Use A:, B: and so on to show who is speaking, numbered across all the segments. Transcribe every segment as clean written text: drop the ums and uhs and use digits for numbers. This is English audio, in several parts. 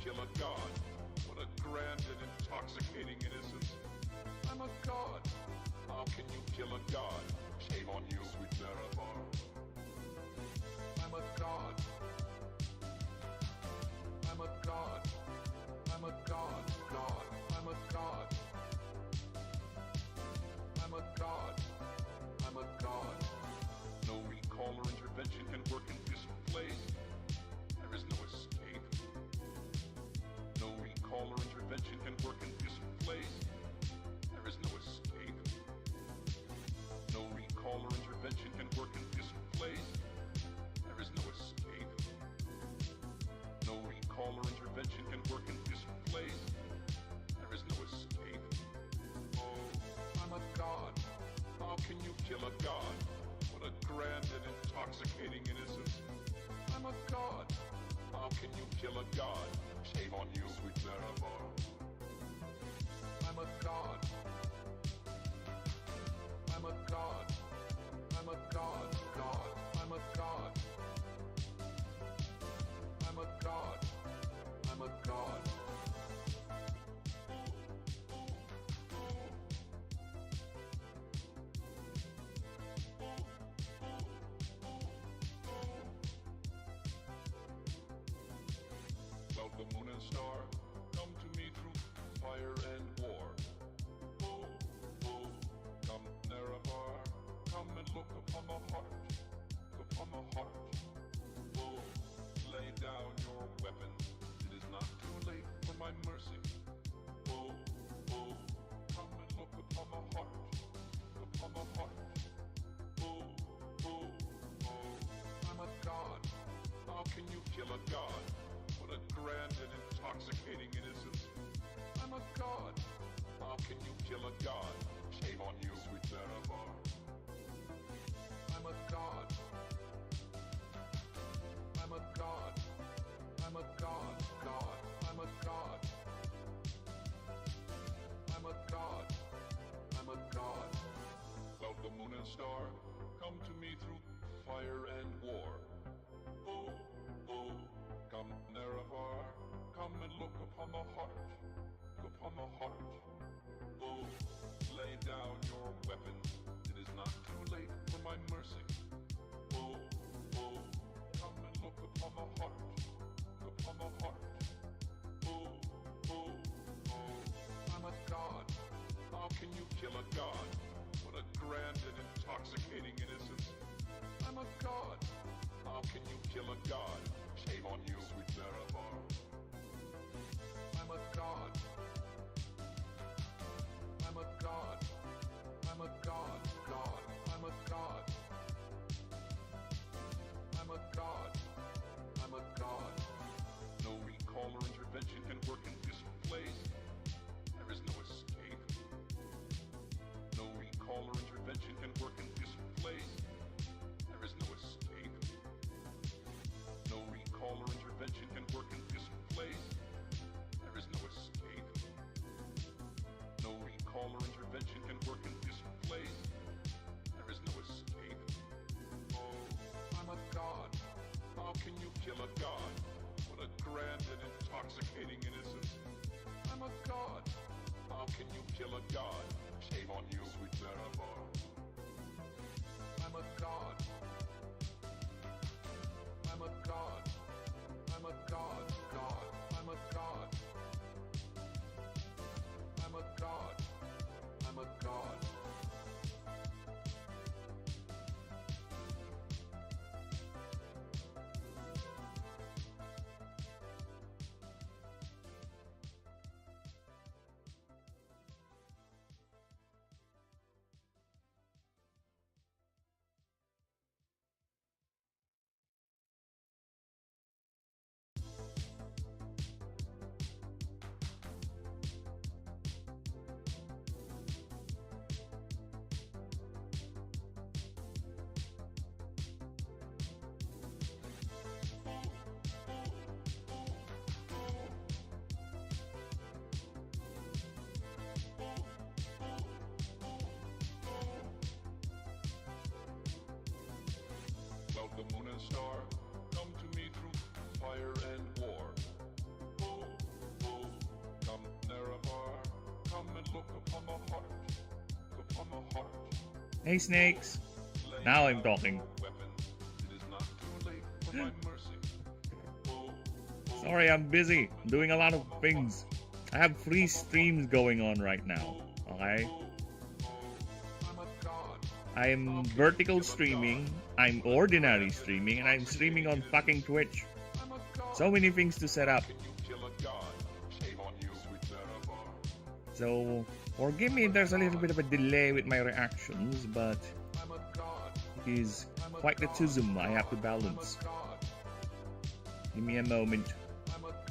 A: kill a god? What a grand and intoxicating innocence. I'm a god. How can you kill a god? Shame on you, sweet Marabar. I'm a god. I'm a god. I'm a god. God. I'm a god. I'm a god. I'm a god. No recall or intervention can work in this place. There is no escape. No recall or intervention can work in this place. There is no escape. No recall or intervention can work in this place. There is no escape. No recall or intervention can work in this place. There is no escape. Oh, I'm a god. How can you kill a god? What a grand and intoxicating innocence. I'm a god. How can you kill a god? Shame on you, sweet Marabar. I'm a god. I'm a god. I'm a god. God. I'm a god. I'm a god. I'm a god. Well, the moon and star come to me through fire and war. Oh, oh, come Narabar, come and look upon the heart, look upon the heart. Oh, lay down your weapons, it is not too late for my mercy. Oh, oh, come and look upon the heart, look upon the heart. Oh, oh, oh, I'm a god. How can you kill a god? What a grand and intoxicating innocence. I'm a god. How can you kill a god? Shame on you, sweet Marabar. I'm a god. I'm a god. I'm a god. God. I'm a god. I'm a god. I'm a god. Well, the moon and star come to me through fire and war. Oh, oh, come Narabar, come and look upon the heart, look upon the heart. Oh, lay down your weapons, it is not too late for my mercy. Oh, oh, come and look upon the heart, look upon the heart. Oh, oh, oh, I'm a god. How can you kill a god? What a grand and intoxicating innocence. I'm a god. How can you kill a god? Shame on you, sweet Marabar. I'm a god. I'm a god. I'm a god. God. I'm a god. I'm a god. I'm a god. No recall or intervention can work in this place. There is no escape. No recall or intervention can work in this place. There is no escape. No recall or intervention can work in this place. There is no escape. No recall or intervention can work in this place. There is no escape. Oh, I'm a god. How can you kill a god? What a grand and intoxicating innocence. I'm a god. How can you kill a god? Shame on you, sweet Marabar. I'm a god. I'm a god. I'm a god. God. I'm a god. I'm a god. I'm a god. The moon and star come to me through fire and war. Oh,
B: Hey, snakes. Now I'm talking. Sorry, I'm busy. I'm doing a lot of things. I have 3 streams going on right now. Okay? I'm vertical streaming, I'm ordinary streaming, and I'm streaming on fucking Twitch. So many things to set up. So, forgive me if there's a little bit of a delay with my reactions, but it is quite the tism I have to balance. Give me a moment.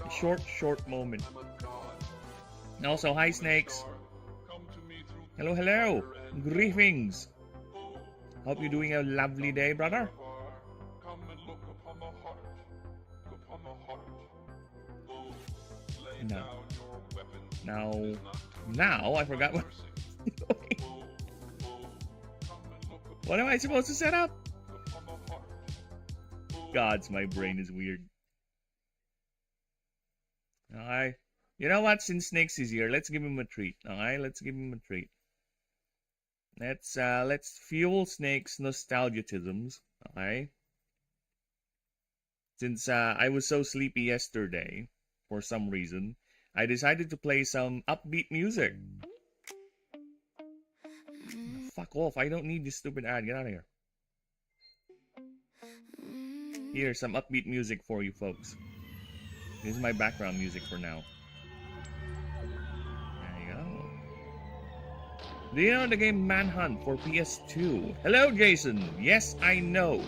B: A short moment. And also, hi snakes. Hello, hello. Greetings. Hope you're doing a lovely day, brother. Now I forgot what. What am I supposed to set up? Gods, my brain is weird. Alright. You know what? Since Snakes is here, let's give him a treat. Alright, let's give him a treat. Let's fuel Snake's nostalgiatisms. Alright. Since I was so sleepy yesterday, for some reason, I decided to play some upbeat music. Fuck off, I don't need this stupid ad. Get out of here. Here's some upbeat music for you folks. This is my background music for now. There you go. Do you know the game Manhunt for PS2? Hello, Jason. Yes, I know.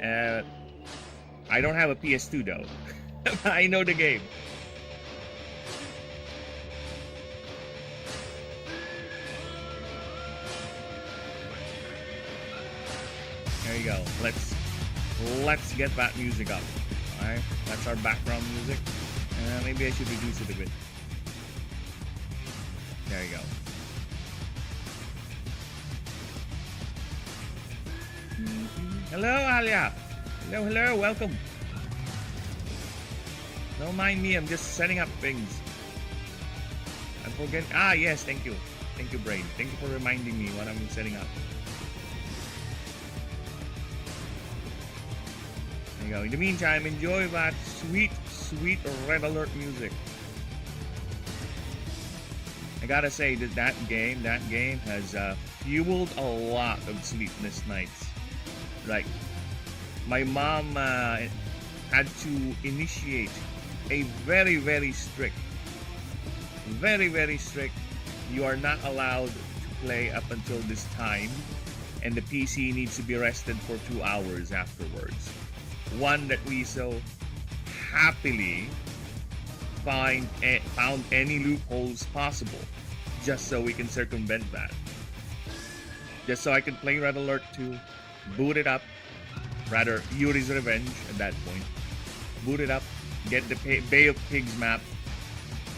B: I don't have a PS2 though. I know the game. There you go. Let's get that music up. Alright, that's our background music. Maybe I should reduce it a bit. There you go. Hello, Alia. Hello, welcome. Don't mind me, I'm just setting up things. I'm forgetting. Ah, yes, thank you. Thank you, Brain. Thank you for reminding me what I'm setting up. There you go. In the meantime, enjoy that sweet Red Alert music. I gotta say that that game has fueled a lot of sleepless nights. Like, my mom had to initiate a very strict, you are not allowed to play up until this time, and the PC needs to be rested for 2 hours afterwards. One that we so happily found any loopholes possible, just so we can circumvent that. Just so I can play Red Alert 2, boot it up, rather Yuri's Revenge at that point, boot it up, get the Bay of Pigs map,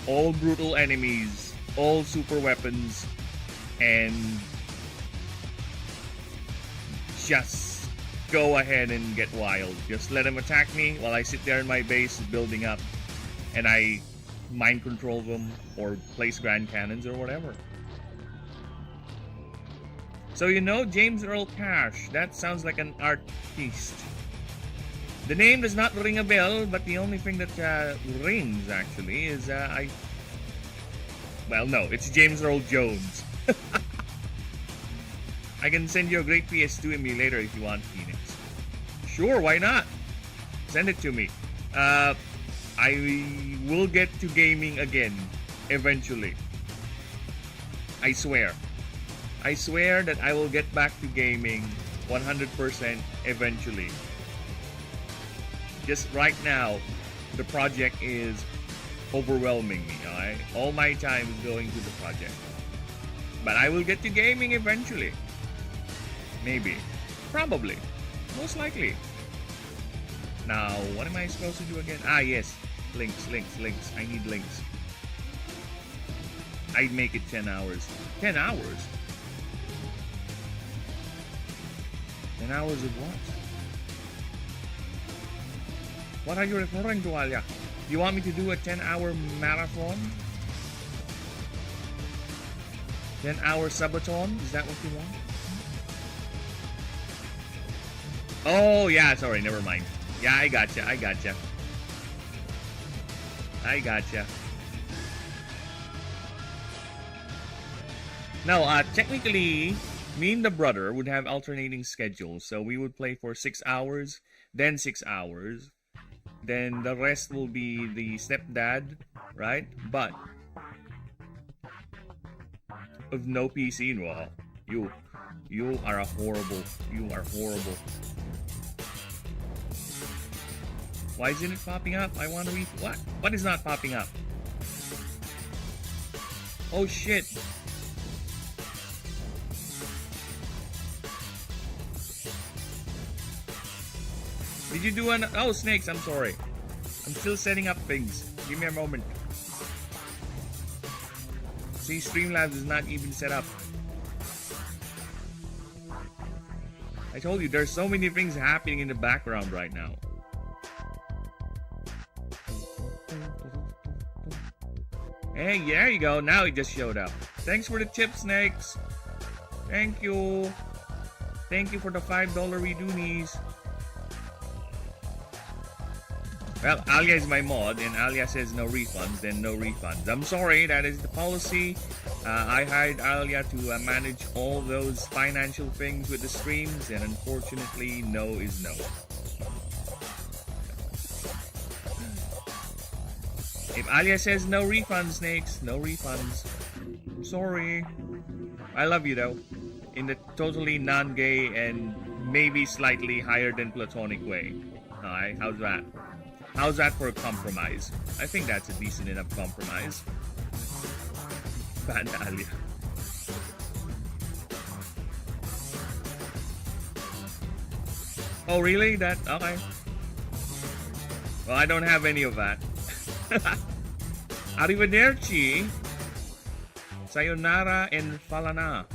B: all brutal enemies, all super weapons, and just go ahead and get wild. Just let them attack me while I sit there in my base building up, and I mind control them or place grand cannons or whatever. So you know James Earl Cash, that sounds like an artiste. The name does not ring a bell, but the only thing that rings actually is well, no, it's James Earl Jones. I can send you a great PS2 emulator if you want, Phoenix. Sure, why not? Send it to me. I will get to gaming again eventually. I swear. I swear that I will get back to gaming 100% eventually. Just right now, the project is overwhelming me, alright? All my time is going to the project. But I will get to gaming eventually. Maybe. Probably. Most likely. Now, what am I supposed to do again? Ah, yes. Links. I need links. I'd make it 10 hours. 10 hours? 10 hours of what? What are you referring to, Alia? You want me to do a 10-hour marathon? 10-hour subathon? Is that what you want? Oh, yeah, sorry, never mind. Yeah, I gotcha. Now, technically, me and the brother would have alternating schedules. So we would play for 6 hours, then 6 hours. Then the rest will be the stepdad, right? But of no PC, well, you are horrible. Why isn't it popping up? I want to read. What is not popping up? Oh shit. Did you do an... Oh, snakes, I'm sorry. I'm still setting up things. Give me a moment. See, Streamlabs is not even set up. I told you, there's so many things happening in the background right now. Hey, there you go. Now it just showed up. Thanks for the tip, Snakes. Thank you. Thank you for the $5 redoonies. Well, Alia is my mod, and Alia says no refunds, then no refunds. I'm sorry, that is the policy. I hired Alia to manage all those financial things with the streams, and unfortunately, no is no. If Alia says no refunds, Snakes, no refunds. I'm sorry. I love you, though. In the totally non-gay and maybe slightly higher than platonic way. Alright, how's that? How's that for a compromise? I think that's a decent enough compromise. Ban Alia. Oh, really? That... Okay. Well, I don't have any of that. Arrivederci. Sayonara and falana.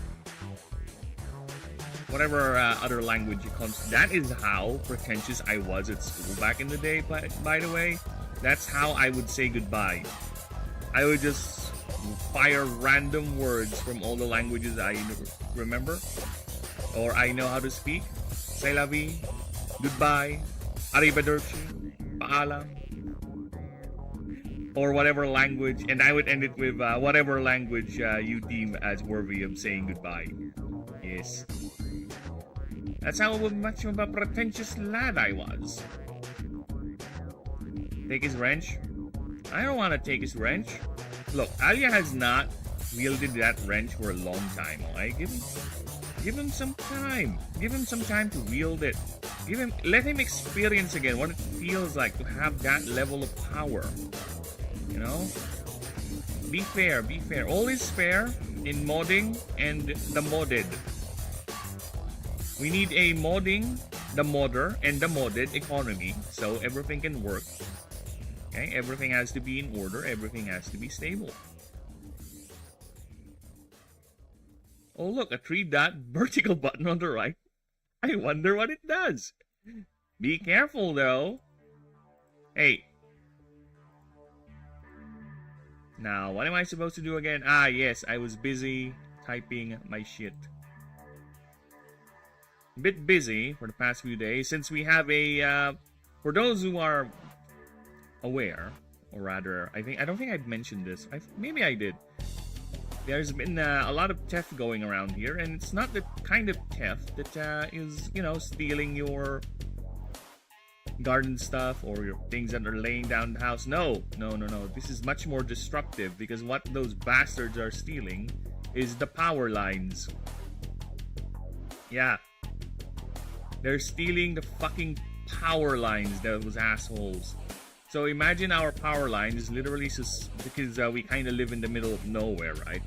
B: Whatever other language it comes. That is how pretentious I was at school back in the day, by the way. That's how I would say goodbye. I would just fire random words from all the languages I remember. Or I know how to speak. C'est la vie. Goodbye. Arrivederci. Paalam. Or whatever language. And I would end it with whatever language you deem as worthy of saying goodbye. Yes. That's how much of a pretentious lad I was. Take his wrench? I don't want to take his wrench. Look, Alia has not wielded that wrench for a long time, alright? Give him some time. Give him some time to wield it. Let him experience again what it feels like to have that level of power. You know? Be fair. All is fair in modding and the modded. We need a modding, the modder, and the modded economy so everything can work. Okay, everything has to be in order, everything has to be stable. Oh look, a 3-dot vertical button on the right. I wonder what it does. Be careful though. Hey. Now, what am I supposed to do again? Ah, yes, I was busy typing my shit. Bit busy for the past few days since we have a for those who are aware, or rather I don't think I've mentioned this. Maybe I did. There's been a lot of theft going around here, and it's not the kind of theft that is, you know, stealing your garden stuff or your things that are laying down the house. No. This is much more destructive because what those bastards are stealing is the power lines. Yeah. They're stealing the fucking power lines, those assholes. So imagine our power line is literally because we kind of live in the middle of nowhere, right?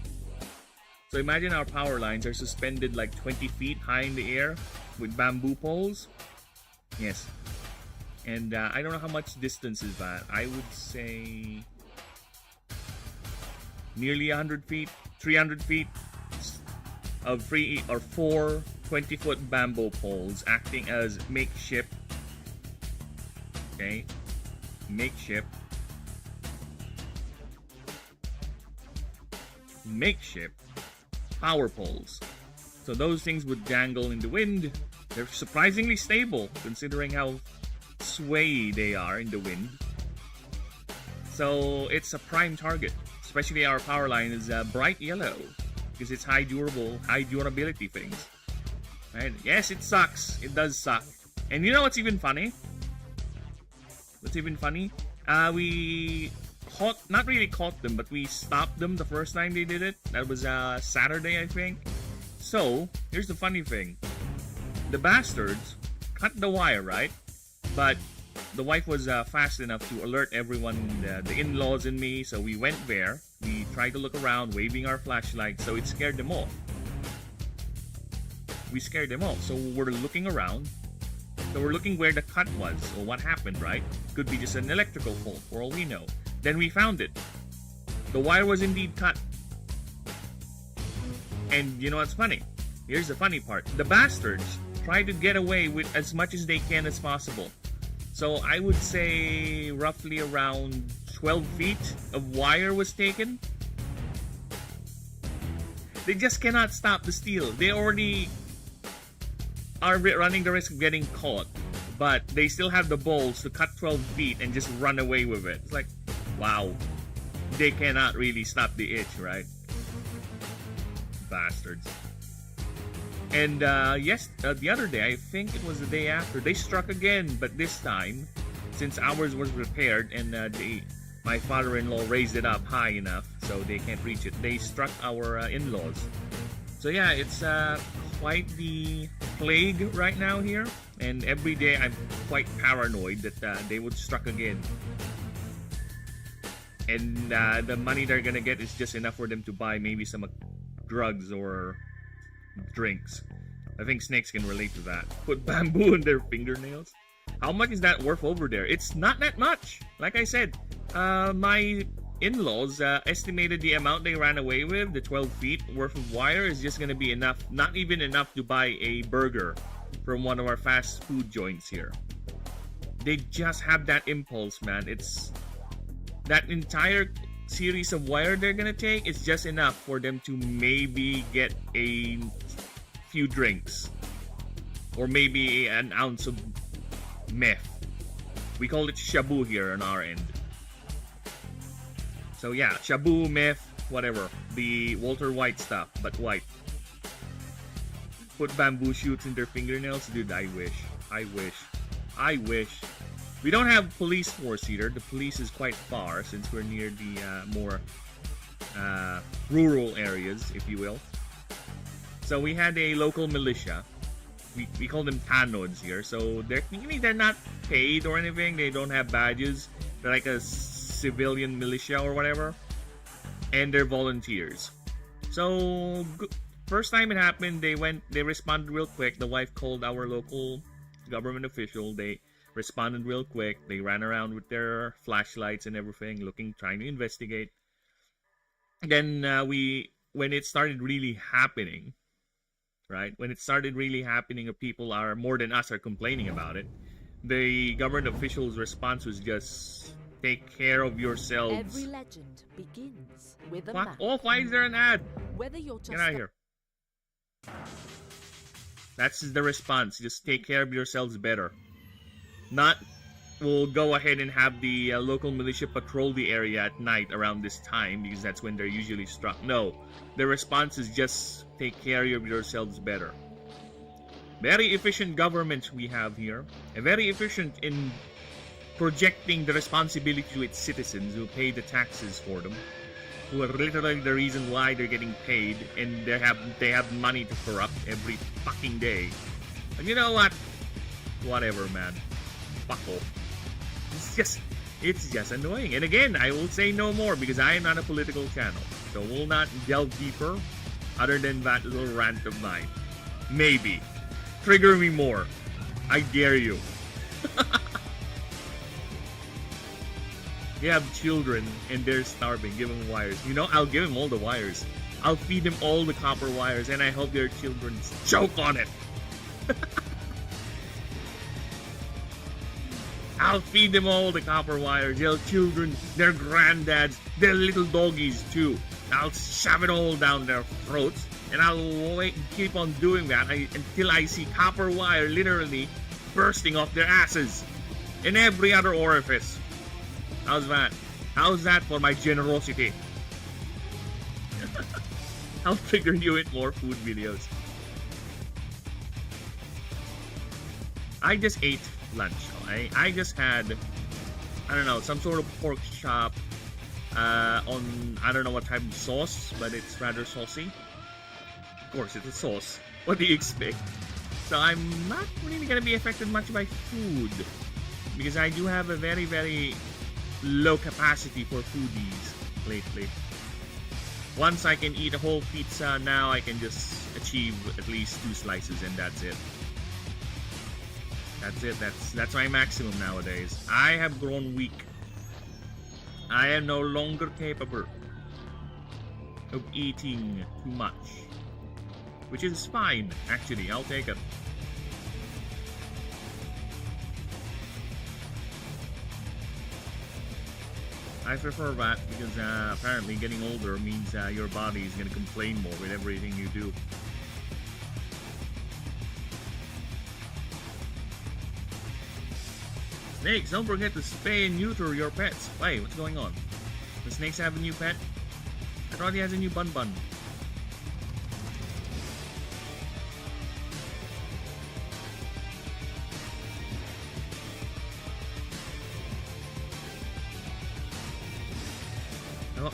B: So imagine our power lines are suspended like 20 feet high in the air with bamboo poles. Yes. And I don't know how much distance is that. I would say nearly 100 feet, 300 feet of 3 or 4 20-foot bamboo poles acting as makeshift power poles. So those things would dangle in the wind They're surprisingly stable considering how sway they are in the wind. So it's a prime target. Especially our power line is bright yellow because it's high durability things. Right? Yes, it sucks. It does suck. And you know what's even funny? We not really caught them, but we stopped them the first time they did it. That was Saturday, I think. So, here's the funny thing. The bastards cut the wire, right? But the wife was fast enough to alert everyone, the in-laws and me, so we went there. We tried to look around, waving our flashlight, so it scared them off. So we're looking around. So we're looking where the cut was, or what happened, right? Could be just an electrical fault, for all we know. Then we found it. The wire was indeed cut. And you know what's funny? Here's the funny part. The bastards tried to get away with as much as they can as possible. So I would say roughly around 12 feet of wire was taken. They just cannot stop the steal. They already are running the risk of getting caught, but they still have the balls to cut 12 feet and just run away with it. It's like, wow. They cannot really stop the itch, right? Bastards. And the other day, I think it was the day after, they struck again, but this time, since ours was repaired and my father-in-law raised it up high enough so they can't reach it, they struck our in-laws. So yeah, it's quite the plague right now here, and every day I'm quite paranoid that they would struck again. And the money they're gonna get is just enough for them to buy maybe some drugs or drinks. I think snakes can relate to that. Put bamboo in their fingernails. How much is that worth over there? It's not that much. Like I said, my in-laws estimated the amount they ran away with, the 12 feet worth of wire, is just gonna be enough, not even enough to buy a burger from one of our fast food joints here. They just have that impulse, man. It's that entire series of wire they're gonna take is just enough for them to maybe get a few drinks or maybe an ounce of meth. We call it shabu here on our end. So yeah, shabu, meth, whatever, the Walter White stuff, but white. Put bamboo shoots in their fingernails. Dude, I wish. We don't have police force here. The police is quite far since we're near the more rural areas, if you will. So we had a local militia. We call them tanods here. So they're not paid or anything. They don't have badges. They're like a civilian militia or whatever. And they're volunteers. So first time it happened, they responded real quick. The wife called our local government official. They responded real quick. They ran around with their flashlights and everything, trying to investigate. Then when it started really happening, right? When it started really happening, people are more than us are complaining about it. The government official's response was just take care of yourselves.
C: Every legend begins with a
B: Fuck
C: map.
B: off! Why is there an ad?
C: Whether you're just
B: Get out of here. That's the response. Just take care of yourselves better. Not, we'll go ahead and have the local militia patrol the area at night around this time because that's when they're usually struck. No, the response is just take care of yourselves better. Very efficient government we have here. Very efficient in projecting the responsibility to its citizens who pay the taxes for them, who are literally the reason why they're getting paid, and they have money to corrupt every fucking day. And you know what? Whatever, man. Fuck off. It's just annoying. And again, I will say no more because I am not a political channel. So we'll not delve deeper other than that little rant of mine. Maybe. Trigger me more. I dare you. You have children and they're starving. Give them wires. You know, I'll give them all the wires. I'll feed them all the copper wires and I hope their children choke on it. I'll feed them all the copper wires. Their children, their granddads, their little doggies too. I'll shove it all down their throats And I'll keep on doing that until I see copper wire literally bursting off their asses in every other orifice. How's that? How's that for my generosity? I'll trigger you with more food videos. I just ate lunch. I just had, I don't know, some sort of pork chop on, I don't know what type of sauce, but it's rather saucy. Of course, it's a sauce. What do you expect? So I'm not really going to be affected much by food, because I do have a very, very low capacity for foodies lately. Once I can eat a whole pizza, now I can just achieve at least 2 slices, and that's it. That's it. That's my maximum nowadays. I have grown weak. I am no longer capable of eating too much, which is fine, actually. I'll take it. I prefer that because apparently getting older means your body is going to complain more with everything you do. Snakes, don't forget to spay and neuter your pets. Wait, what's going on? The snakes have a new pet? I thought he has a new bun bun. Oh.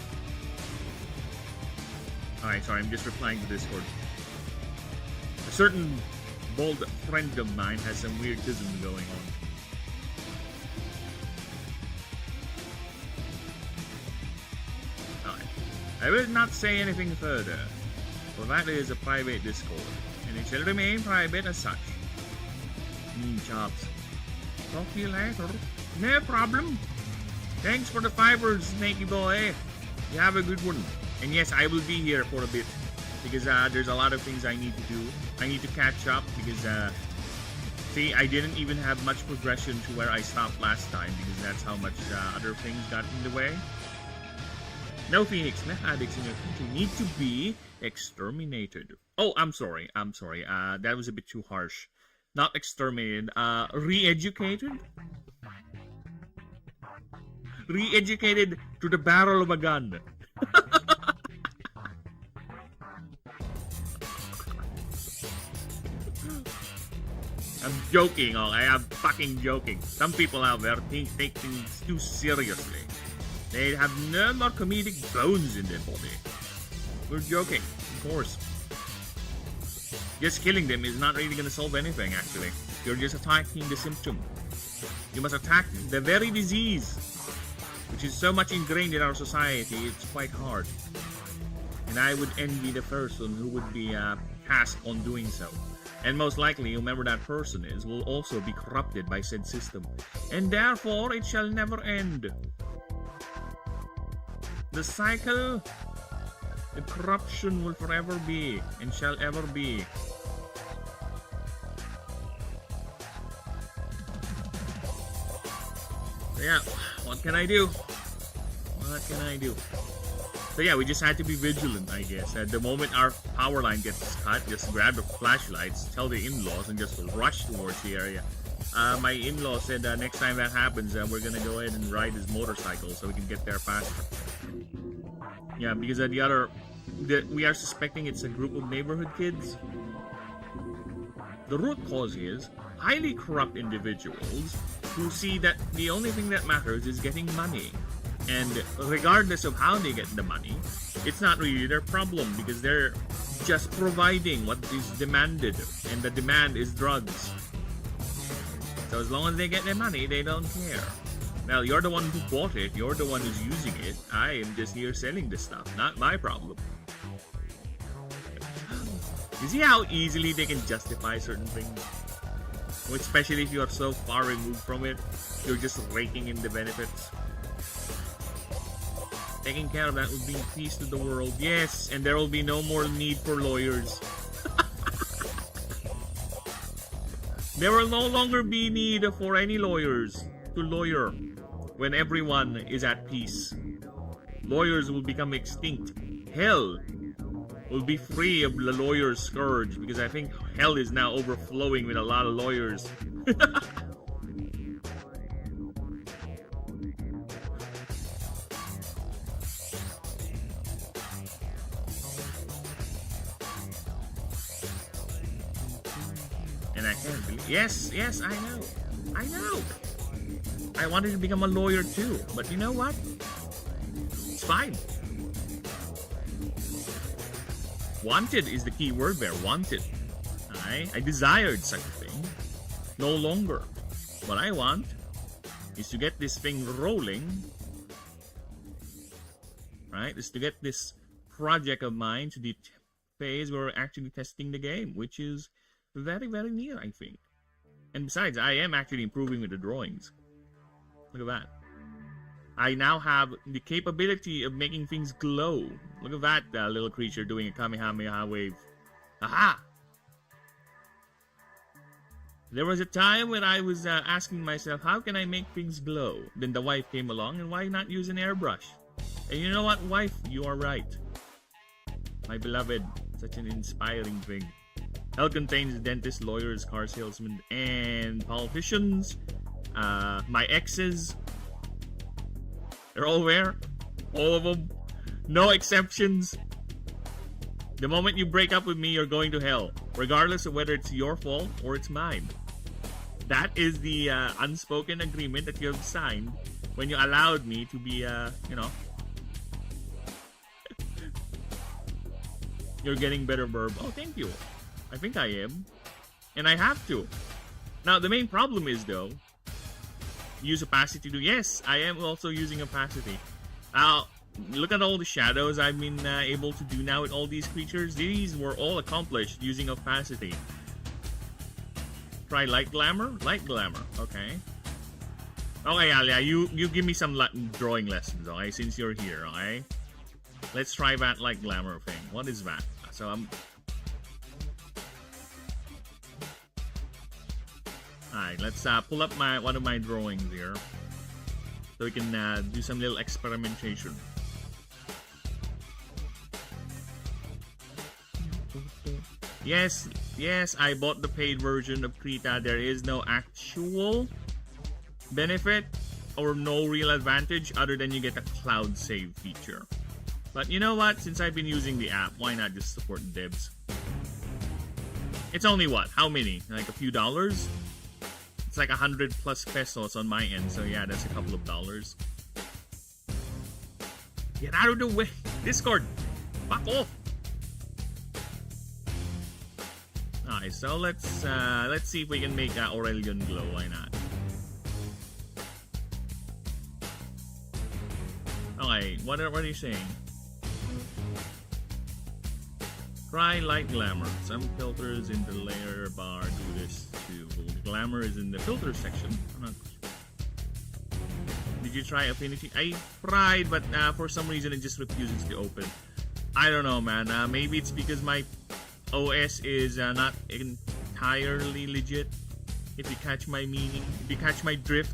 B: Alright, sorry, I'm just replying to Discord. A certain bold friend of mine has some weirdism going on. I will not say anything further, for that is a private Discord, and it shall remain private as such. Chops. Talk to you later. No problem. Thanks for the fibers, Snaky boy. You have a good one. And yes, I will be here for a bit, because there's a lot of things I need to do. I need to catch up, because see, I didn't even have much progression to where I stopped last time, because that's how much other things got in the way. No Phoenix, meth addicts in your country need to be exterminated. Oh, I'm sorry. That was a bit too harsh. Not exterminated, re-educated? Re-educated to the barrel of a gun. I'm joking, okay? I'm fucking joking. Some people out there take things too seriously. They have no more comedic bones in their body. We're joking, of course. Just killing them is not really going to solve anything, actually. You're just attacking the symptom. You must attack the very disease, which is so much ingrained in our society, it's quite hard. And I would envy the person who would be tasked on doing so. And most likely, whomever that person is, will also be corrupted by said system. And therefore, it shall never end. The cycle, the corruption will forever be, and shall ever be. So yeah, what can I do? What can I do? So yeah, we just had to be vigilant, I guess. At the moment our power line gets cut, just grab the flashlights, tell the in-laws, and just rush towards the area. My in-law said next time that happens, we're gonna go ahead and ride his motorcycle so we can get there faster. Yeah, because we are suspecting it's a group of neighborhood kids. The root cause is highly corrupt individuals who see that the only thing that matters is getting money. And regardless of how they get the money, it's not really their problem, because they're just providing what is demanded, and the demand is drugs. So as long as they get their money, they don't care. Well, you're the one who bought it, you're the one who's using it. I am just here selling this stuff, not my problem. You see how easily they can justify certain things? Especially if you are so far removed from it, you're just raking in the benefits. Taking care of that will bring peace to the world. Yes, and there will be no more need for lawyers. There will no longer be need for any lawyers to lawyer when everyone is at peace. Lawyers will become extinct. Hell, We'll be free of the lawyer's scourge because I think hell is now overflowing with a lot of lawyers. And I can't believe. Yes, I know. I wanted to become a lawyer too, but you know what? It's fine. Wanted is the key word there. Wanted. I desired such a thing. No longer. What I want is to get this thing rolling. Right? Is to get this project of mine to the phase where we're actually testing the game, which is very, very near, I think. And besides, I am actually improving with the drawings. Look at that. I now have the capability of making things glow. Look at that little creature doing a Kamehameha wave. Aha! There was a time when I was asking myself, how can I make things glow? Then the wife came along, and why not use an airbrush? And you know what, wife? You are right. My beloved, such an inspiring thing. Hell contains dentists, lawyers, car salesmen, and politicians. My exes. They're all there. All of them. No exceptions. The moment you break up with me, you're going to hell. Regardless of whether it's your fault or it's mine. That is the unspoken agreement that you have signed when you allowed me to be, You're getting better verb. Oh, thank you. I think I am. And I have to. Now, the main problem is, though, use opacity to... Yes, I am also using opacity. Now, look at all the shadows I've been able to do now with all these creatures. These were all accomplished using opacity. Try light glamour? Light glamour. Okay. Okay, Alia, you give me some drawing lessons, okay? Since you're here, okay? Let's try that light glamour thing. What is that? So I'm... Alright, let's pull up one of my drawings here. So we can do some little experimentation. Yes, I bought the paid version of Krita. There is no actual benefit or no real advantage other than you get a cloud save feature. But you know what? Since I've been using the app, why not just support devs? It's only what? How many? Like a few dollars? It's like 100 plus pesos on my end, so yeah, that's a couple of dollars. Get out of the way! Discord! Fuck off! Alright, so let's see if we can make Aurelion glow. Why not? Okay, what are you saying? Try light glamour. Some filters in the layer bar do this too. Glamour is in the filter section. Did you try affinity? I tried, but for some reason it just refuses to open. I don't know, man. Maybe it's because my OS is not entirely legit. If you catch my meaning, if you catch my drift.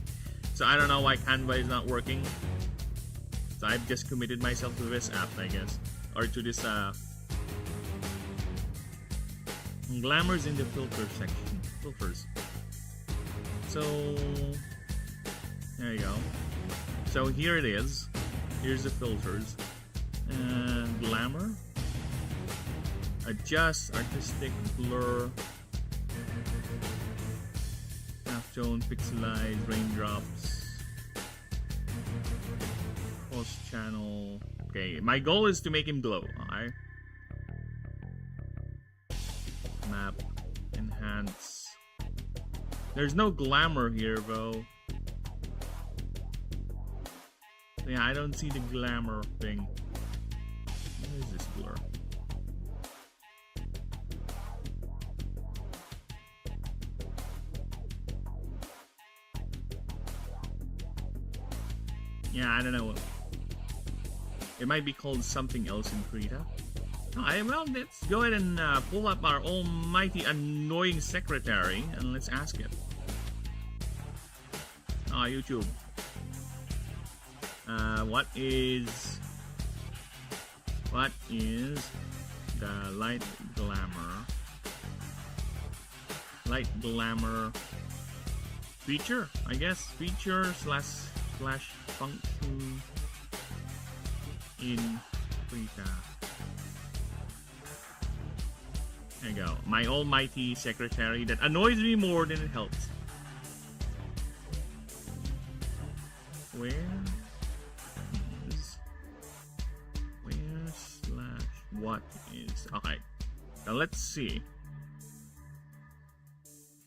B: So I don't know why Canva is not working. So I've just committed myself to this app, I guess, or to this glamour's in the filter section. Filters. So there you go. So here it is. Here's the filters. Glamour. Adjust, artistic, blur, halftone, pixelize, raindrops, cross channel. Okay, my goal is to make him glow. Alright. Map, enhance. There's no glamour here, though. Yeah, I don't see the glamour thing. What is this blur? Yeah, I don't know. It might be called something else in Krita. Alright, well, let's go ahead and pull up our almighty annoying secretary and let's ask it. YouTube. What is light glamour feature, I guess. Feature slash function in Frita. There you go. My almighty secretary that annoys me more than it helps. Where slash what is... Okay. Now let's see.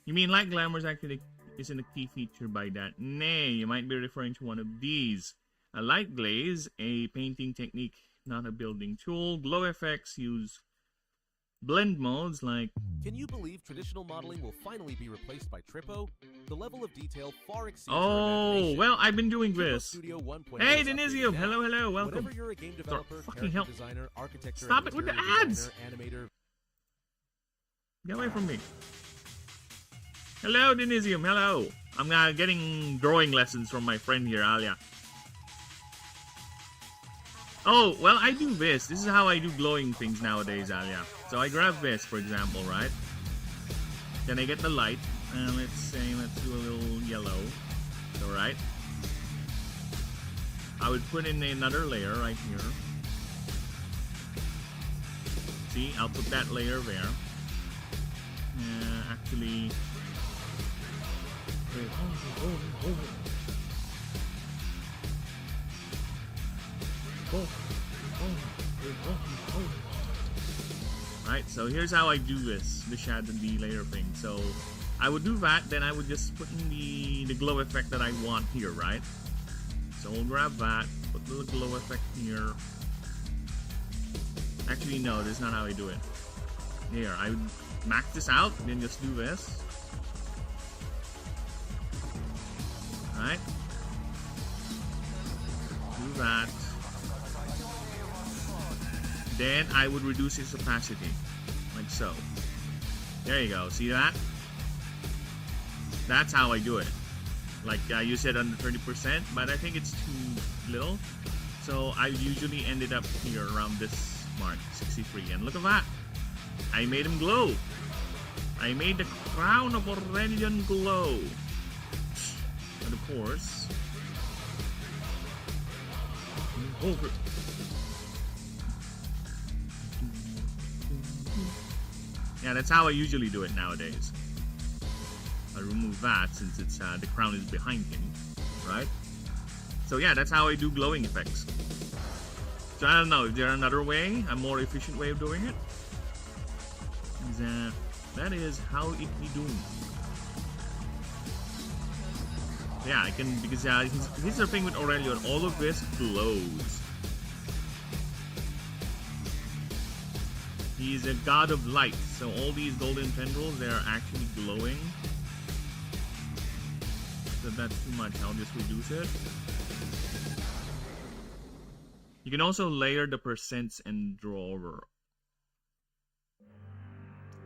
B: You mean light glamour is actually isn't a key feature by that? Nay, you might be referring to one of these. A light glaze, a painting technique, not a building tool. Glow effects use blend modes like...
D: Can you believe traditional modeling will finally be replaced by Trippo? The level of detail far exceeds
B: Oh, well, I've been doing this. Hey, Denisium!
D: Now.
B: Hello, welcome.
D: Whenever you're a game developer,
B: fucking hell.
D: designer, architecture,
B: Stop it with the ads!
D: Animator.
B: Get away from me. Hello, Denisium, hello. I'm getting drawing lessons from my friend here, Alia. Oh, well, I do this. This is how I do glowing things nowadays, Alia. So I grab this, for example, right? Then I get the light. And let's do a little yellow. Alright. I would put in another layer right here. See, I'll put that layer there. Actually... Wait, Right, so here's how I do this, the shadow, the layer thing. So I would do that, then I would just put in the glow effect that I want here, right? So we'll grab that, put the glow effect here. Actually, no, this is not how I do it. Here, I would max this out, then just do this. Right? Do that. Then I would reduce its opacity, like so. There you go, see that? That's how I do it. Like you said, under 30%, but I think it's too little. So I usually ended up here around this mark, 63. And look at that! I made him glow! I made the crown of Aurelian glow! And of course... Over. Yeah, that's how I usually do it nowadays. I remove that since it's the crown is behind him, right? So yeah, that's how I do glowing effects. So I don't know, is there another way, a more efficient way of doing it? That is how it be done. Yeah, I can, because here's the thing with Aurelion, all of this glows. He's a god of light, so all these golden tendrils, they're actually glowing. So that's too much, I'll just reduce it. You can also layer the percents and draw over.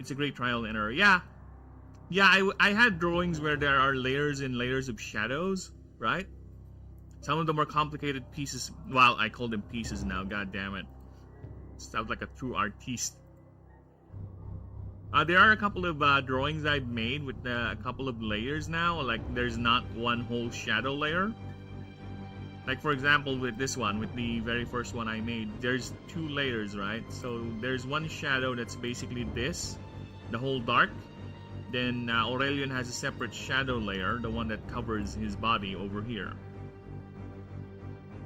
B: It's a great trial and error. Yeah, I had drawings where there are layers and layers of shadows, right? Some of them are complicated pieces. Well, I call them pieces now, god damn it. Sounds like a true artiste. There are a couple of drawings I've made with a couple of layers now. Like, there's not one whole shadow layer. Like, for example, with this one, with the very first one I made, there's two layers, right? So there's one shadow that's basically this, the whole dark. Then Aurelion has a separate shadow layer, the one that covers his body over here.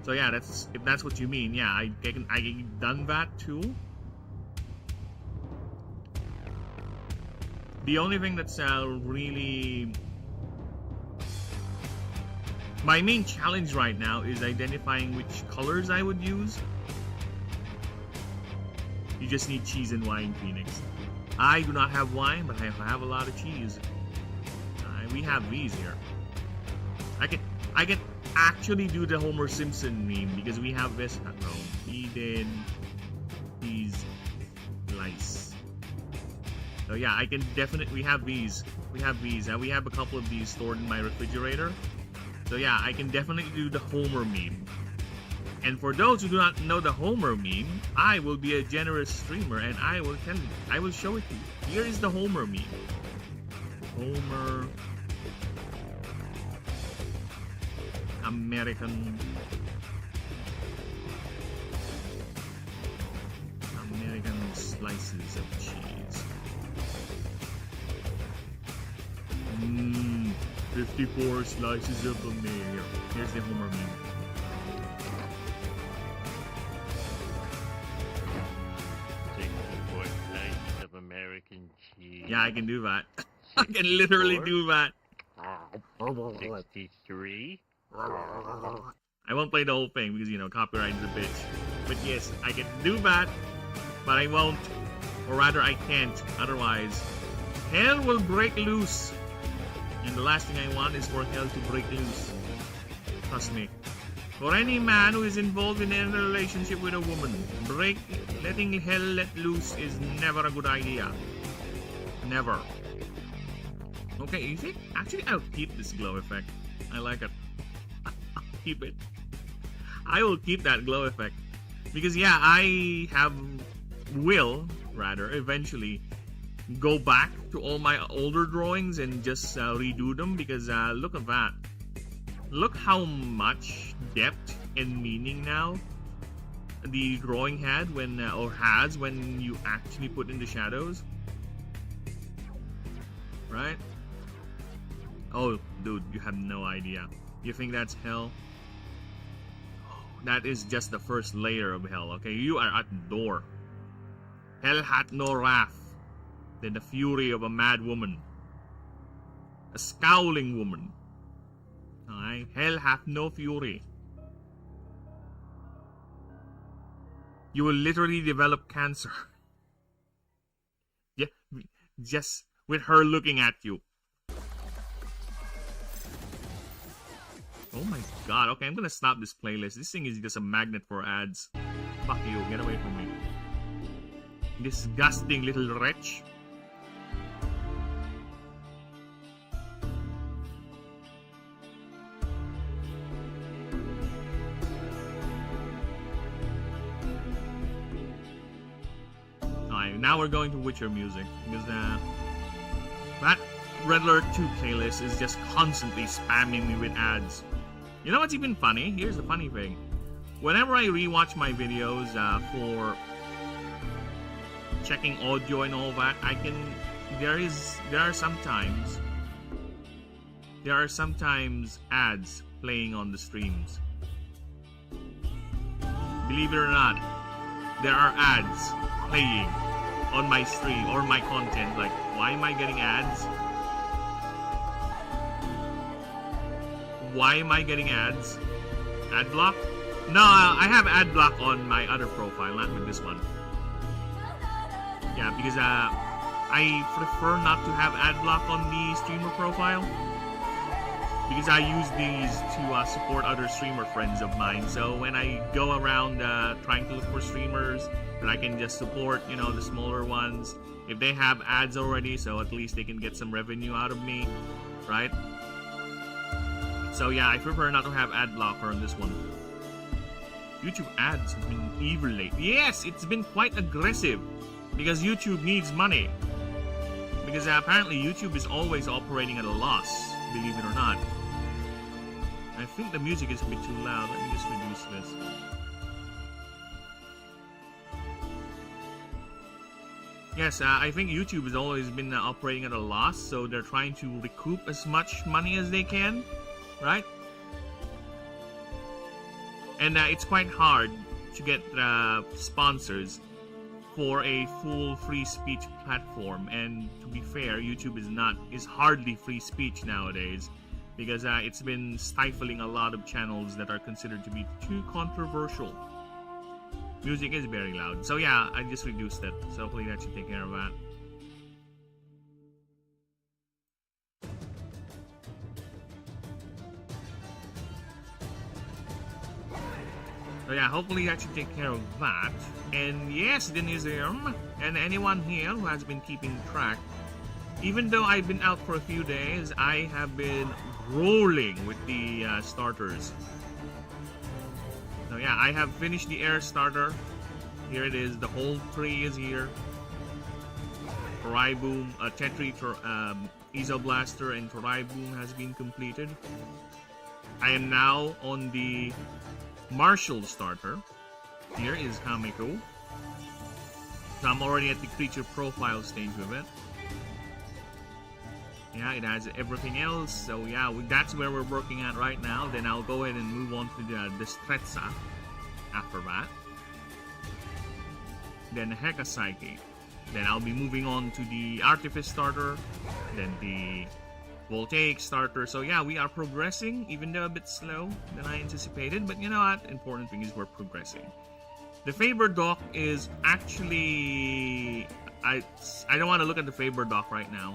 B: So yeah, that's, if that's what you mean, yeah, I done that too. The only thing that's really... My main challenge right now is identifying which colors I would use. You just need cheese and wine, Phoenix. I do not have wine, but I have a lot of cheese. We have these here. I can actually do the Homer Simpson meme because we have this at home. We did these lice. So yeah, I can definitely, we have these. We have a couple of these stored in my refrigerator. So yeah, I can definitely do the Homer meme. And for those who do not know the Homer meme, I will be a generous streamer and I will show it to you. Here is the Homer meme. Homer American slices of cheese. 54 slices of America. Here's the Homer meme.
E: 64 slices of American cheese.
B: Yeah, I can do that. I can literally do that.
E: 63.
B: I won't play the whole thing because, you know, copyright is a bitch. But yes, I can do that, but I won't. Or rather, I can't. Otherwise, hell will break loose. And the last thing I want is for hell to break loose. Trust me. For any man who is involved in any relationship with a woman, letting hell let loose is never a good idea. Never. Okay, you think? Actually, I'll keep this glow effect. I like it. I'll keep it. I will keep that glow effect. Because, yeah, I will eventually go back to all my older drawings and just redo them. Because, look at that. Look how much depth and meaning now the drawing had has when you actually put in the shadows. Right? Oh, dude, you have no idea. You think that's hell? That is just the first layer of hell, okay? You are at the door. Hell hath no wrath than the fury of a mad woman. A scowling woman. Alright? Hell hath no fury. You will literally develop cancer. Yeah, just with her looking at you. Oh my god, okay, I'm gonna stop this playlist. This thing is just a magnet for ads. Fuck you, get away from me. Disgusting little wretch. Alright, now we're going to Witcher music. Because that Red Alert 2 playlist is just constantly spamming me with ads. You know what's even funny? Here's the funny thing. Whenever I rewatch my videos for checking audio and all that, there are sometimes ads playing on the streams. Believe it or not, there are ads playing on my stream or my content. Like, why am I getting ads? Why am I getting ads? Ad block? No, I have ad block on my other profile, not with this one. Yeah, because I prefer not to have ad block on the streamer profile. Because I use these to support other streamer friends of mine. So when I go around trying to look for streamers that I can just support, you know, the smaller ones, if they have ads already, so at least they can get some revenue out of me, right? So yeah, I prefer not to have ad blocker on this one. YouTube ads have been evil lately. Yes, it's been quite aggressive because YouTube needs money. Because apparently YouTube is always operating at a loss, believe it or not. I think the music is a bit too loud. Let me just reduce this. Yes, I think YouTube has always been operating at a loss, so they're trying to recoup as much money as they can. Right? And it's quite hard to get sponsors for a full free speech platform. And to be fair, YouTube is hardly free speech nowadays, because it's been stifling a lot of channels that are considered to be too controversial. Music is very loud. So yeah, I just reduced it. So hopefully that should take care of that. So yeah, hopefully that should take care of that. And yes, Denisium, and anyone here who has been keeping track, even though I've been out for a few days, I have been rolling with the starters. So yeah, I have finished the air starter. Here it is. The whole tree is here. Torai-Boom, Tetri, Ezo Blaster, and Torai-Boom has been completed. I am now on the Martial starter. Here is Hameko. So I'm already at the creature profile stage of it. Yeah, it has everything else. So yeah, that's where we're working at right now. Then I'll go ahead and move on to the Destrezza after that. Then the Heka Psyche. Then I'll be moving on to the Artifice starter. Then the Voltaic starter. So yeah, we are progressing, even though a bit slow than I anticipated. But you know what? Important thing is we're progressing. The Faber dock is actually... I don't want to look at the Faber dock right now,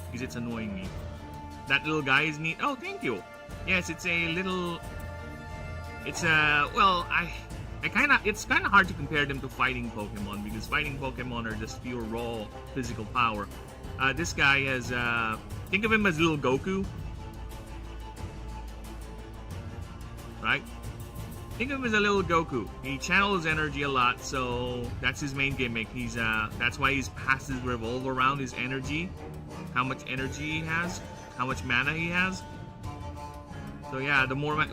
B: because it's annoying me. That little guy is neat. Oh, thank you. Yes, it's a little... It's a... Well, it's kind of hard to compare them to fighting Pokemon, because fighting Pokemon are just pure raw physical power. This guy has... think of him as little Goku. Right? Think of him as a little Goku. He channels energy a lot, so that's his main gimmick. That's why he's passes revolve around his energy. How much energy he has, how much mana he has. So yeah, the more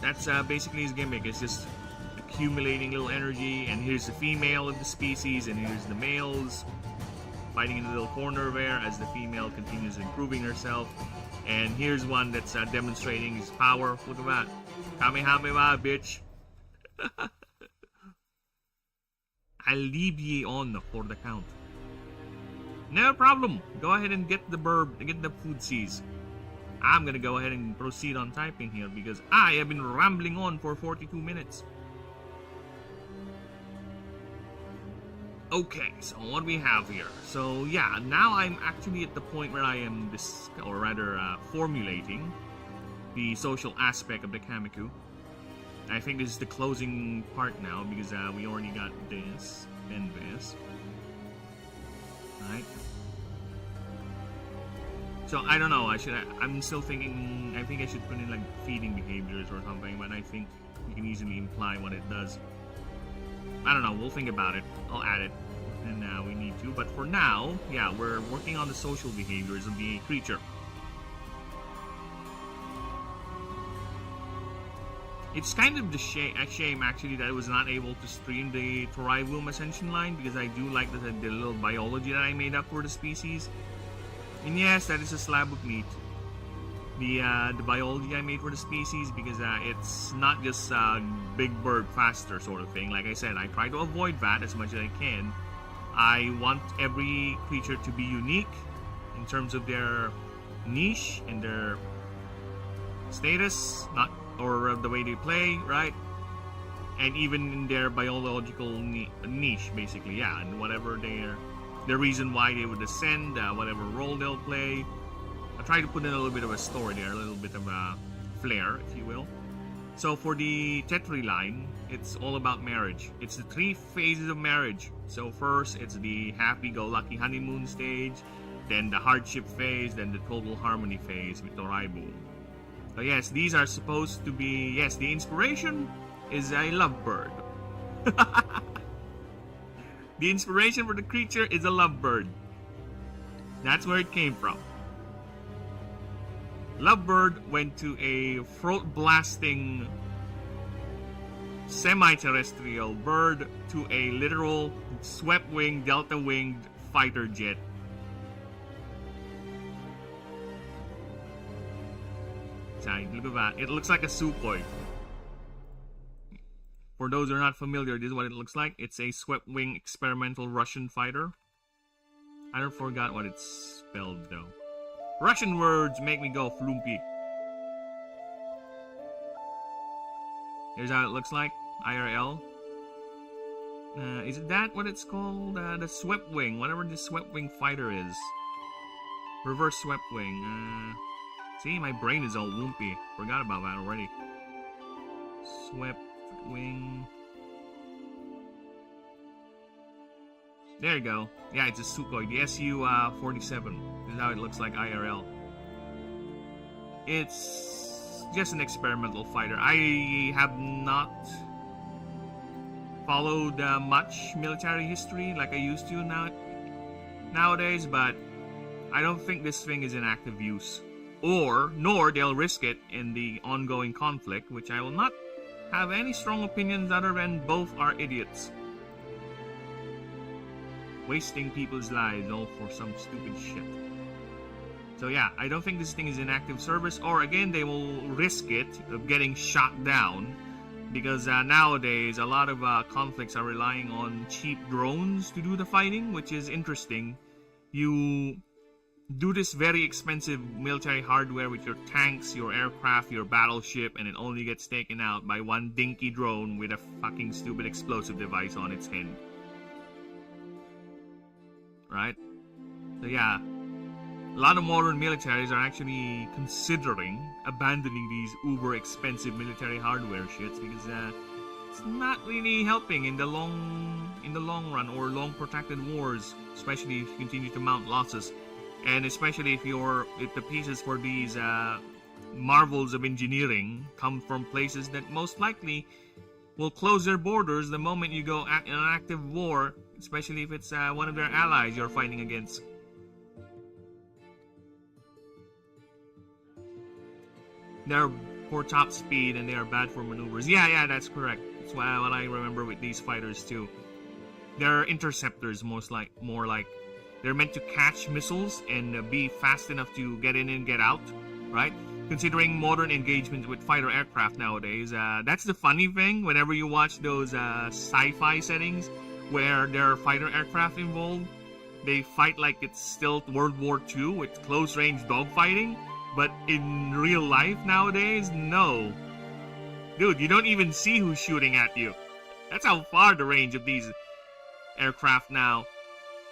B: that's basically his gimmick. It's just accumulating little energy. And here's the female of the species, and here's the males fighting in the little corner there as the female continues improving herself. And here's one that's demonstrating his power. Look at that, Kamehameha, bitch. I'll leave ye on for the count. No problem. Go ahead and get the food seas. I'm gonna go ahead and proceed on typing here because I have been rambling on for 42 minutes. Okay, so what we have here. So yeah, now I'm actually at the point where I am formulating the social aspect of the Kamiko. I think this is the closing part now because we already got this and this. Right. So I don't know. I'm still thinking. I think I should put in like feeding behaviors or something, but I think you can easily imply what it does. I don't know. We'll think about it. I'll add it, and we need to. But for now, yeah, we're working on the social behaviors of the creature. It's kind of a shame actually that I was not able to stream the Torai-Boom Ascension line because I do like the little biology that I made up for the species. And yes, that is a slab of meat. The biology I made for the species because it's not just big bird faster sort of thing. Like I said, I try to avoid that as much as I can. I want every creature to be unique in terms of their niche and their status, or the way they play, right? And even in their biological niche, basically, yeah, and whatever the reason why they would ascend, whatever role they'll play. I try to put in a little bit of a story there, a little bit of a flair, if you will. So for the Tetri line, it's all about marriage. It's the 3 phases of marriage. So first, it's the happy-go-lucky honeymoon stage, then the hardship phase, then the total harmony phase with Torai-Boom. So yes, these are supposed to be... Yes, the inspiration is a lovebird. The inspiration for the creature is a lovebird. That's where it came from. Lovebird went to a throat-blasting semi-terrestrial bird to a literal swept-winged, delta-winged fighter jet. Look at that. It looks like a Sukhoi. For those who are not familiar, this is what it looks like. It's a swept-wing experimental Russian fighter. I don't forgot what it's spelled though. Russian words make me go flumpy. Here's how it looks like. IRL. Is that what it's called? The swept-wing. Whatever this swept-wing fighter is. Reverse swept-wing. See, my brain is all woompy. Forgot about that already. Swept wing. There you go. Yeah, it's a Sukhoi. The SU-47. This is how it looks like IRL. It's just an experimental fighter. I have not followed much military history like I used to nowadays, but I don't think this thing is in active use. Nor they'll risk it in the ongoing conflict, which I will not have any strong opinions other than both are idiots. Wasting people's lives all for some stupid shit. So yeah, I don't think this thing is in active service, or again, they will risk it of getting shot down, because nowadays a lot of conflicts are relying on cheap drones to do the fighting, which is interesting. You do this very expensive military hardware with your tanks, your aircraft, your battleship, and it only gets taken out by one dinky drone with a fucking stupid explosive device on its head. Right? So yeah, a lot of modern militaries are actually considering abandoning these uber expensive military hardware shits because it's not really helping in the long run or long protracted wars, especially if you continue to mount losses, and especially if the pieces for these marvels of engineering come from places that most likely will close their borders the moment you go in an active war, especially if it's one of their allies you're fighting against. They're for top speed and they are bad for maneuvers. Yeah, that's correct. That's what I remember with these fighters too. They're interceptors, more like they're meant to catch missiles and be fast enough to get in and get out, right? Considering modern engagement with fighter aircraft nowadays, that's the funny thing. Whenever you watch those sci-fi settings where there are fighter aircraft involved, they fight like it's still World War II with close-range dogfighting. But in real life nowadays, no. Dude, you don't even see who's shooting at you. That's how far the range of these aircraft now.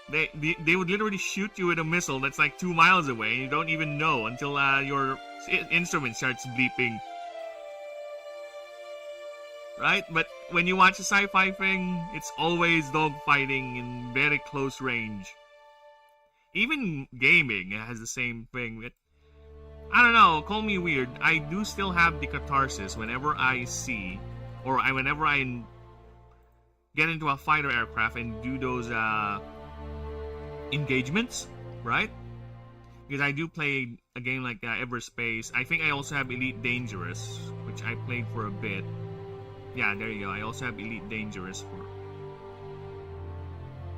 B: They would literally shoot you with a missile that's like 2 miles away, and you don't even know until your instrument starts bleeping. Right? But when you watch a sci-fi thing, it's always dogfighting in very close range. Even gaming has the same thing. I don't know, call me weird. I do still have the catharsis whenever I see, whenever I get into a fighter aircraft and do those engagements, right? Because I do play a game like that, Everspace. I think I also have Elite Dangerous, which I played for a bit. Yeah, there you go. I also have Elite Dangerous for...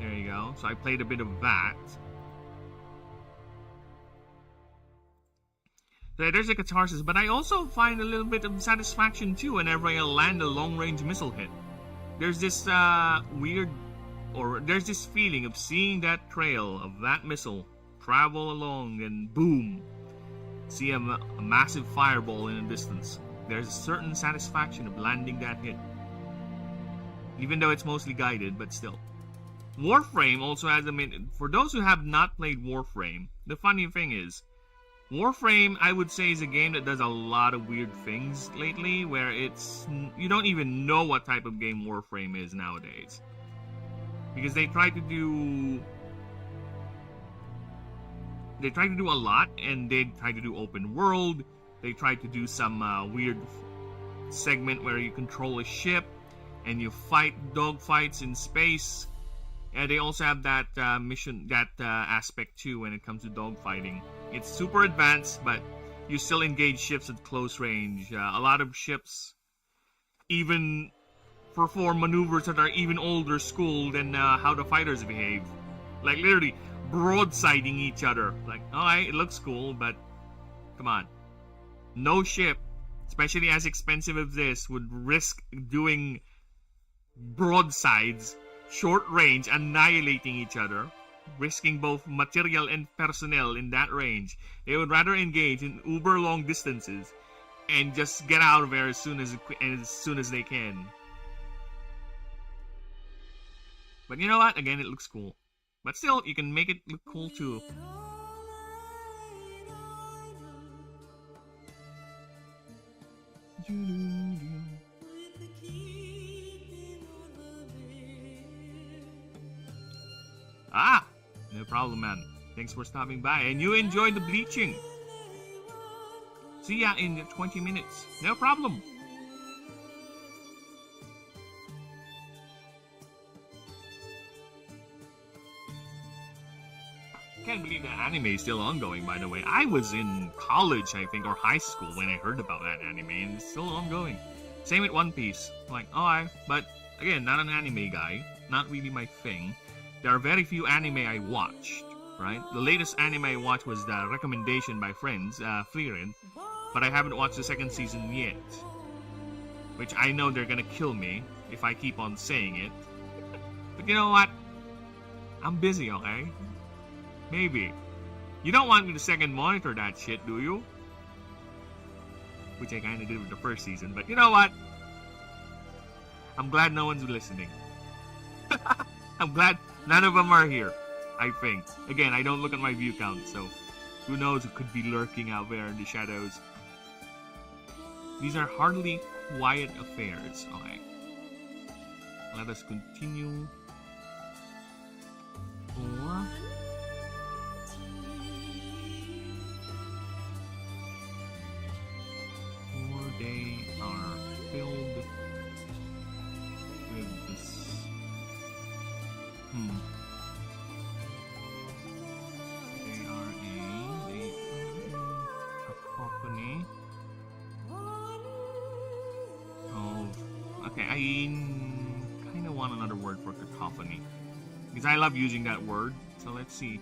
B: There you go. So I played a bit of that. So there's a catharsis, but I also find a little bit of satisfaction too whenever I land a long-range missile hit. There's this there's this feeling of seeing that trail of that missile travel along and boom, see a massive fireball in the distance. There's a certain satisfaction of landing that hit. Even though it's mostly guided, but still. Warframe also has for those who have not played Warframe, the funny thing is, Warframe, I would say, is a game that does a lot of weird things lately, where you don't even know what type of game Warframe is nowadays. Because they try to do a lot, and they try to do open world, they try to do some weird segment where you control a ship, and you fight dogfights in space, and they also have that aspect too when it comes to dogfighting. It's super advanced, but you still engage ships at close range. A lot of ships even perform maneuvers that are even older school than how the fighters behave. Like literally broadsiding each other. Like, alright, it looks cool, but come on. No ship, especially as expensive as this, would risk doing broadsides, short range, annihilating each other, risking both material and personnel in that range. They would rather engage in uber long distances and just get out of there as soon as they can. But you know what? Again, it looks cool. But still, you can make it look cool too. Ah! No problem, man. Thanks for stopping by. And you enjoyed the bleaching. See ya in 20 minutes. No problem. Can't believe that anime is still ongoing, by the way. I was in college, I think, or high school when I heard about that anime, and it's still ongoing. Same with One Piece. Like, but again, not an anime guy. Not really my thing. There are very few anime I watched, right? The latest anime I watched was the recommendation by friends, Flirin, but I haven't watched the second season yet. Which I know they're gonna kill me if I keep on saying it. But you know what? I'm busy, okay? Maybe. You don't want me to second monitor that shit, do you? Which I kinda did with the first season, but you know what? I'm glad no one's listening. I'm glad none of them are here, I think. Again, I don't look at my view count, so who knows who could be lurking out there in the shadows. These are hardly quiet affairs, okay? Let us continue. Or they are filled with this. They are a company. Oh, okay. I kind of want another word for cacophony because I love using that word. So let's see.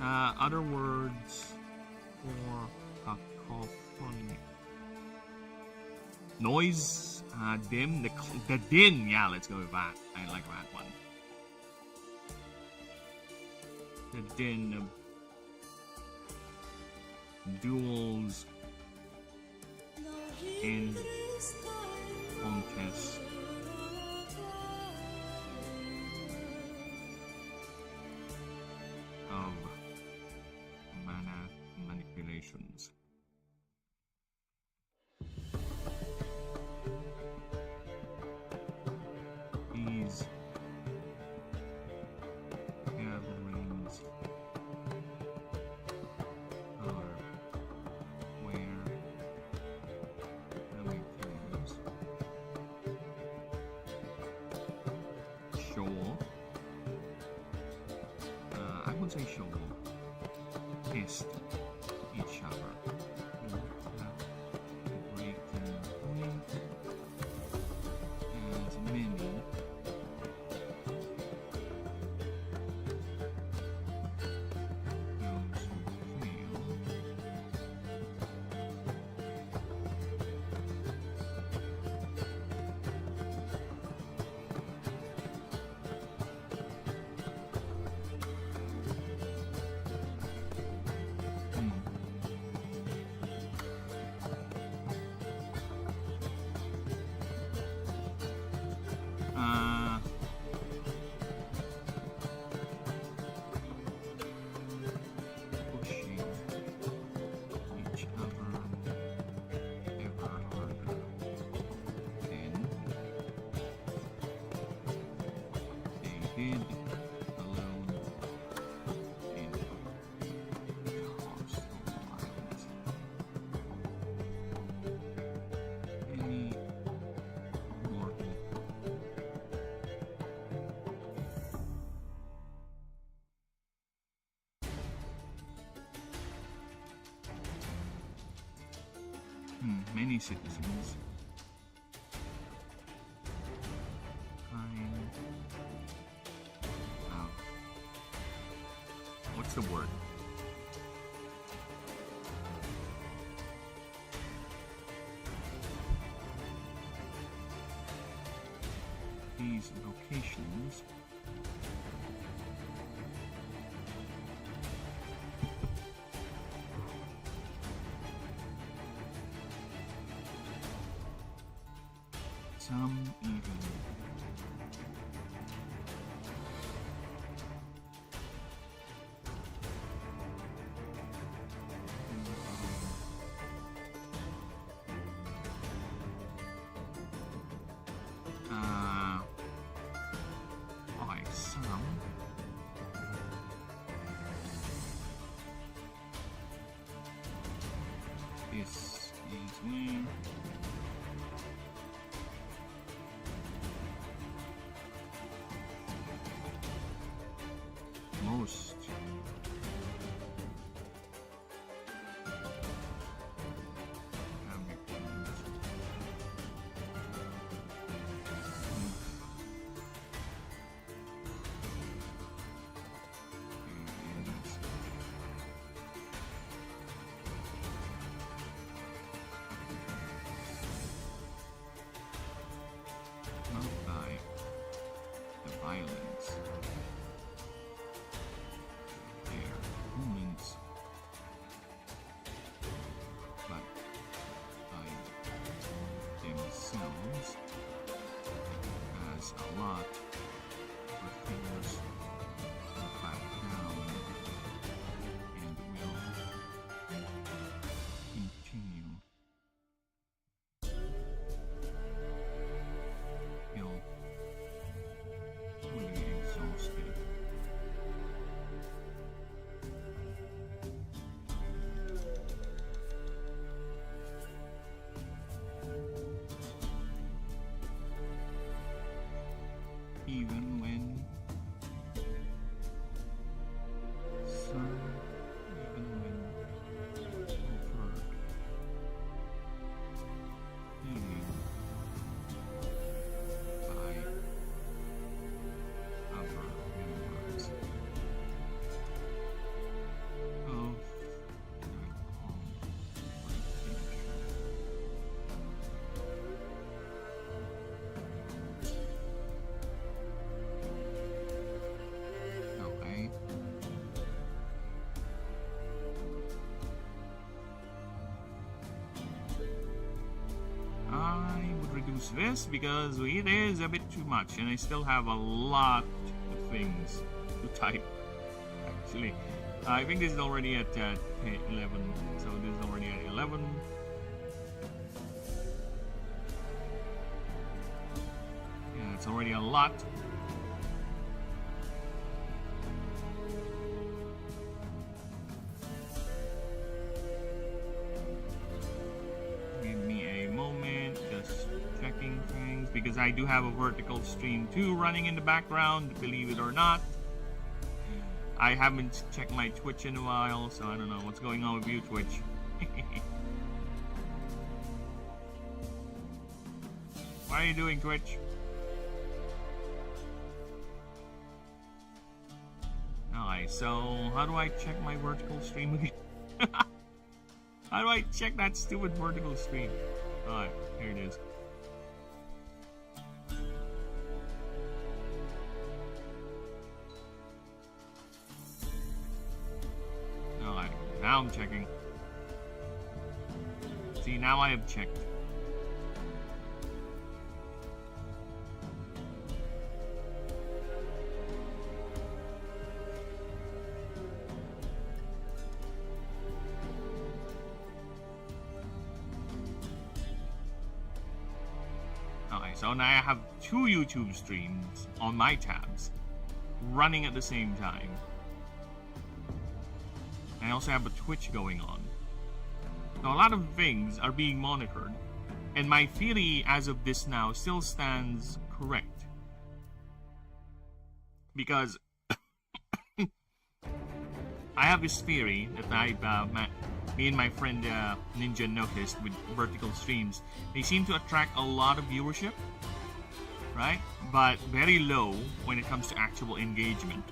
B: Other words for cacophony. Noise, dim, the din. Yeah, let's go with that. I like that one. The din of duels in contests. Of mana manipulations. These gatherings are where the victims show. I would say show. Test each other. Breaking point as many those who fail pushing each other ever harder. Then they did alone in hostile violence. Any mortal many citizens kind of what's the word? These locations some even okay, some is way. Most not by the violence. Their opponents, but by themselves as a lot refuse to back down and will continue till fully exhausted. Even when some, even when offered healing by other members of their congregation. Okay. I would reduce this because it is a bit too much and I still have a lot of things to type. Actually, I think this is already at 11, so this is already at 11. Yeah, it's already a lot. Give me a moment, just checking things, because I do have a vertical stream too running in the background, believe it or not. I haven't checked my Twitch in a while, so I don't know what's going on with you, Twitch. What are you doing, Twitch? Alright, so how do I check my vertical stream again? How do I check that stupid vertical stream? Alright, here it is. Alright, now I'm checking. See, now I have checked. So now I have two YouTube streams on my tabs running at the same time. I also have a Twitch going on. So a lot of things are being monitored, and my theory as of this now still stands correct. Because I have this theory that me and my friend Ninja noticed with vertical streams. They seem to attract a lot of viewership, right? But very low when it comes to actual engagement.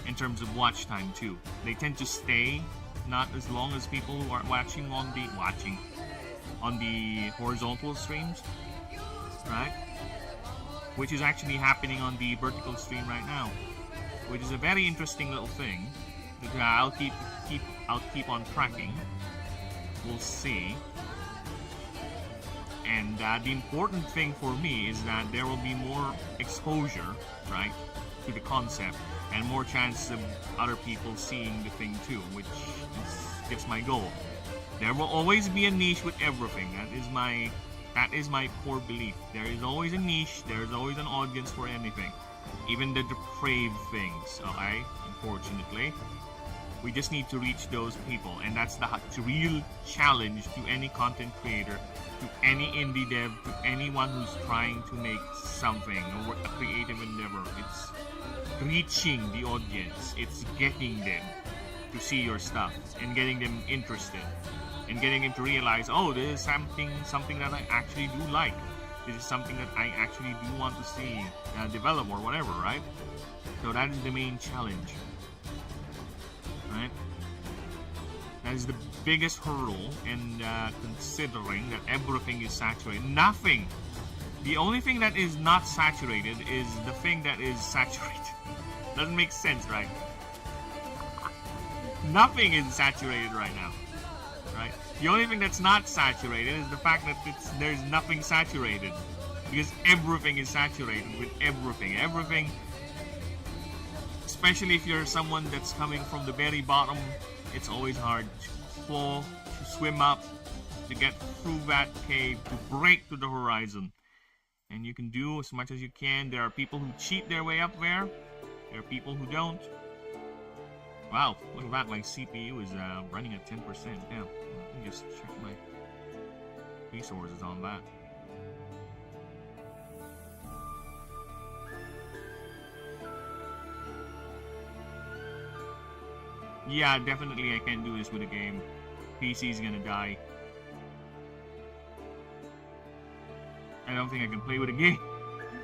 B: In terms of watch time too. They tend to stay not as long as people who are watching on the horizontal streams, right? Which is actually happening on the vertical stream right now. Which is a very interesting little thing. I'll keep on tracking. We'll see. And the important thing for me is that there will be more exposure, right, to the concept, and more chances of other people seeing the thing too, which is just my goal. There will always be a niche with everything. That is my core belief. There is always a niche. There is always an audience for anything, even the depraved things. Okay, unfortunately. We just need to reach those people, and that's the real challenge to any content creator, to any indie dev, to anyone who's trying to make something, a creative endeavor. It's reaching the audience. It's getting them to see your stuff and getting them interested and getting them to realize, oh, this is something that I actually do like. This is something that I actually do want to see develop or whatever, right? So that is the main challenge. Right? That is the biggest hurdle, and considering that everything is saturated, nothing. The only thing that is not saturated is the thing that is saturated. Doesn't make sense, right? Nothing is saturated right now, right? The only thing that's not saturated is the fact that there's nothing saturated, because everything is saturated with everything. Everything. Especially if you're someone that's coming from the very bottom, it's always hard to fall, to swim up, to get through that cave, to break to the horizon. And you can do as much as you can. There are people who cheat their way up there. There are people who don't. Wow, look at that, my CPU is running at 10%. Yeah, let me just check my resources on that. Yeah, definitely I can't do this with a game. PC is gonna die. I don't think I can play with a game.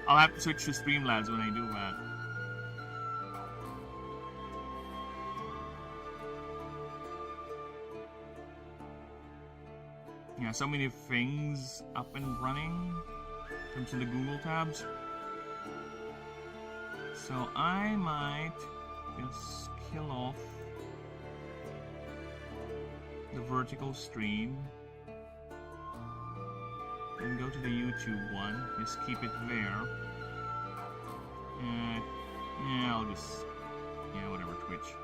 B: I'll have to switch to Streamlabs when I do that. Yeah, so many things up and running in terms of the Google tabs. So I might just kill off the vertical stream and go to the YouTube one. Just keep it there. Yeah, I'll just whatever, Twitch.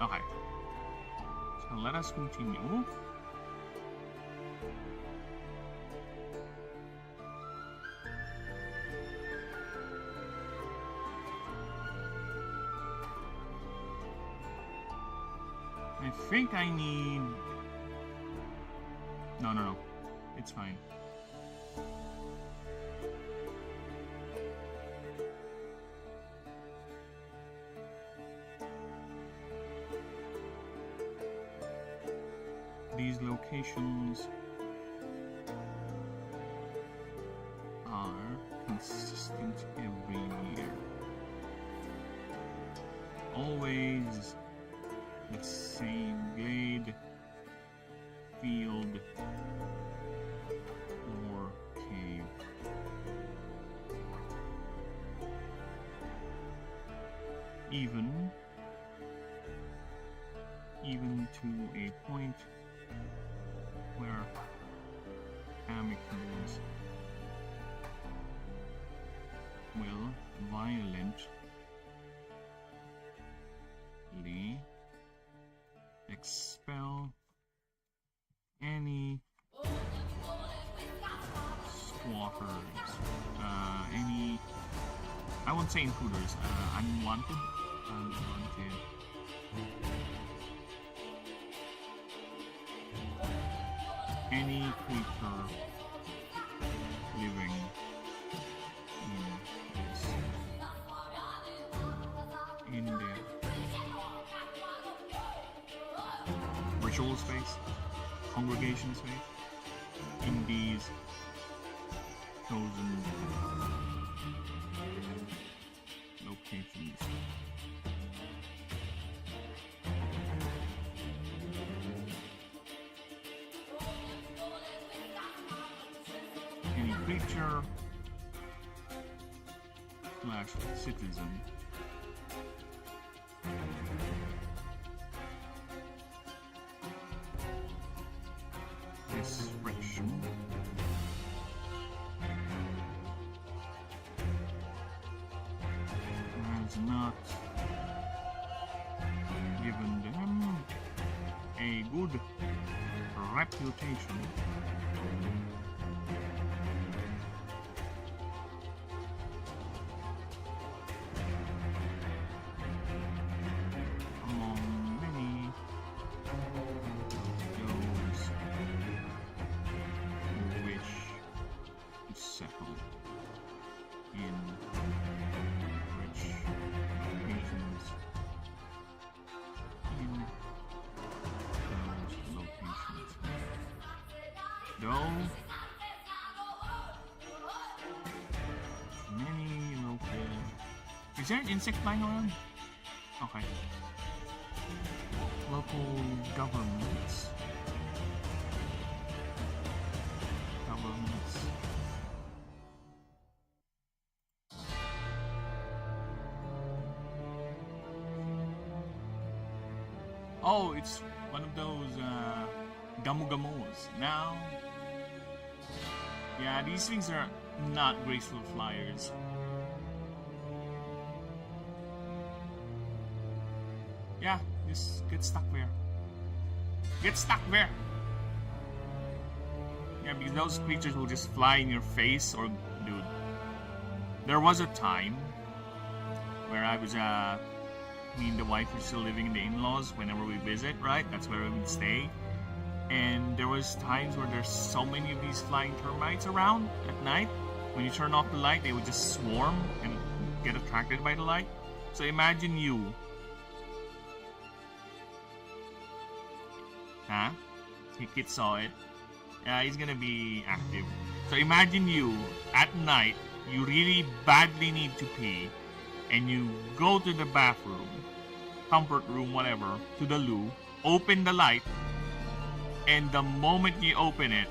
B: Okay. So let us continue. I think I need... No. It's fine. These locations are consistent every year. Always the same glade, field, or cave. Even to a point where amicus will violently expel any squatters, any, I won't say intruders, unwanted, any creature living in the ritual space, congregation space, in these chosen locations. Any creature / citizen restriction has not given them a good reputation though. Many local... Is there an insect flying around? Okay. Local governments. Oh, it's one of those gamu-gamos. Now, yeah, these things are not graceful flyers. Yeah, just get stuck there. Get stuck there! Yeah, because those creatures will just fly in your face or... Dude. There was a time where I was, me and the wife were still living in the in-laws whenever we visit, right? That's where we would stay. And there was times where there's so many of these flying termites around at night. When you turn off the light, they would just swarm and get attracted by the light. So imagine you. Huh? Kit saw it. Yeah, he's gonna be active. So imagine you, at night, you really badly need to pee, and you go to the bathroom, comfort room, whatever, to the loo, open the light, and the moment you open it,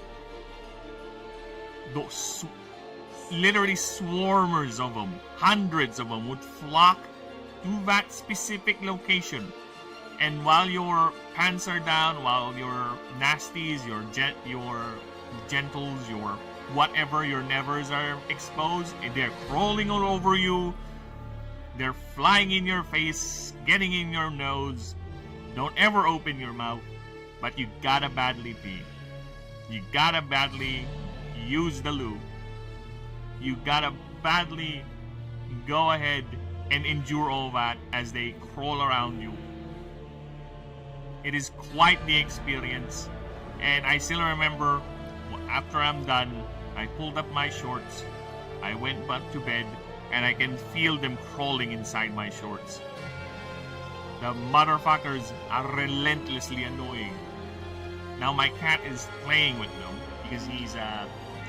B: those literally swarmers of them, hundreds of them, would flock to that specific location. And while your pants are down, while your nasties, your gentles, your whatever, your nevers are exposed, they're crawling all over you. They're flying in your face, getting in your nose. Don't ever open your mouth, but you gotta badly pee. You gotta badly use the loo. You gotta badly go ahead and endure all that as they crawl around you. It is quite the experience. And I still remember, after I'm done, I pulled up my shorts, I went back to bed, and I can feel them crawling inside my shorts. The motherfuckers are relentlessly annoying. Now my cat is playing with them because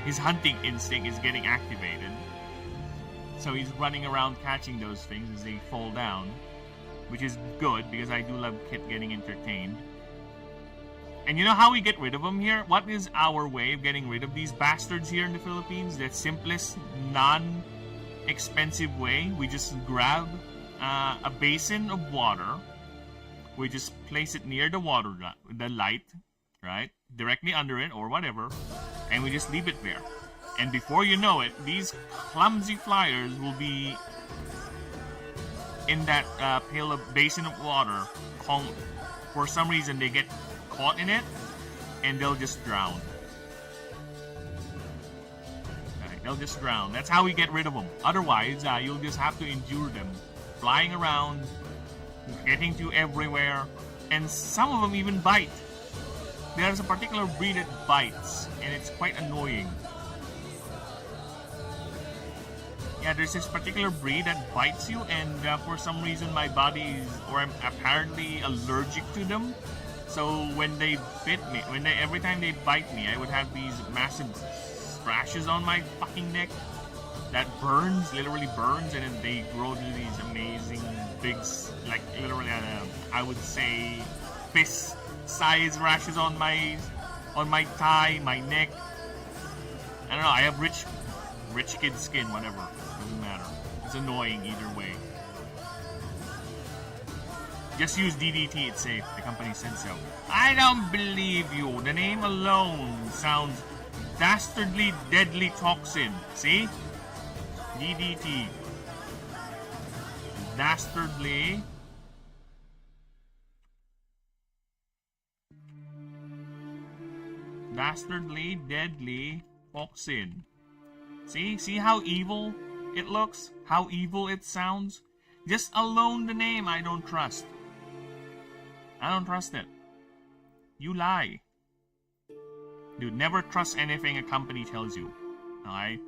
B: his hunting instinct is getting activated. So he's running around catching those things as they fall down, which is good because I do love Kit getting entertained. And you know how we get rid of them here? What is our way of getting rid of these bastards here in the Philippines? The simplest, non-expensive way. We just grab a basin of water. We just place it near the light, right? Directly under it or whatever. And we just leave it there. And before you know it, these clumsy flyers will be in that basin of water. For some reason, they get caught in it, and they'll just drown. Right, they'll just drown. That's how we get rid of them. Otherwise, you'll just have to endure them flying around, getting to everywhere, and some of them even bite. There's a particular breed that bites, and it's quite annoying. Yeah, there's this particular breed that bites you, and for some reason my body is, or I'm apparently allergic to them. So when they bit me, every time they bite me, I would have these massive rashes on my fucking neck that burns, literally burns, and then they grow to these amazing big, like literally, I would say, fist-sized rashes on my thigh, my neck. I don't know. I have rich kid skin, whatever. Doesn't matter. It's annoying either way. Just use DDT, it's safe. The company said so. I don't believe you. The name alone sounds dastardly deadly toxin. See? DDT. Dastardly deadly toxin. See? See how evil it looks? How evil it sounds? Just alone the name I don't trust. I don't trust it. You lie. Dude, never trust anything a company tells you. Alright?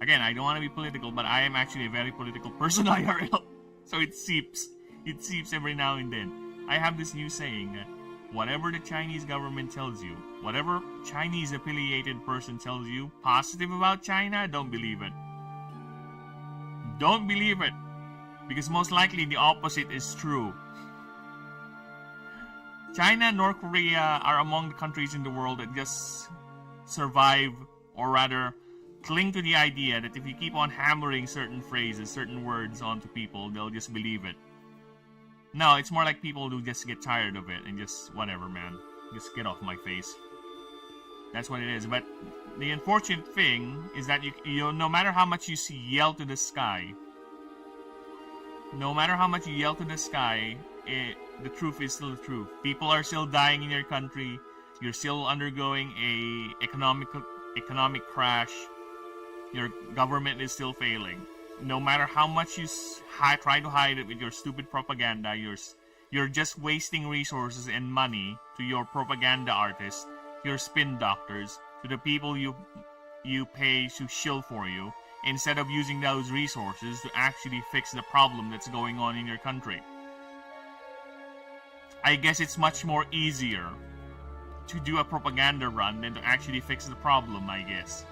B: Again, I don't want to be political, but I am actually a very political person IRL. So it seeps. It seeps every now and then. I have this new saying that whatever the Chinese government tells you, whatever Chinese affiliated person tells you positive about China, don't believe it. Don't believe it. Because most likely the opposite is true. China and North Korea are among the countries in the world that just survive, or rather cling to the idea that if you keep on hammering certain phrases, certain words onto people, they'll just believe it. No, it's more like people who just get tired of it and just, whatever, man. Just get off my face. That's what it is. But the unfortunate thing is that you no matter how much you yell to the sky, no matter how much you yell to the sky, the truth is still the truth. People are still dying in your country. You're still undergoing a economic crash. Your government is still failing. No matter how much you try to hide it with your stupid propaganda, you're just wasting resources and money to your propaganda artists, your spin doctors, to the people you pay to shill for you, instead of using those resources to actually fix the problem that's going on in your country. I guess it's much more easier to do a propaganda run than to actually fix the problem, I guess.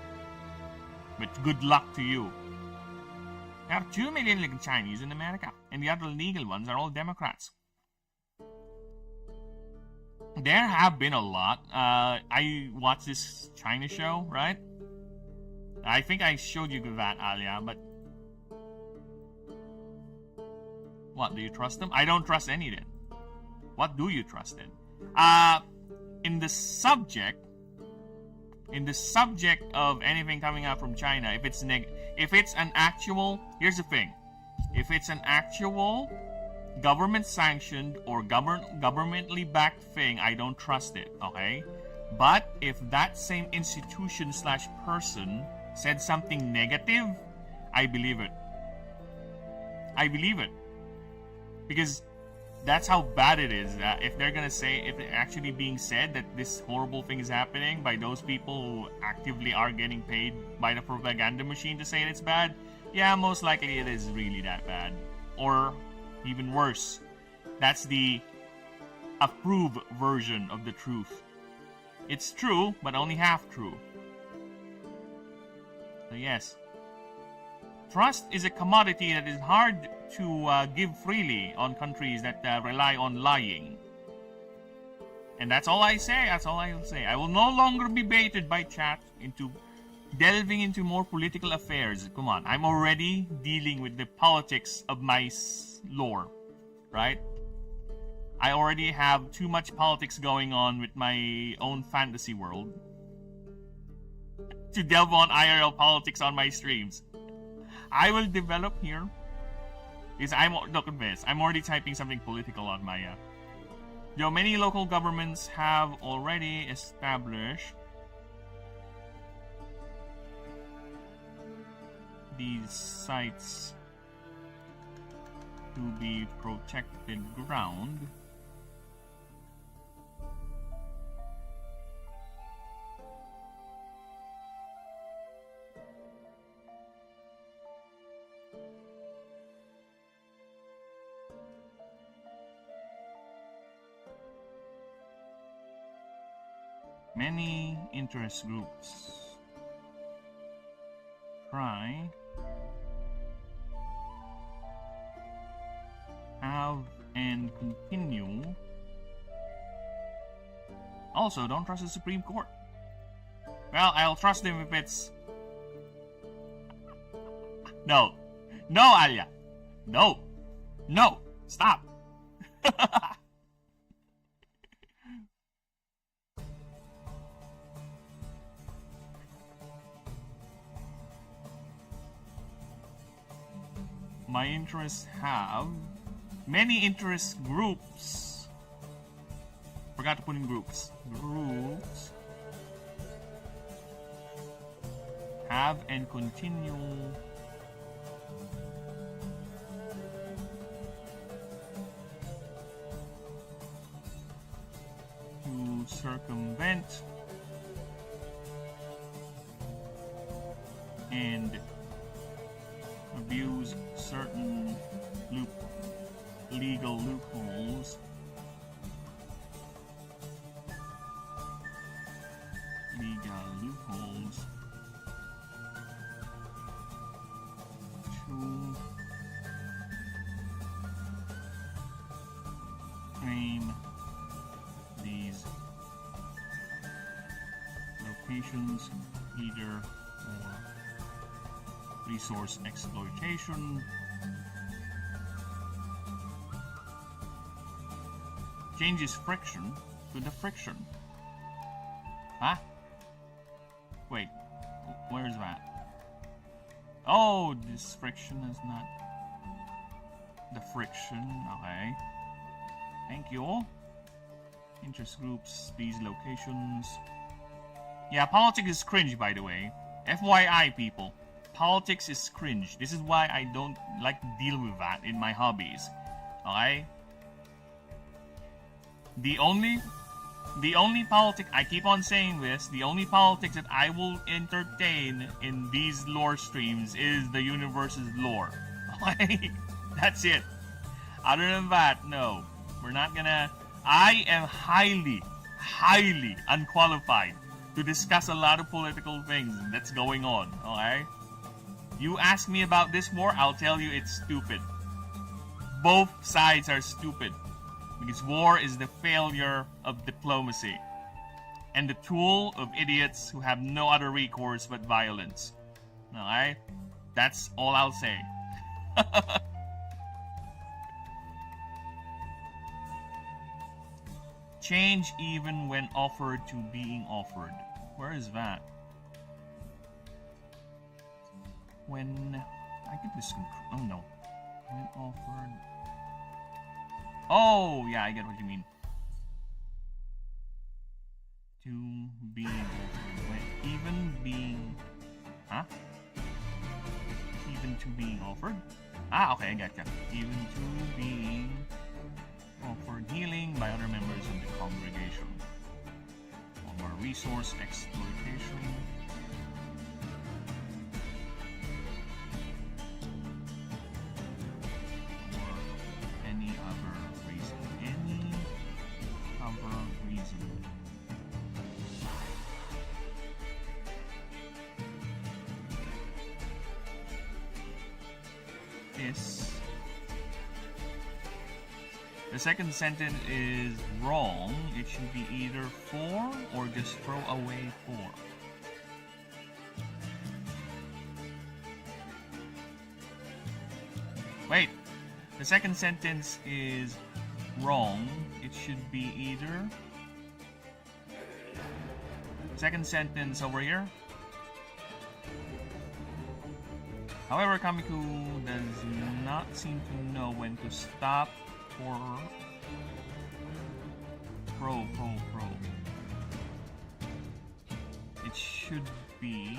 B: But good luck to you. There are 2 million Chinese in America, and the other legal ones are all Democrats. There have been a lot. I watched this China show, right? I think I showed you that, Alia, but... What, do you trust them? I don't trust any of them. What do you trust in? In the subject of anything coming out from China, if it's an actual, here's the thing, if it's an actual government sanctioned or governmentally backed thing, I don't trust it, okay? But if that same institution / person said something negative, I believe it. I believe it. Because that's how bad it is. If they're gonna say, if it's actually being said that this horrible thing is happening by those people who actively are getting paid by the propaganda machine to say it's bad, yeah, most likely it is really that bad. Or even worse, that's the approved version of the truth. It's true, but only half true. So yes, trust is a commodity that is hard to give freely on countries that rely on lying. And that's all I say. That's all I'll say. I will no longer be baited by chat into delving into more political affairs. Come on, I'm already dealing with the politics of my lore, right? I already have too much politics going on with my own fantasy world to delve on IRL politics on my streams. I will develop here. Because don't confess, I'm already typing something political on my Though many local governments have already established these sites to be protected ground, many interest groups try, have, and continue. Also, don't trust the Supreme Court. Well, I'll trust them if it's... No. No, Alia. No. No. Stop. My interests have many interest groups. Forgot to put in groups. Groups have and continue to circumvent and abuse certain legal loopholes legal loopholes to claim these locations either for resource exploitation, changes friction to the friction. Huh? Wait, where's that? Oh, this friction is not the friction. Okay. Thank you. Interest groups, these locations. Yeah, politics is cringe, by the way. FYI, people. Politics is cringe. This is why I don't like to deal with that in my hobbies. Okay? The only politic, I keep on saying this, the only politics that I will entertain in these lore streams is the universe's lore. Okay? That's it. Other than that, no. We're not gonna... I am highly unqualified to discuss a lot of political things that's going on, okay? You ask me about this war, I'll tell you it's stupid. Both sides are stupid. Because war is the failure of diplomacy. And the tool of idiots who have no other recourse but violence. Okay? That's all I'll say. Change even when offered to being offered. Where is that? When... I get this... Oh no. When offered... Oh, yeah, I get what you mean. To be when even being... Huh? Even to being offered? Ah, okay, I gotcha. Even to being offered healing by other members of the congregation. Or resource exploitation. The second sentence is wrong. It should be either for or just throw away for. Wait, the second sentence is wrong. It should be either... Second sentence over here. However, Kamiku does not seem to know when to stop for pro. It should be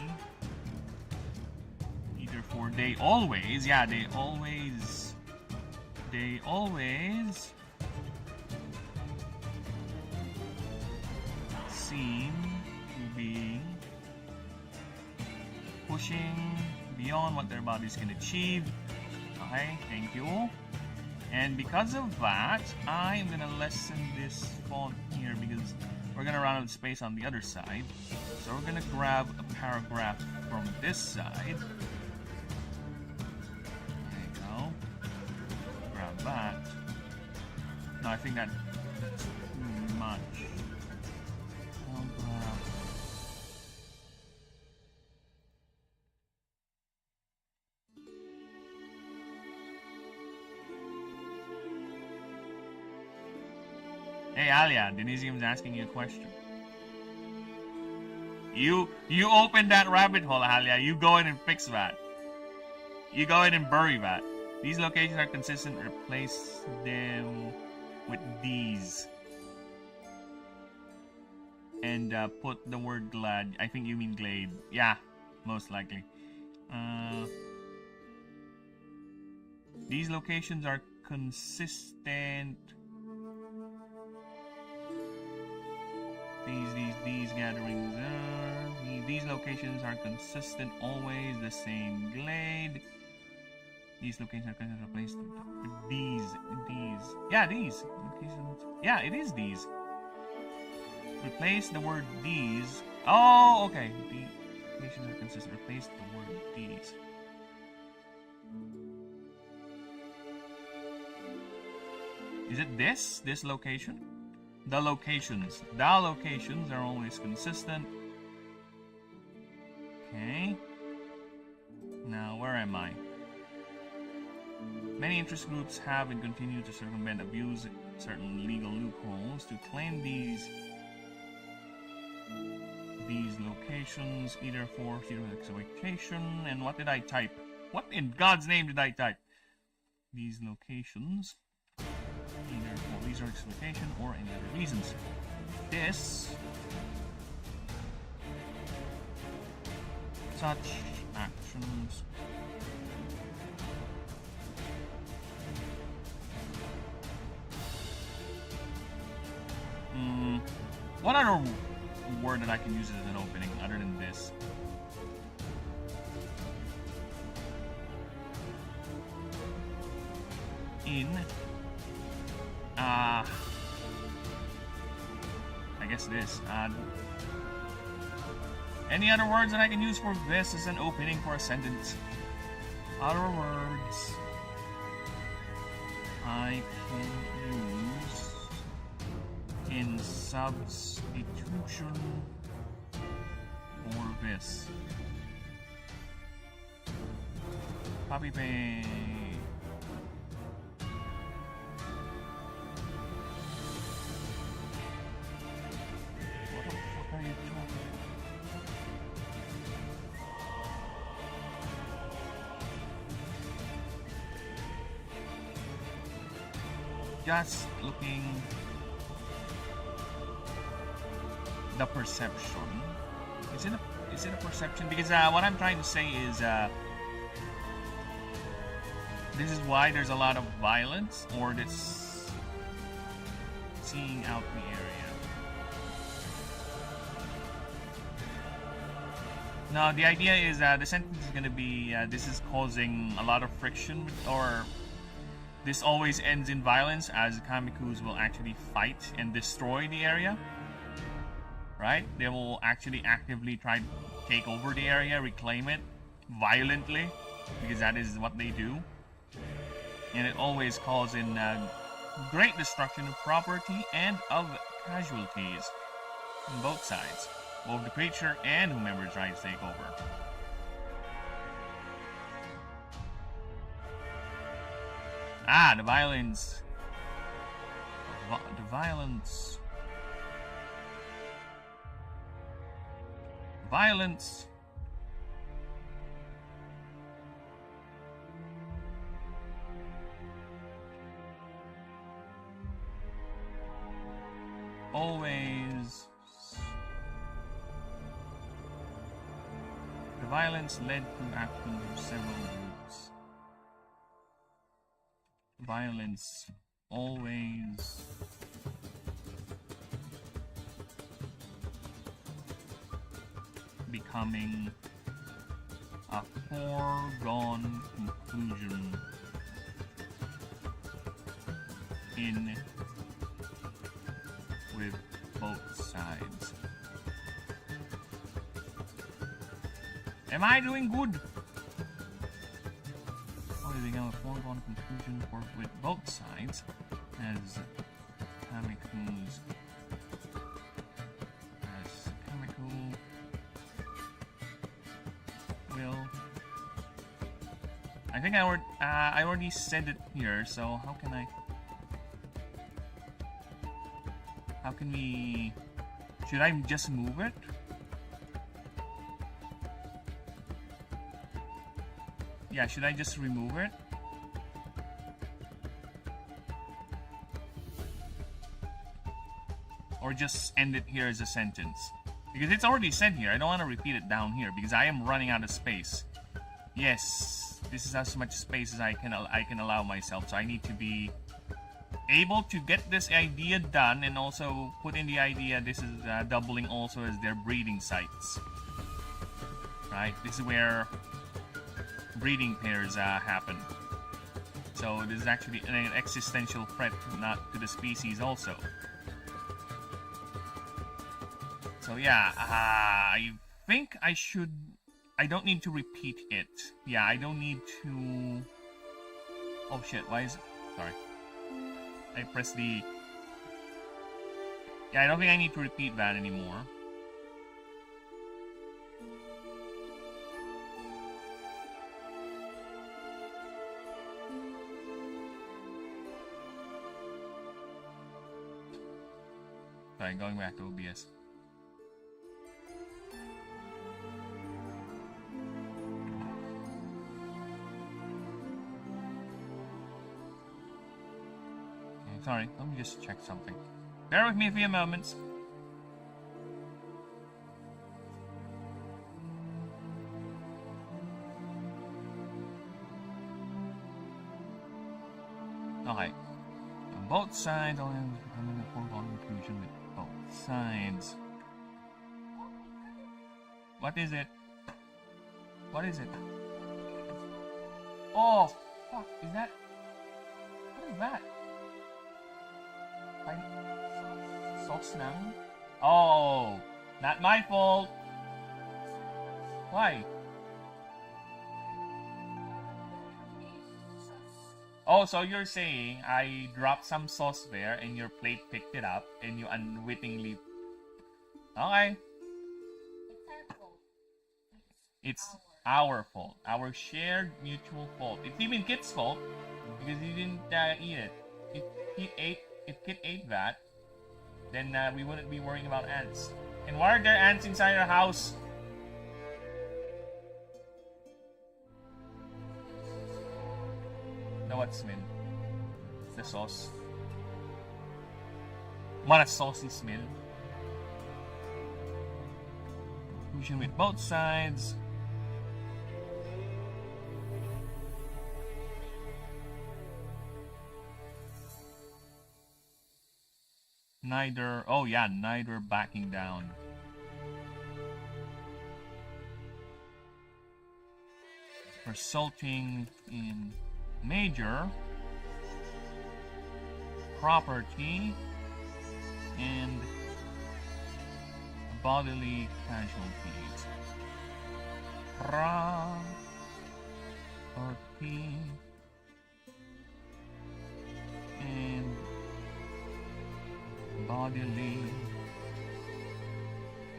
B: either for they always, yeah, they always seem to be pushing beyond what their bodies can achieve. Okay, thank you. And because of that, I'm gonna lessen this font here because we're gonna run out of space on the other side. So we're gonna grab a paragraph from this side. There you go. Grab that. No, I think that's too much. I'll grab... Hey Alia, Denisium's asking you a question. You open that rabbit hole, Alia. You go in and fix that. You go in and bury that. These locations are consistent. Replace them with these. And put the word glad. I think you mean glade. Yeah, most likely. These locations are consistent. These gatherings are... These locations are consistent, always the same glade. These locations are consistent, replaced with these. Yeah, these. Locations. Yeah, it is these. Replace the word these Oh, okay. The locations are consistent. Replace the word these. Is it this? This location? The locations. The locations are always consistent. Okay. Now, where am I? Many interest groups have and continue to circumvent, abuse certain legal loopholes to claim these locations either for theater exploitation. And what did I type? What in God's name did I type? These locations either for resource exploitation or any other reasons. This such actions what other word that I can use as an opening other than this? In I guess this. Any other words that I can use for this as an opening for a sentence? Other words I can use in substitution for this. Copy paste. What the fuck are you doing? Just looking the perception. Is it a perception? Because what I'm trying to say is this is why there's a lot of violence, or this seeing out the area. Now the idea is the sentence is going to be this is causing a lot of friction, or this always ends in violence as Kamikus will actually fight and destroy the area. Right? They will actually actively try to take over the area, reclaim it violently, because that is what they do. And it always causes great destruction of property and of casualties on both sides, both the creature and whomever tries to take over. The violence. The violence. Violence. Always. The violence led to actions of several groups. Violence always becoming a foregone conclusion in with both sides. Am I doing good? Always become a foregone conclusion for with both sides as Kamikus will. I think I already said it here, so how can I? How can we? Should I just move it? Yeah, should I just remove it? Or just end it here as a sentence? Because it's already said here. I don't want to repeat it down here because I am running out of space. Yes, this is as much space as I can allow myself. So I need to be able to get this idea done and also put in the idea this is doubling also as their breeding sites. Right? This is where breeding pairs happen. So this is actually an existential threat not to the species also. So So yeah, I think I should... I don't need to repeat it. Yeah, I don't need to... Oh shit, why is it... Sorry. I pressed the... Yeah, I don't think I need to repeat that anymore. Sorry, going back to OBS. Okay, sorry, let me just check something. Bear with me a few moments. Okay. On both sides, all ends becoming a foregone conclusion with both sides. What is it? What is it? Oh, fuck, is that... What is that? Sauce now? Oh, not my fault. Why? Oh, so you're saying I dropped some sauce there and your plate picked it up and you unwittingly... Okay. It's our fault. Our shared mutual fault. It's even Kit's fault because he didn't eat it. If Kit ate that, then we wouldn't be worrying about ants. And why are there ants inside our house? Know what smell? The sauce. What a saucy smell. Fusion with both sides. Neither, oh yeah, neither backing down. Resulting in major property and bodily casualties. Property and bodily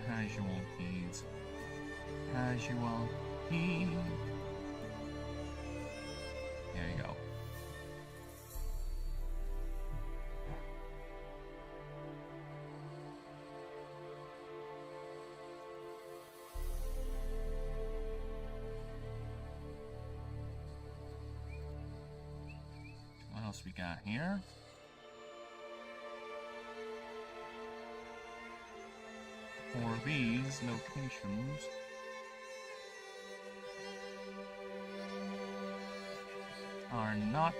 B: casualties. Casualty. There you go. What else we got here? For these locations, are not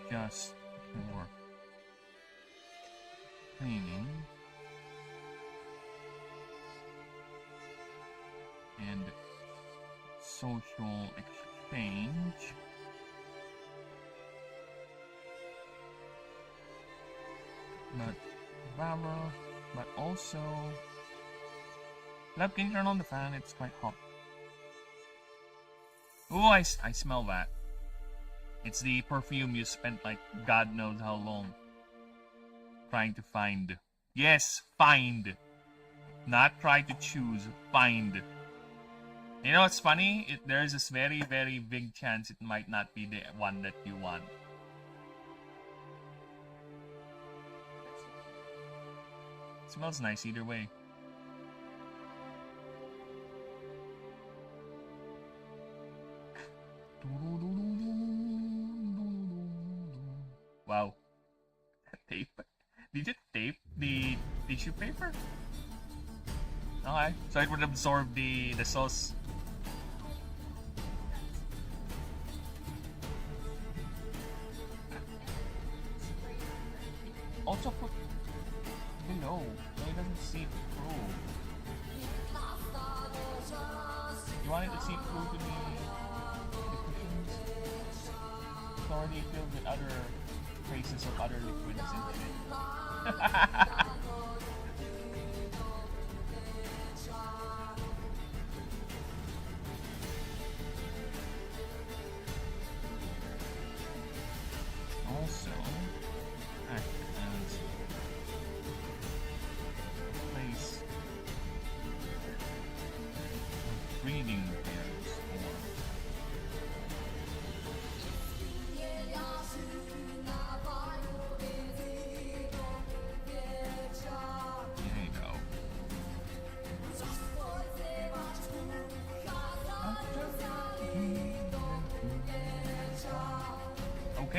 B: just for cleaning and social exchange, but also... Love, can you turn on the fan? It's quite hot. Oh, I smell that. It's the perfume you spent like God knows how long trying to find. Yes, find. Not try to choose, find. You know what's funny? There's this very, very big chance it might not be the one that you want. It smells nice either way. Wow. Tape. Did you tape the tissue paper? Okay. So it would absorb the sauce. Also put below so it doesn't seep through. You want it to seep through to the cushions? It's already filled with other traces of other liquids in it.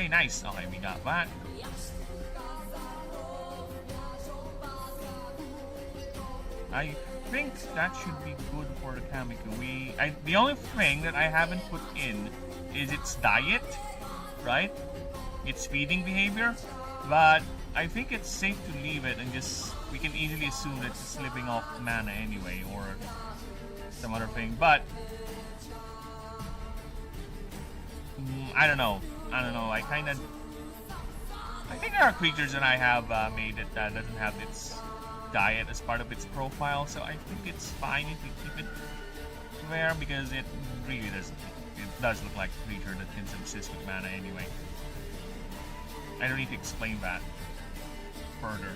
B: Okay, nice. Okay, we got that. I think that should be good for the Kamiko. The only thing that I haven't put in is its diet, right? Its feeding behavior, but I think it's safe to leave it and we can easily assume that it's living off mana anyway, or some other thing, but I don't know. I think there are creatures that I have made that doesn't have its diet as part of its profile, so I think it's fine if you keep it there, because it really doesn't. It does look like a creature that can subsist with mana anyway. I don't need to explain that further.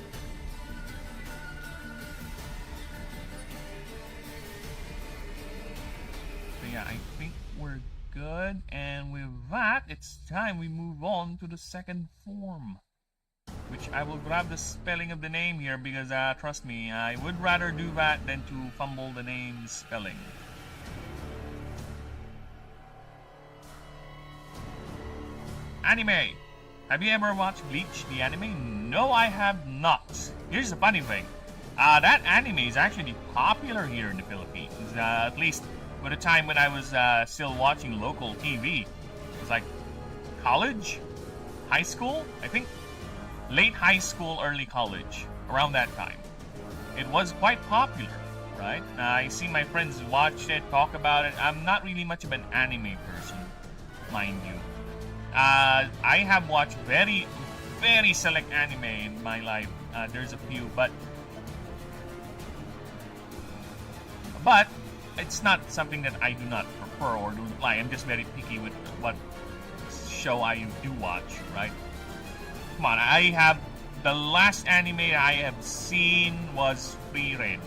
B: So yeah, I think we're good, and with that, it's time we move on to the second form, which I will grab the spelling of the name here, because trust me, I would rather do that than to fumble the name spelling. Anime. Have you ever watched Bleach, the anime? No, I have not. Here's the funny thing. That anime is actually popular here in the Philippines, at least by the time when I was still watching local TV. It was like college? High school? I think late high school, early college, around that time. It was quite popular, right? I see my friends watch it, talk about it. I'm not really much of an anime person, mind you. I have watched very, very select anime in my life. There's a few, but it's not something that I do not prefer or do not like. I'm just very picky with what show I do watch, right? Come on, the last anime I have seen was Free Ren,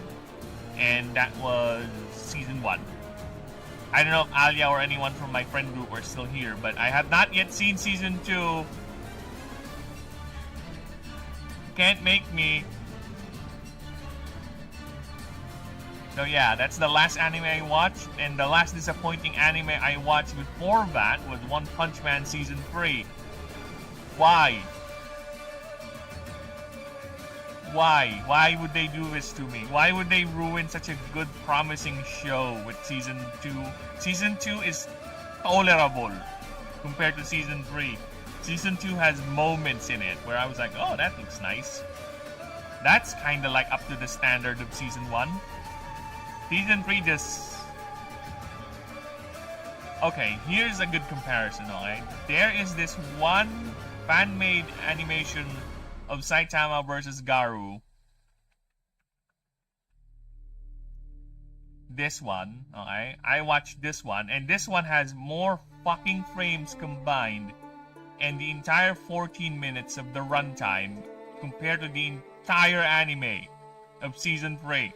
B: and that was season 1. I don't know if Alia or anyone from my friend group are still here, but I have not yet seen season 2. Can't make me. So yeah, that's the last anime I watched, and the last disappointing anime I watched before that was One Punch Man season 3. Why? Why would they do this to me? Why would they ruin such a good, promising show with season 2? Season 2 is tolerable compared to season 3. Season 2 has moments in it where I was like, oh, that looks nice. That's kind of like up to the standard of season 1. Season 3 just... Okay, here's a good comparison, alright? There is this one fan-made animation of Saitama versus Garu. This one, okay? I watched this one, and this one has more fucking frames combined and the entire 14 minutes of the runtime compared to the entire anime of season 3.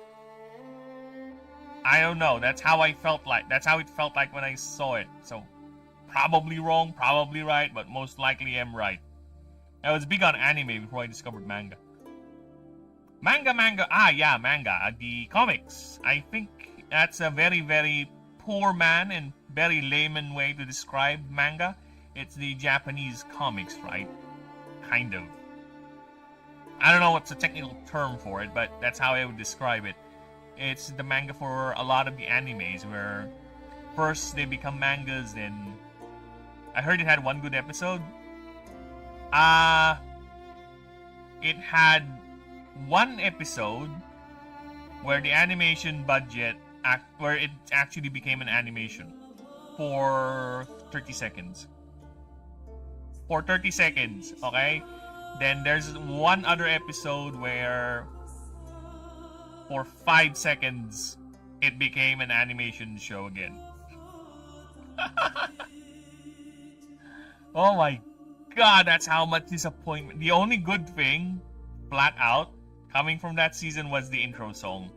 B: I don't know, that's how I felt like. That's how it felt like when I saw it. So, probably wrong, probably right, but most likely I'm right. I was big on anime before I discovered manga. Manga. Yeah, manga. The comics. I think that's a very, very poor man and very layman way to describe manga. It's the Japanese comics, right? Kind of. I don't know what's the technical term for it, but that's how I would describe it. It's the manga for a lot of the animes, where first they become mangas, then... I heard it had one good episode. It had one episode where the animation budget, where it actually became an animation for 30 seconds. For 30 seconds, okay? Then there's one other episode where for 5 seconds it became an animation show again. Oh my god, that's how much disappointment. The only good thing, flat out, coming from that season was the intro song.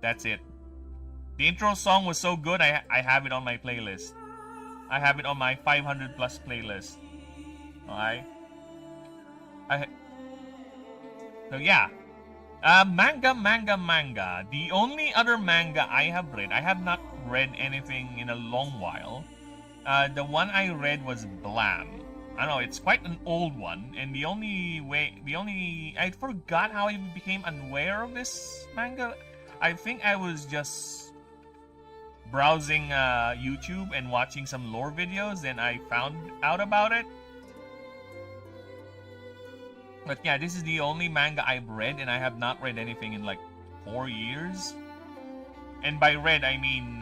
B: That's it. The intro song was so good, I have it on my playlist. I have it on my 500 plus playlist. Alright? So yeah. Manga. The only other manga I have read, I have not read anything in a long while. The one I read was Blam. I don't know, it's quite an old one, and I forgot how I became unaware of this manga. I think I was just browsing YouTube and watching some lore videos, and I found out about it. But yeah, this is the only manga I've read, and I have not read anything in like 4 years. And by read, I mean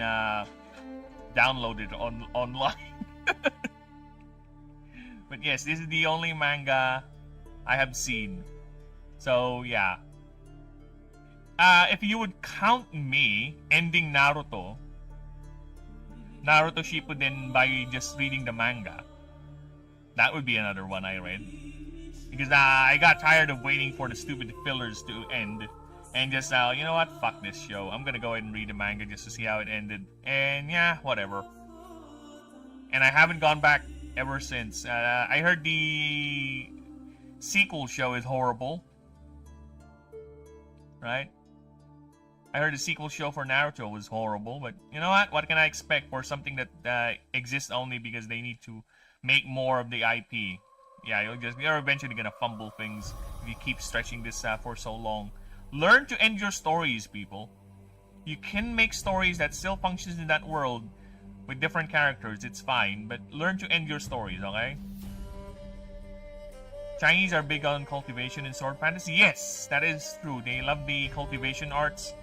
B: downloaded online. But yes, this is the only manga I have seen. So yeah. If you would count me ending Naruto Shippuden by just reading the manga, that would be another one I read. Because I got tired of waiting for the stupid fillers to end. And just, you know what? Fuck this show. I'm gonna go ahead and read the manga just to see how it ended. And yeah, whatever. And I haven't gone back ever since. I heard the sequel show is horrible. Right? I heard the sequel show for Naruto was horrible. But you know what? What can I expect for something that exists only because they need to make more of the IP? Yeah, you're eventually gonna fumble things if you keep stretching this for so long. Learn to end your stories, people. You can make stories that still functions in that world with different characters, it's fine, but learn to end your stories, okay? Chinese are big on cultivation in sword fantasy. Yes, that is true. They love the cultivation arts.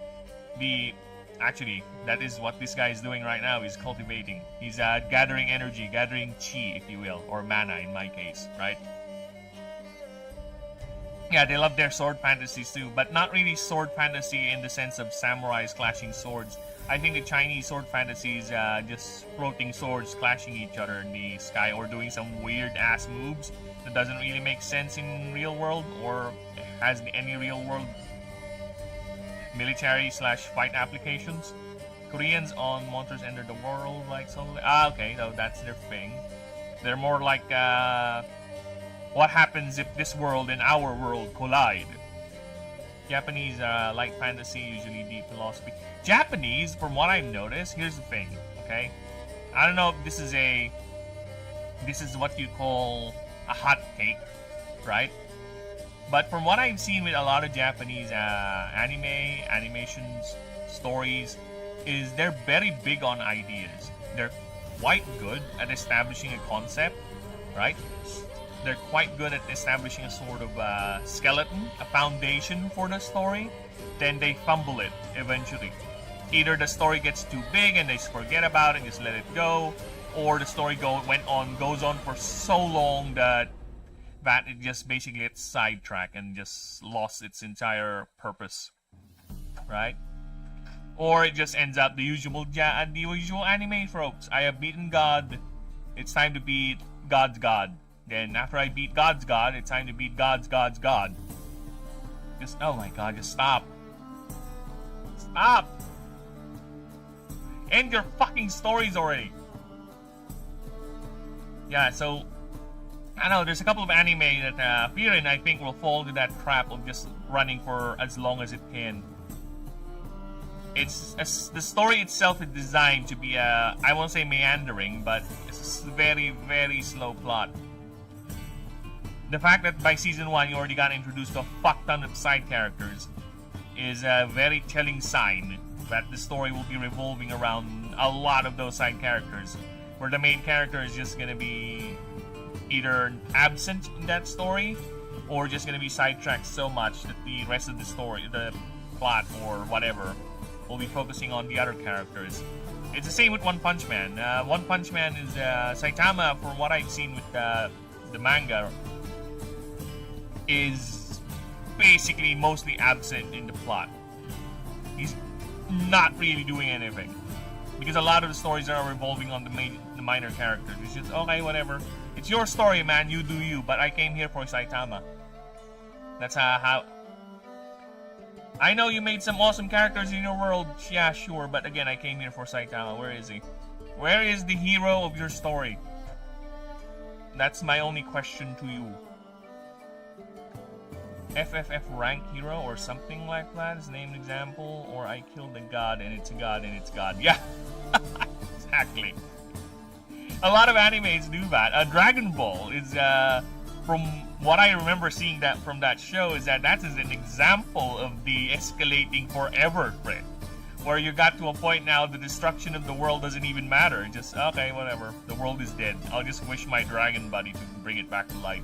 B: Actually, that is what this guy is doing right now. He's cultivating. He's gathering energy, gathering chi, if you will, or mana in my case, right? Yeah, they love their sword fantasies too, but not really sword fantasy in the sense of samurais clashing swords. I think the Chinese sword fantasy is just floating swords clashing each other in the sky or doing some weird ass moves that doesn't really make sense in real world or has any real world military / fight applications. Koreans on Monsters Enter the World, like so. Okay, so that's their thing. They're more like what happens if this world and our world collide. Japanese light fantasy, usually deep philosophy. Japanese, from what I've noticed, here's the thing, okay? I don't know if this is what you call a hot take, right? But from what I've seen with a lot of Japanese animations, stories, is they're very big on ideas. They're quite good at establishing a concept, right? They're quite good at establishing a sort of skeleton, a foundation for the story. Then they fumble it eventually. Either the story gets too big and they forget about it and just let it go, or the story goes on for so long that it just basically gets sidetracked and just lost its entire purpose, right? Or it just ends up the usual anime tropes. I have beaten God. It's time to beat God's God. Then after I beat God's God, it's time to beat God's God. Just, oh my god, just stop. Stop! End your fucking stories already. Yeah, so I know there's a couple of anime that Firin, I think, will fall into that trap of just running for as long as it can. The story itself is designed to be I won't say meandering, but it's a very, very slow plot. The fact that by season 1 you already got introduced to a fuck ton of side characters is a very telling sign that the story will be revolving around a lot of those side characters, where the main character is just gonna be either absent in that story or just gonna be sidetracked so much that the rest of the story, the plot or whatever, will be focusing on the other characters. It's the same with One Punch Man. One Punch Man is Saitama, from what I've seen with the manga, is basically mostly absent in the plot. He's not really doing anything because a lot of the stories are revolving on the minor characters. It's just, okay, whatever. It's your story, man. You do you. But I came here for Saitama. That's how. I know you made some awesome characters in your world. Yeah, sure. But again, I came here for Saitama. Where is he? Where is the hero of your story? That's my only question to you. FFF rank hero or something like that is named example, or I killed a god and it's a god and it's god. Yeah, exactly. A lot of animes do that. Dragon Ball is, from what I remember seeing that from that show, is that is an example of the escalating forever trend, where you got to a point now the destruction of the world doesn't even matter. Just, okay, whatever. The world is dead. I'll just wish my dragon buddy to bring it back to life.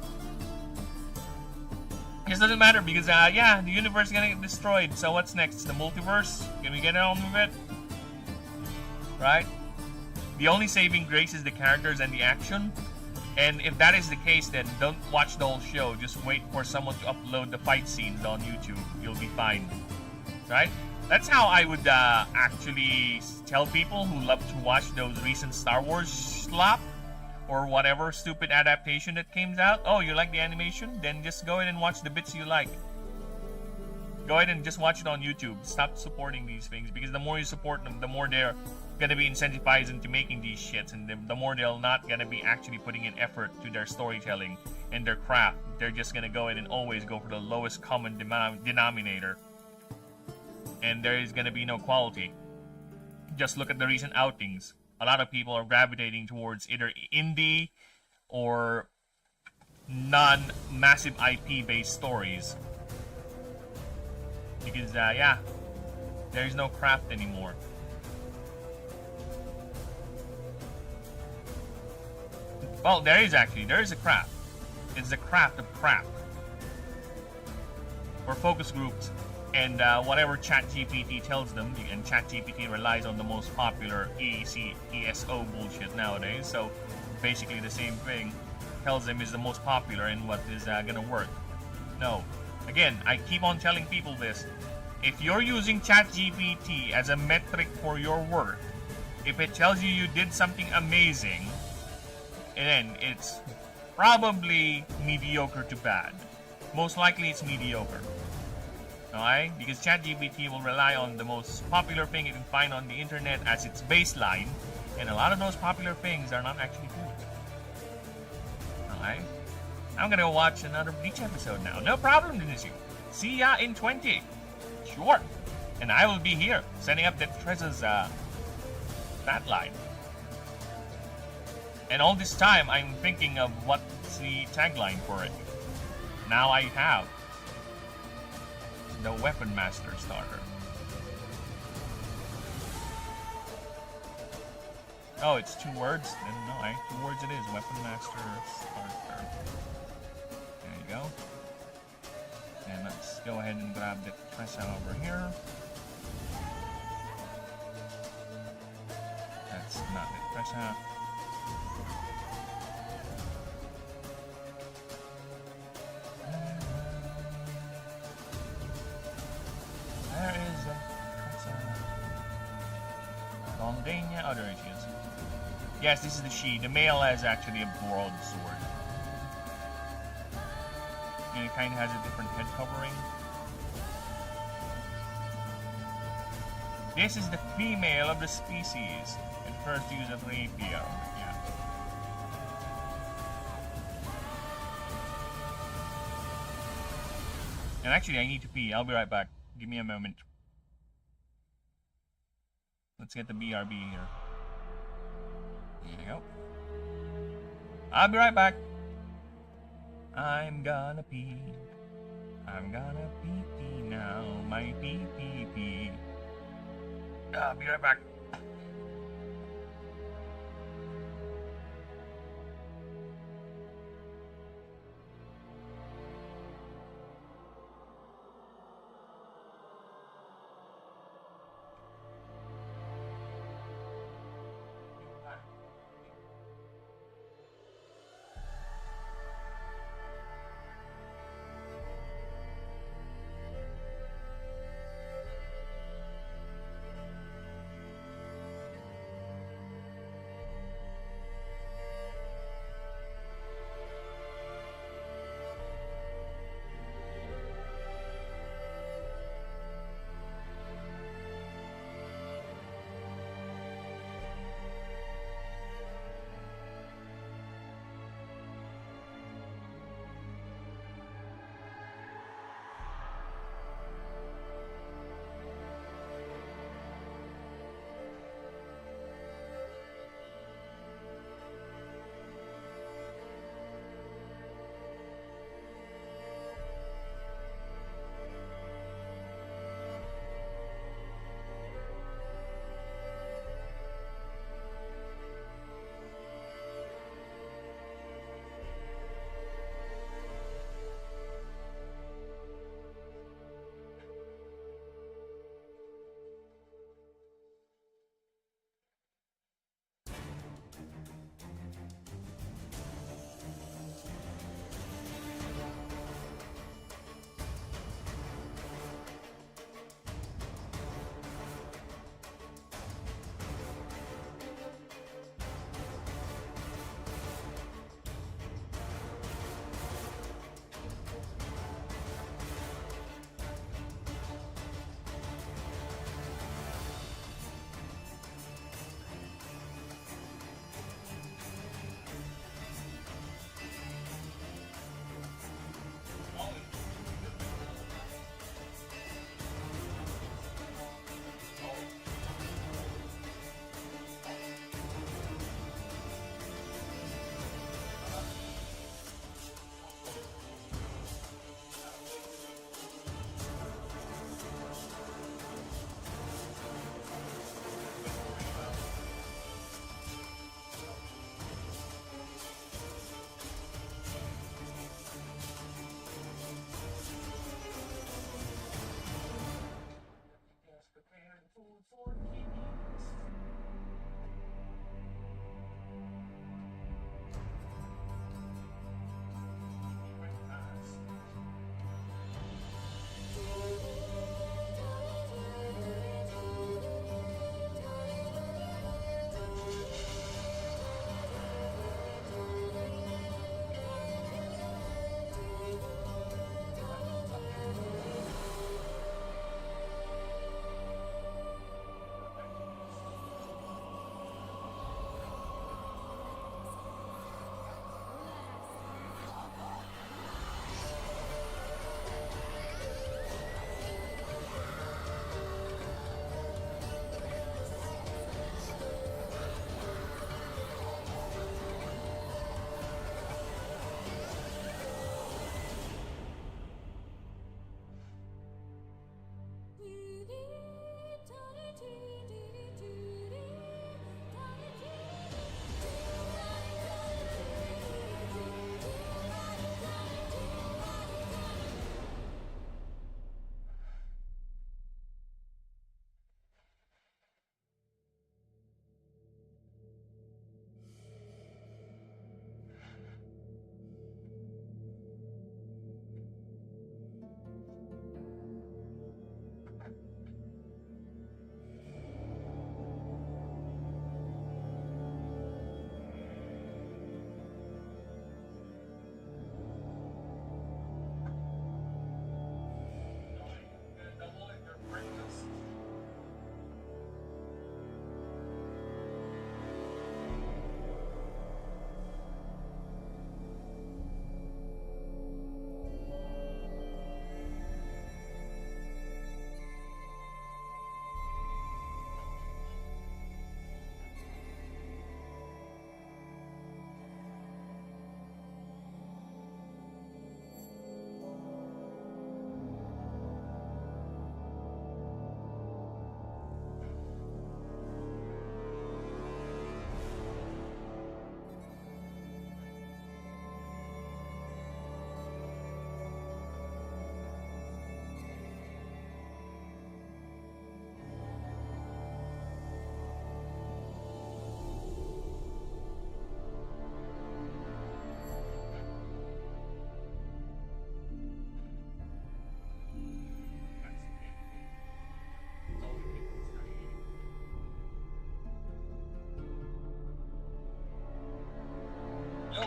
B: It just doesn't matter because, yeah, the universe is gonna get destroyed. So what's next? The multiverse? Can we get on with it? Right? The only saving grace is the characters and the action. And if that is the case, then don't watch the whole show. Just wait for someone to upload the fight scenes on YouTube. You'll be fine. Right? That's how I would actually tell people who love to watch those recent Star Wars slop or whatever stupid adaptation that came out. Oh, you like the animation? Then just go ahead and watch the bits you like. Go ahead and just watch it on YouTube. Stop supporting these things, because the more you support them, the more they're gonna be incentivized into making these shits, and the more they're not gonna be actually putting in effort to their storytelling and their craft. They're just gonna go ahead and always go for the lowest common denominator, and there is gonna be no quality. Just look at the recent outings. A lot of people are gravitating towards either indie or non-massive IP-based stories. Because, yeah, there is no craft anymore. Well, there is a craft. It's the craft of crap. For focus groups and whatever ChatGPT tells them, and ChatGPT relies on the most popular ESO bullshit nowadays, so basically the same thing tells them is the most popular and what is gonna work. No. Again, I keep on telling people this. If you're using ChatGPT as a metric for your work, if it tells you did something amazing, then it's probably mediocre to bad. Most likely it's mediocre. Alright? Because ChatGPT will rely on the most popular thing it can find on the internet as its baseline, and a lot of those popular things are not actually good. Alright? I'm gonna go watch another Bleach episode now. No problem, Dinizu. See ya in 20. Sure. And I will be here, setting up that Treza's fat line. And all this time, I'm thinking of what's the tagline for it. Now I have the Weapon Master starter. Oh, it's 2 words? Then no, 2 words it is. Weapon Master starter. There you go. And let's go ahead and grab the Tressa over here. That's not the Tressa. Where is Tressa? Longdania? Oh, there she is. Yes, this is the she. The male has actually a broadsword. And it kind of has a different head covering. This is the female of the species. And first use of rapier. Yeah. And actually, I need to pee. I'll be right back. Give me a moment. Let's get the BRB here. There you go. I'll be right back. I'm gonna pee. I'm gonna pee now. My pee. I'll be right back.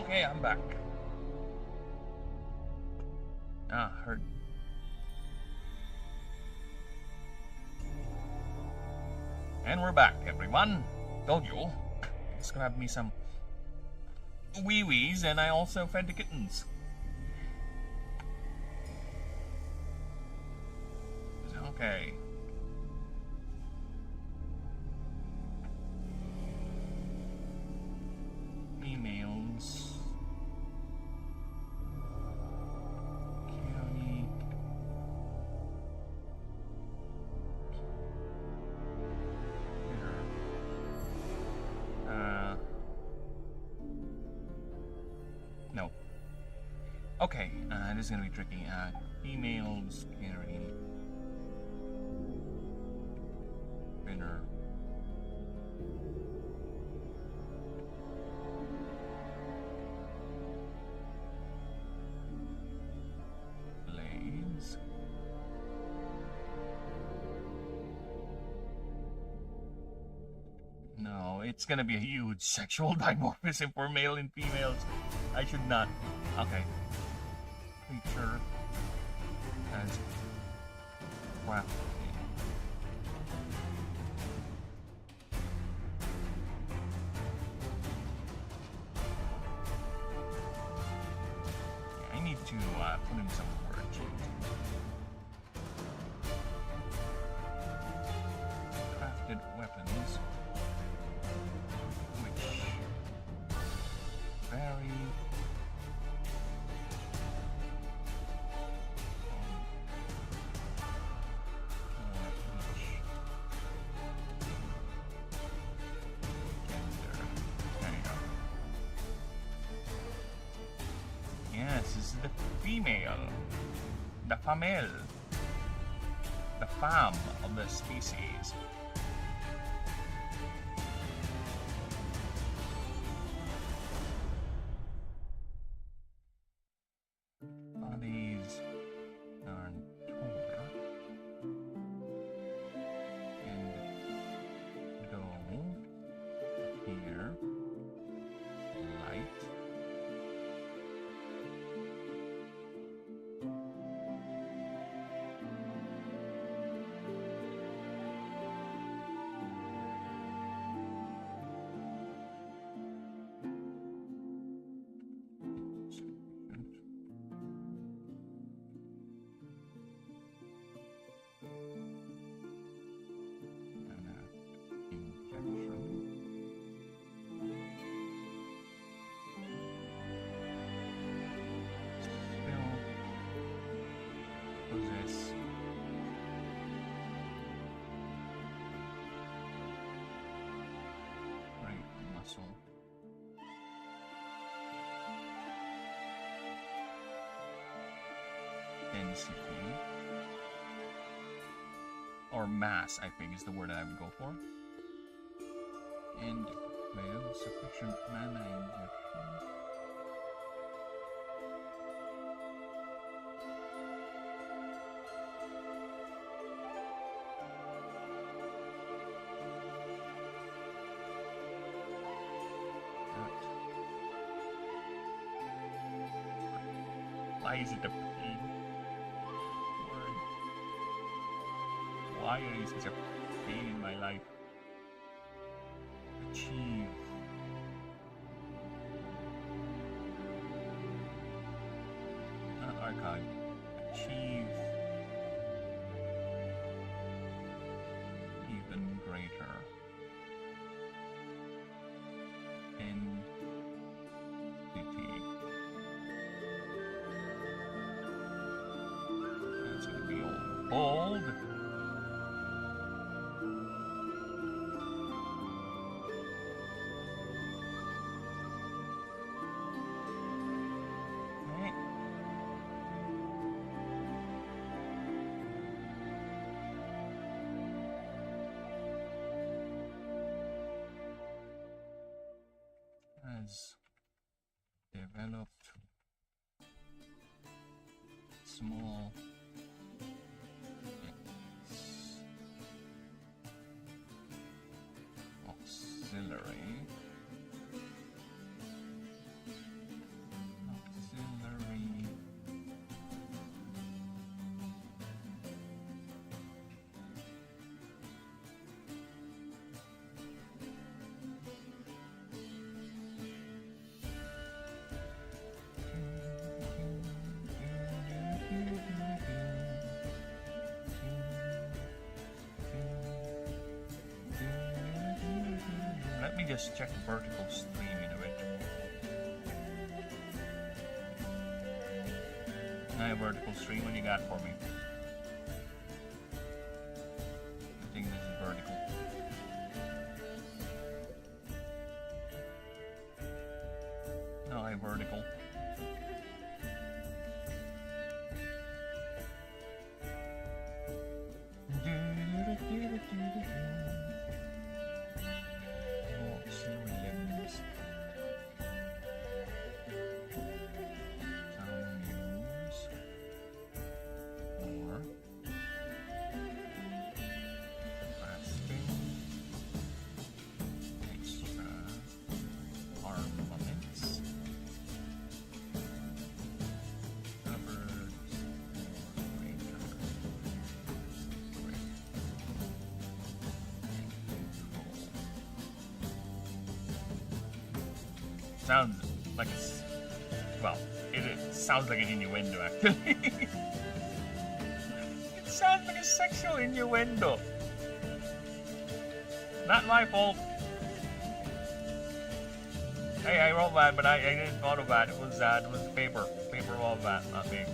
B: Okay, I'm back. Heard. And we're back, everyone. Told you. Just grabbed me some wee-wees, and I also fed the kittens. Okay. Emails. County. No. Okay, this is gonna be tricky. Emails, Gary. Winner. Blades. No, it's gonna be a huge sexual dimorphism for male and females. I should not. Okay. Creature as crafted. I need to put in some words. Crafted weapons, which vary each gender. There you go. Yes, this is the female, the female, the femme of the species. Bodies are taller and go here, light. Possess great muscle. Density. Or mass, I think, is the word that I would go for. And, well, sufficient mana injection. Why is it a pain word? Why are you such a pain in my life? Achieve. Not archive. Achieve. Even greater. Entity. That's gonna be all bold. Okay. Has developed small auxiliary just check vertical stream in a bit. Now vertical stream, what you got for me? I think this is vertical. No, I vertical. Sounds like it's, well, it sounds like an innuendo actually. It sounds like a sexual innuendo. Not my fault. Hey, I wrote that, but I didn't auto that. It was paper all that, not me.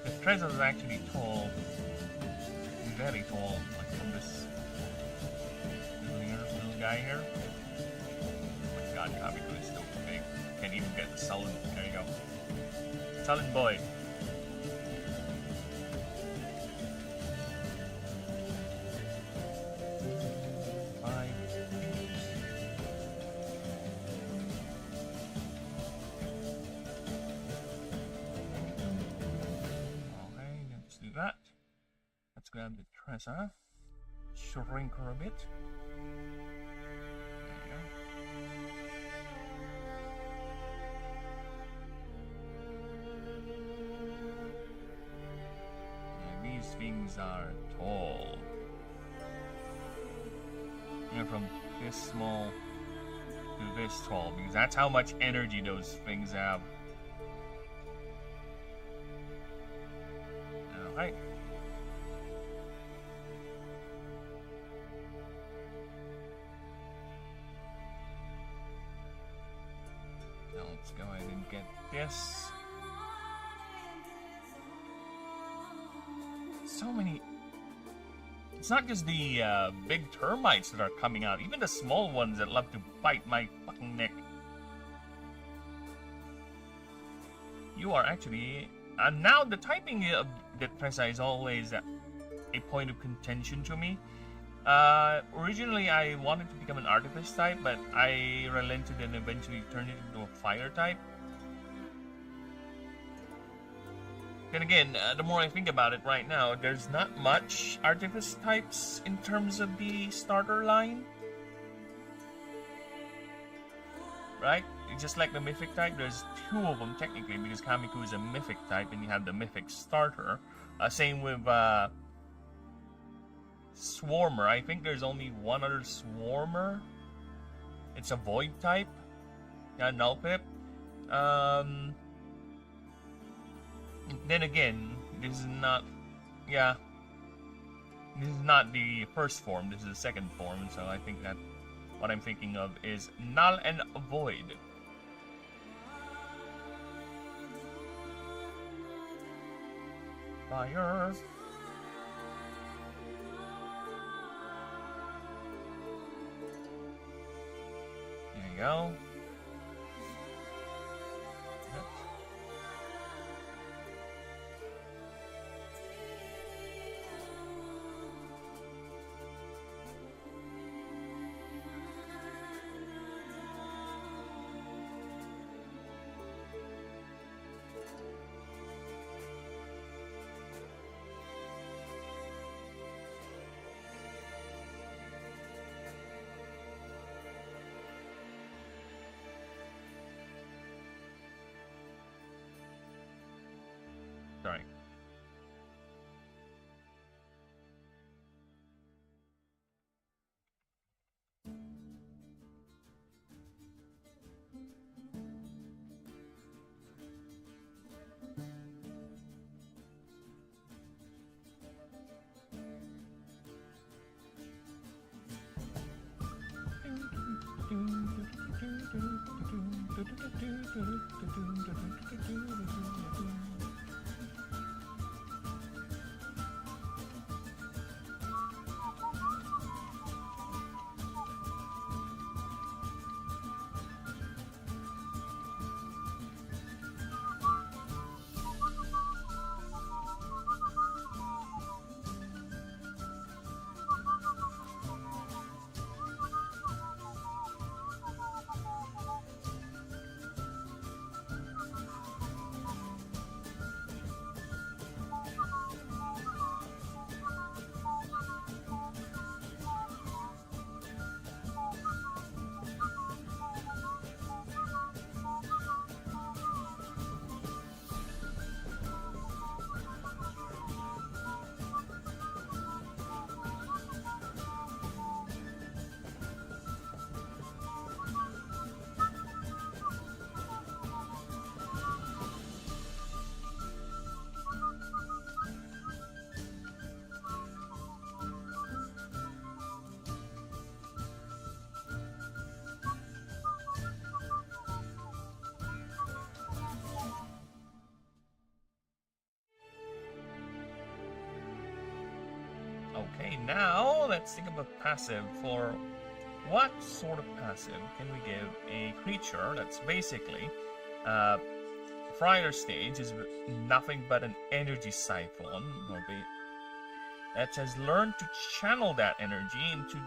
B: The treasure is actually tall, very tall, like from this little guy here. Oh my god, Kamiko is still too big. Can't even get the sullen. There you go. Sullen boy. Grab the treasure, shrink her a bit. There you go. Yeah, these things are tall. You know, from this small to this tall, because that's how much energy those things have. Alright. Let's go ahead and get this. So many. It's not just the big termites that are coming out, even the small ones that love to bite my fucking neck. You are actually. And now the typing of the Tressa is always a point of contention to me. Originally I wanted to become an artifice type, but I relented and eventually turned it into a fire type. Then again, the more I think about it right now, there's not much artifice types in terms of the starter line. Right? Just like the mythic type, there's two of them technically, because Kamiko is a mythic type and you have the mythic starter. Same with Swarmer. I think there's only one other Swarmer. It's a void type. Yeah, null pip. Then again, this is not. Yeah. This is not the first form. This is the second form. So I think that what I'm thinking of is null and void. Fire. There you go. Sorry. Okay, now let's think of a passive. For what sort of passive can we give a creature that's basically Friar stage is nothing but an energy siphon, that has learned to channel that energy into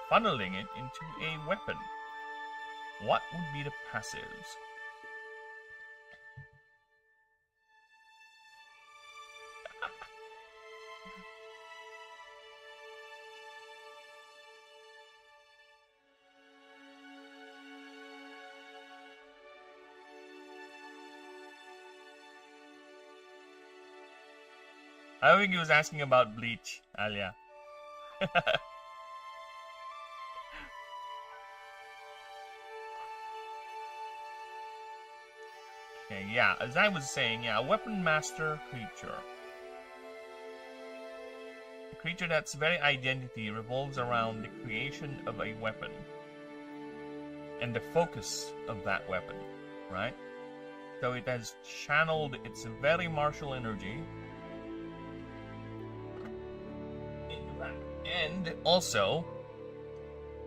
B: funneling it into a weapon. What would be the passives? I think he was asking about Bleach, Alia. Okay, yeah, as I was saying, yeah, a weapon master creature. A creature that's very identity revolves around the creation of a weapon and the focus of that weapon, right? So it has channeled its very martial energy into that. And also,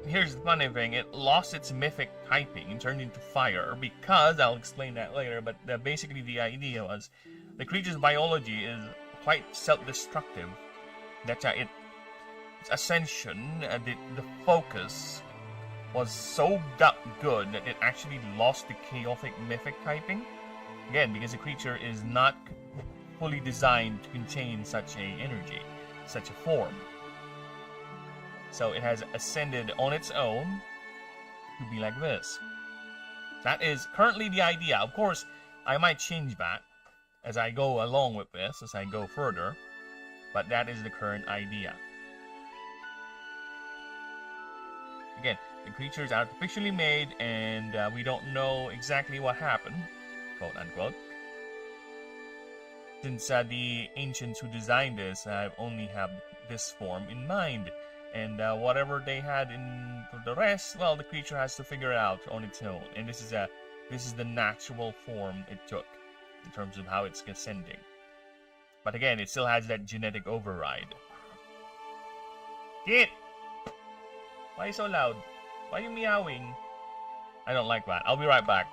B: here's the funny thing, it lost its mythic typing and turned into fire because, I'll explain that later, but basically the idea was the creature's biology is quite self-destructive. That's its ascension, the focus was so good that it actually lost the chaotic mythic typing. Again, because the creature is not fully designed to contain such a energy, such a form. So it has ascended on its own to be like this. That is currently the idea. Of course, I might change that as I go along with this, as I go further. But that is the current idea. Again, the creature is artificially made and we don't know exactly what happened, quote unquote. Since the ancients who designed this only have this form in mind. And whatever they had for the rest, well, the creature has to figure it out on its own. And this is the natural form it took in terms of how it's ascending. But again, it still has that genetic override. Kit! Why are you so loud? Why are you meowing? I don't like that. I'll be right back.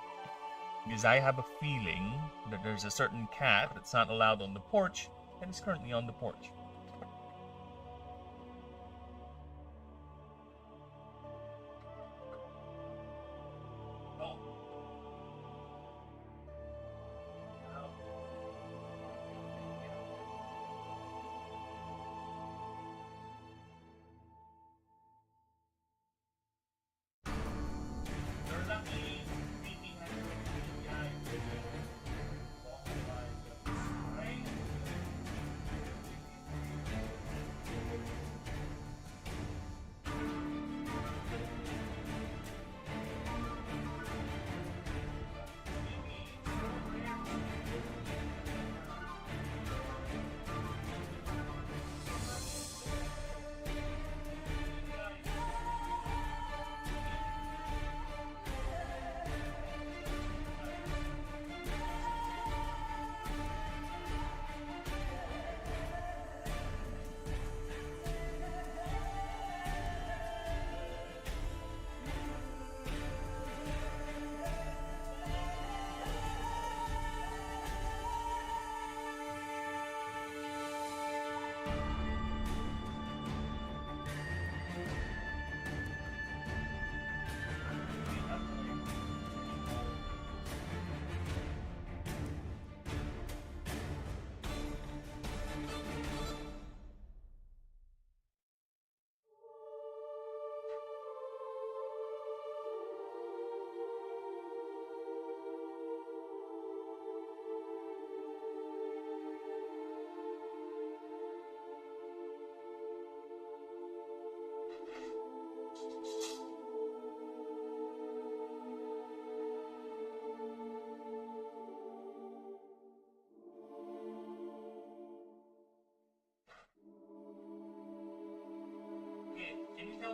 B: Because I have a feeling that there's a certain cat that's not allowed on the porch and is currently on the porch.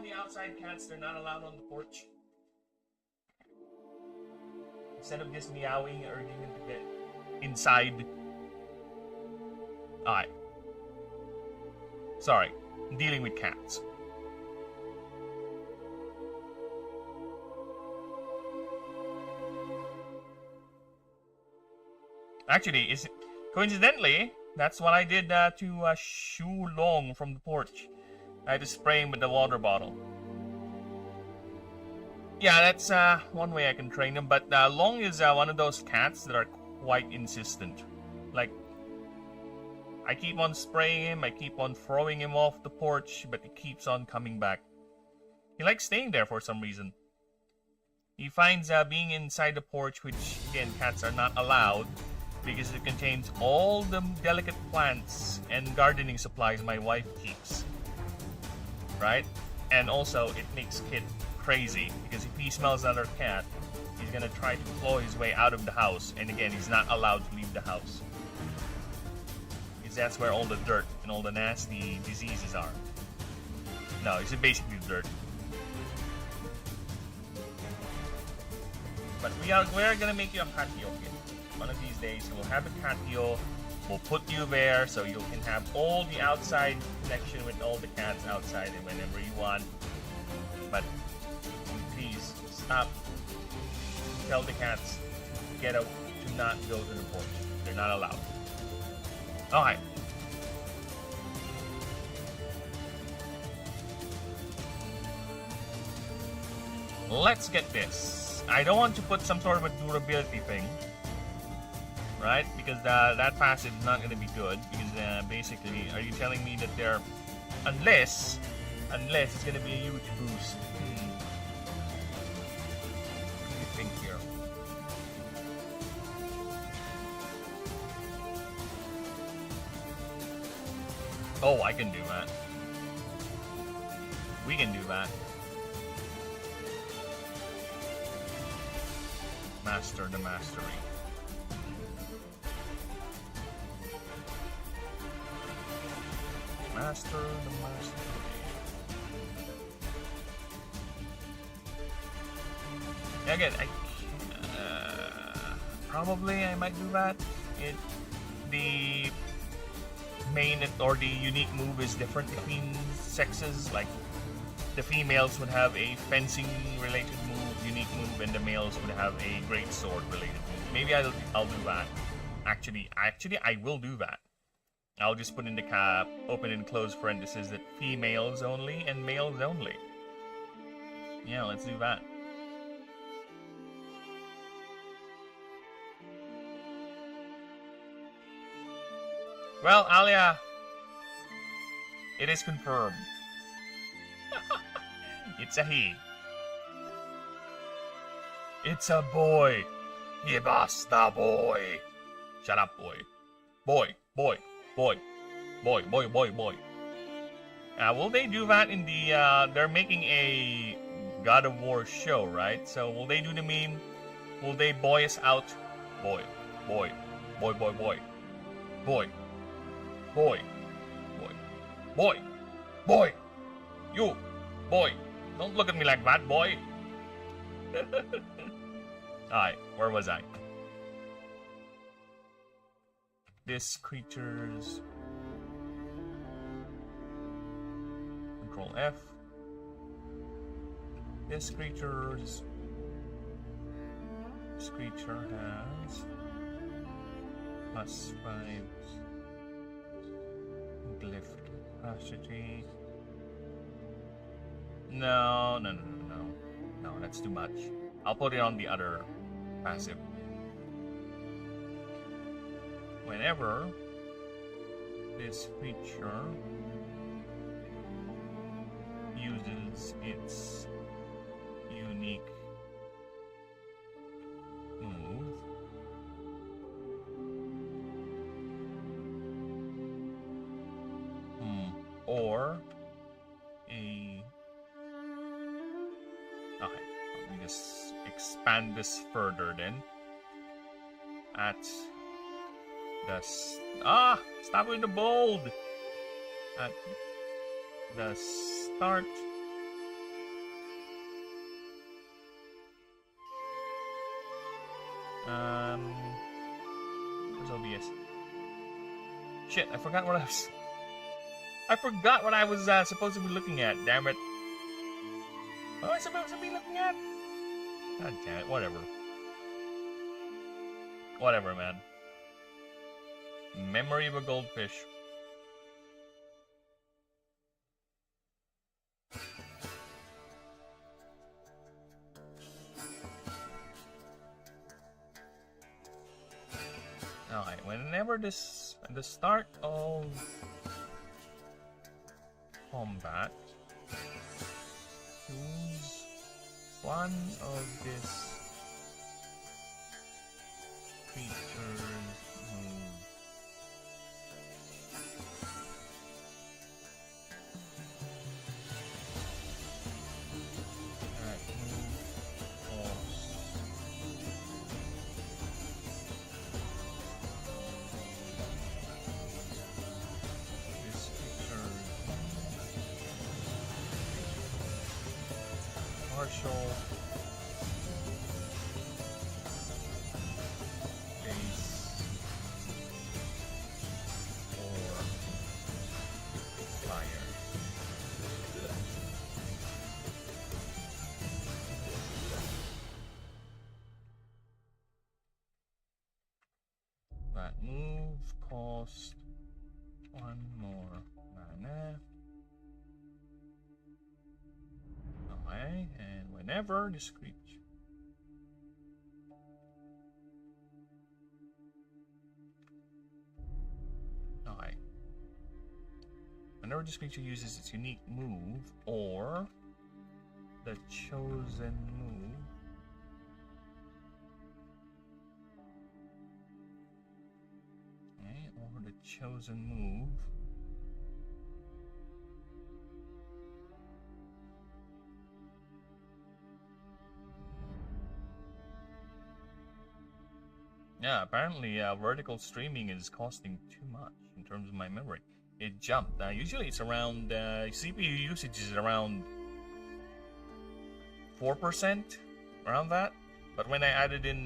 B: all the outside cats, they're not allowed on the porch. Instead of just meowing, urging them to get inside. Alright. Sorry. I'm dealing with cats. Actually, coincidentally, that's what I did to Shu Long from the porch. I had to spray him with the water bottle. Yeah, that's one way I can train him, but Long is one of those cats that are quite insistent. Like, I keep on spraying him, I keep on throwing him off the porch, but he keeps on coming back. He likes staying there for some reason. He finds being inside the porch, which, again, cats are not allowed, because it contains all the delicate plants and gardening supplies my wife keeps. Right? And also, it makes Kit crazy, because if he smells another cat, he's gonna try to claw his way out of the house, and again, he's not allowed to leave the house. Because that's where all the dirt and all the nasty diseases are. No, it's basically dirt. But we're gonna make you a patio kit. One of these days, we'll have a patio. We'll put you there so you can have all the outside connection with all the cats outside and whenever you want. But please stop. Tell the cats get out, to not go to the porch. They're not allowed. Alright. Let's get this. I don't want to put some sort of a durability thing. Right? Because that passive is not going to be good. Because basically, are you telling me that they're... Unless it's going to be a huge boost. What do you think here? Oh, I can do that. We can do that. Master the mastery. Master the mastery. Again, probably I might do that. The main or the unique move is different between sexes. Like the females would have a fencing related move, unique move, and the males would have a great sword related move. Maybe I'll do that. Actually, I will do that. I'll just put in the open and close parentheses that females only and males only. Yeah, let's do that. Well, Alia, it is confirmed. It's a he. It's a boy. He basta boy. Shut up, boy. Boy. Will they do that in the, they're making a God of War show, right? So will they do the meme? Will they boy us out? Boy. You, boy. Don't look at me like that, boy. Alright, where was I? This creature's Control F. This creature has +5 glyph capacity. No, that's too much. I'll put it on the other passive. Whenever this creature uses its unique move, or a... Okay, let me just expand this further then. At the... Stop with the bold! At the start Where's OBS? Shit, I forgot what I was... I forgot what I was supposed to be looking at, damn it. What am I supposed to be looking at? God damn it, whatever. Whatever, man. Memory of a goldfish. Alright, whenever this... At the start of... combat, choose one of this creature's move. Alright, move cost. This creature's partial base or fire. That move cost one more mana. Okay, and whenever this creature whenever this creature uses its unique move or the chosen move, okay, or the chosen move, yeah, apparently vertical streaming is costing too much in terms of my memory. It jumped. Usually it's around, CPU usage is around 4%, around that. But when I added in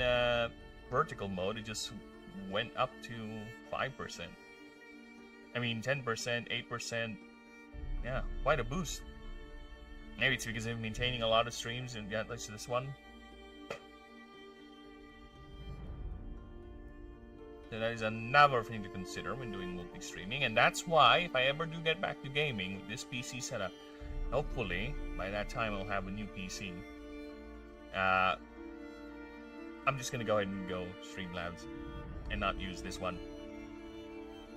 B: vertical mode, it just went up to 5%. I mean 10%, 8%. Yeah, quite a boost. Maybe it's because I'm maintaining a lot of streams, and yeah, like this one. So that is another thing to consider when doing multi-streaming, and that's why if I ever do get back to gaming with this PC setup, hopefully by that time I'll have a new PC. I'm just gonna go ahead and go Streamlabs and not use this one.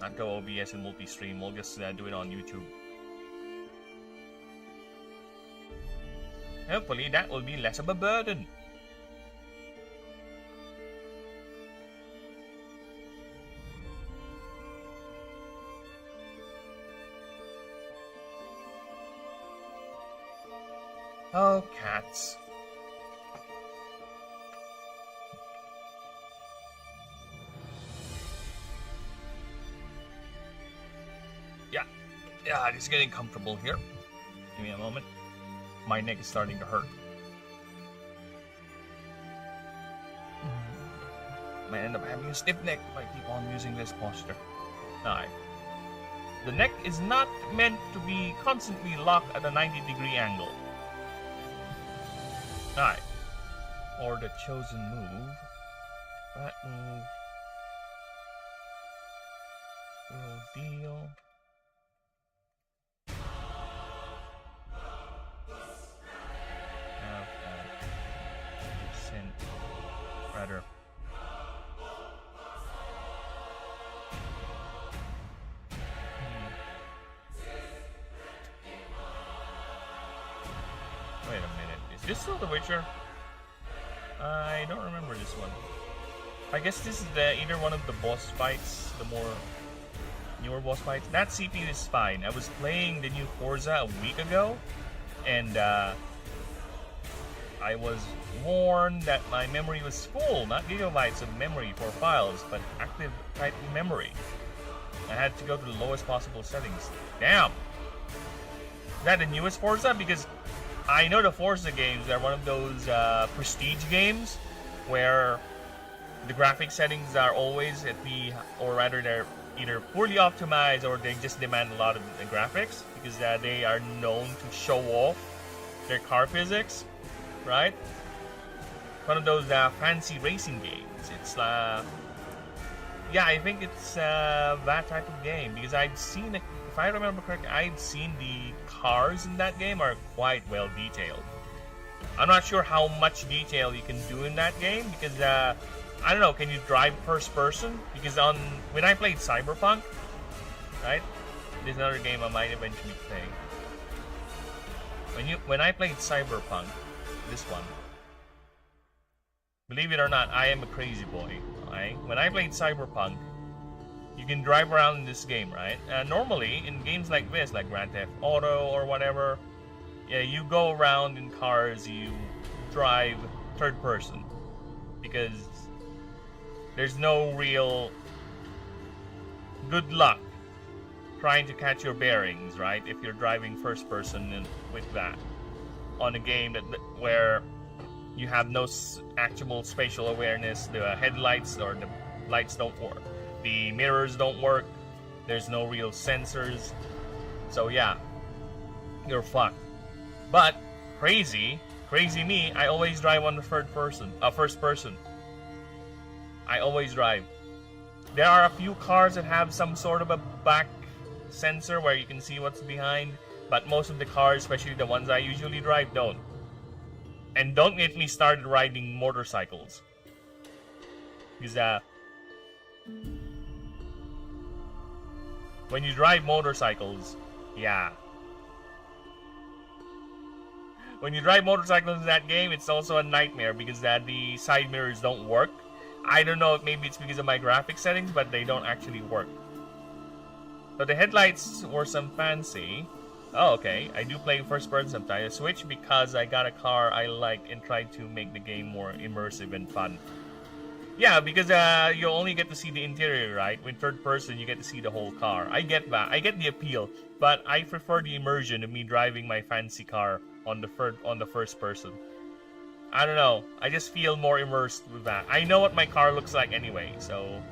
B: Not go OBS and multi-stream. We'll just do it on YouTube. Hopefully that will be less of a burden. Oh, cats. Yeah, it's getting comfortable here. Give me a moment. My neck is starting to hurt. Might end up having a stiff neck if I keep on using this posture. Alright. The neck is not meant to be constantly locked at a 90-degree angle. Alright. Or the chosen move. That move will deal rather. Wait a minute. Is this still The Witcher? I don't remember this one. I guess this is either one of the boss fights, the more newer boss fights. That CPU is fine. I was playing the new Forza a week ago, and I was warned that my memory was full, not gigabytes of memory for files, but active type memory. I had to go to the lowest possible settings. Damn! Is that the newest Forza? Because I know the Forza games are one of those prestige games where the graphic settings are always at the, or rather they're either poorly optimized or they just demand a lot of the graphics because they are known to show off their car physics, right? One of those fancy racing games. It's yeah, I think it's that type of game because I've seen it. If I remember correctly, I've seen the cars in that game are quite well detailed. I'm not sure how much detail you can do in that game because I don't know. Can you drive first person? Because when I played Cyberpunk, right? There's another game I might eventually play. When I played Cyberpunk, this one. Believe it or not, I am a crazy boy. Right? When I played Cyberpunk, you can drive around in this game, right? Normally, in games like this, like Grand Theft Auto or whatever, yeah, you go around in cars, you drive third person. Because there's no real good luck trying to catch your bearings, right? If you're driving first person with that. On a game where you have no actual spatial awareness, the headlights or the lights don't work, the mirrors don't work, there's no real sensors, so yeah, you're fucked. But crazy me, I always drive on the first person. I always drive. There are a few cars that have some sort of a back sensor where you can see what's behind, but most of the cars, especially the ones I usually drive, don't. And don't get me started riding motorcycles. Because when you drive motorcycles, yeah. When you drive motorcycles in that game, it's also a nightmare because the side mirrors don't work. I don't know if maybe it's because of my graphic settings, but they don't actually work. So the headlights were some fancy. Oh, okay. I do play first person sometimes. I switch because I got a car I like and try to make the game more immersive and fun. Yeah, because you only get to see the interior, right? With third person, you get to see the whole car. I get that. I get the appeal, but I prefer the immersion of me driving my fancy car on the first person. I don't know. I just feel more immersed with that. I know what my car looks like anyway, so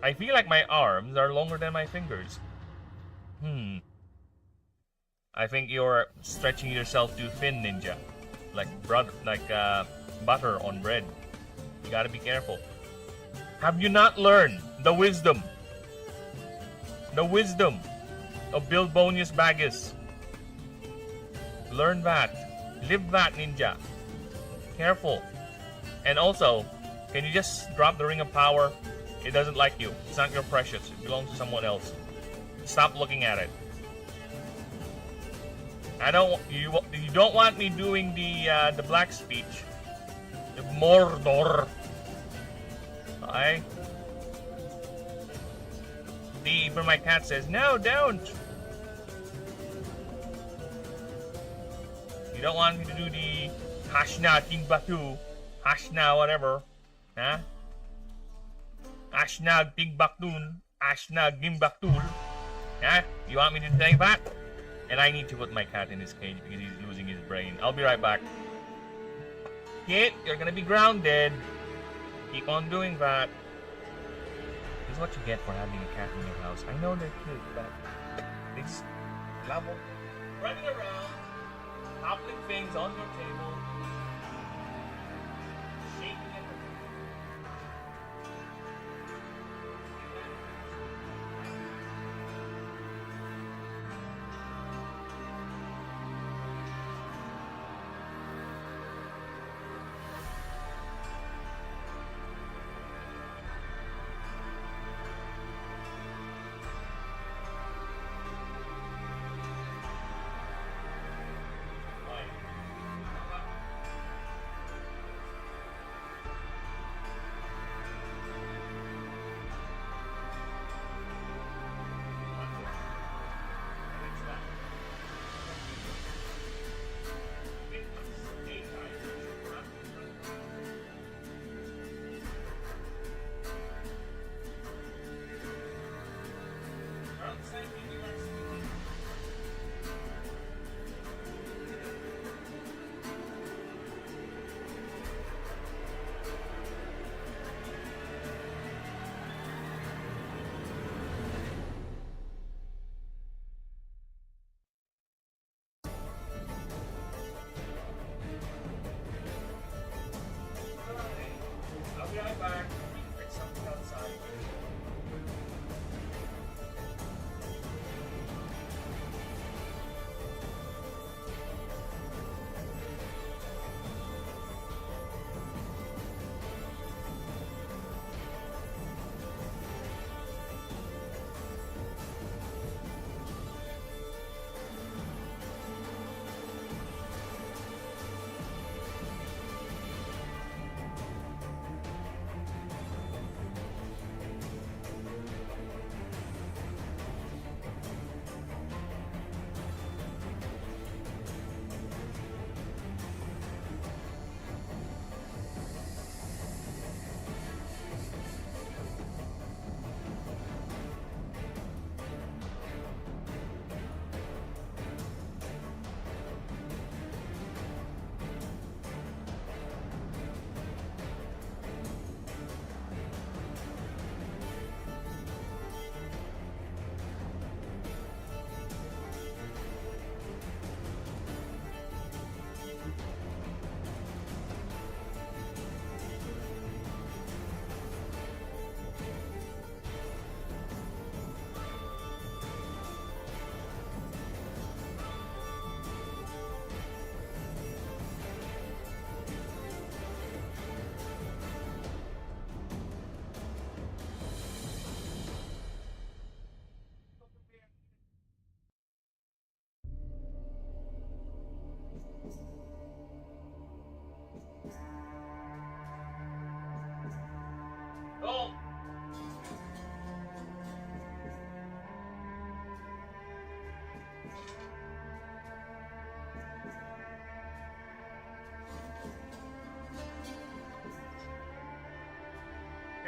B: I feel like my arms are longer than my fingers. I think you're stretching yourself too thin, Ninja. Like butter on bread. You gotta be careful. Have you not learned the wisdom? The wisdom of Bill Bonius Baggis. Learn that. Live that, Ninja. Careful. And also, can you just drop the Ring of Power? It doesn't like you. It's not your precious. It belongs to someone else. Stop looking at it. You don't want me doing the black speech. The Mordor. Okay? Even my cat says, no, don't. You don't want me to do the Hashna Tingbatu. Hashna whatever. Huh? Ashna Tingbaktun. Ashna Gimbaktul. Huh? You want me to say that? And I need to put my cat in his cage because he's losing his brain. I'll be right back. Kid, you're gonna be grounded. Keep on doing that. This is what you get for having a cat in your house. I know they're cute, but they just love running around, toppling things on your table, shaking it.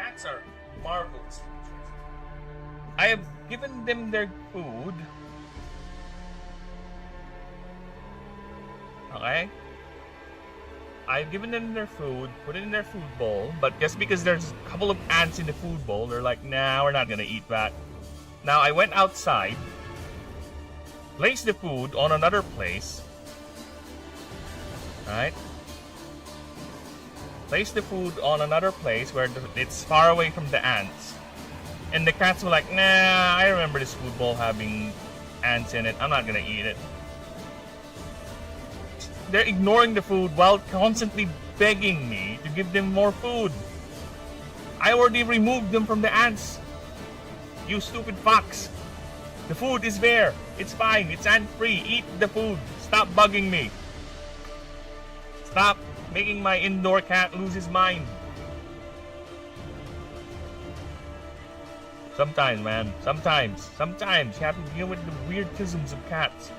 B: Cats are marvelous. I have given them their food. Okay? I've given them their food, put it in their food bowl, but just because there's a couple of ants in the food bowl, they're like, nah, we're not gonna eat that. Now, I went outside, placed the food on another place, right? Place the food on another place where it's far away from the ants. And the cats were like, nah, I remember this food bowl having ants in it. I'm not gonna eat it. They're ignoring the food while constantly begging me to give them more food. I already removed them from the ants. You stupid fox. The food is there. It's fine. It's ant-free. Eat the food. Stop bugging me. Stop making my indoor cat lose his mind. Sometimes, man. Sometimes you have to deal with the weirdisms of cats.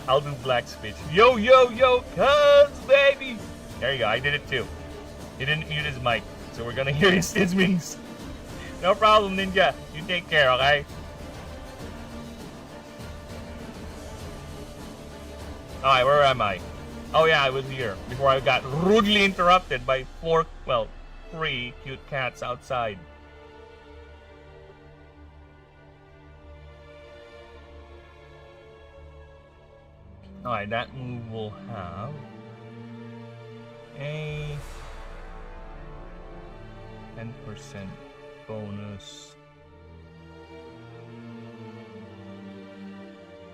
B: I'll do black speech. Yo, yo, yo, cuz, baby! There you go, I did it too. He didn't mute his mic, so we're gonna hear his wings. No problem, Ninja. You take care, okay? Alright, where am I? Oh yeah, I was here before I got rudely interrupted by 3 cute cats outside. Alright, that move will have a 10% bonus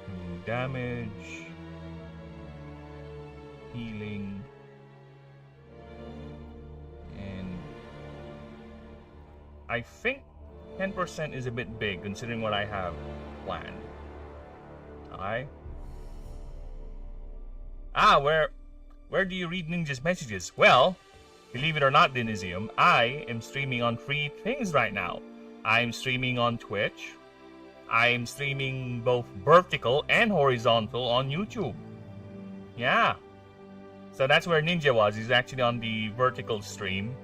B: to damage, healing, and I think 10% is a bit big considering what I have planned. Alright. Where do you read Ninja's messages? Well, believe it or not, Denizium, I am streaming on 3 things right now. I'm streaming on Twitch. I'm streaming both vertical and horizontal on YouTube. Yeah. So that's where Ninja was. He's actually on the vertical stream.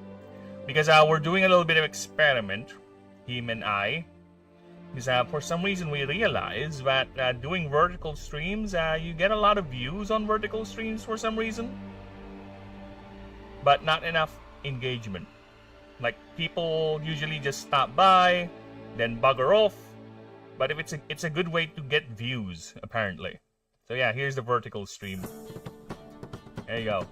B: Because we're doing a little bit of experiment, him and I. Because for some reason we realized that doing vertical streams, you get a lot of views on vertical streams for some reason. But not enough engagement. Like, people usually just stop by, then bugger off. But if it's a good way to get views, apparently. So yeah, here's the vertical stream. There you go.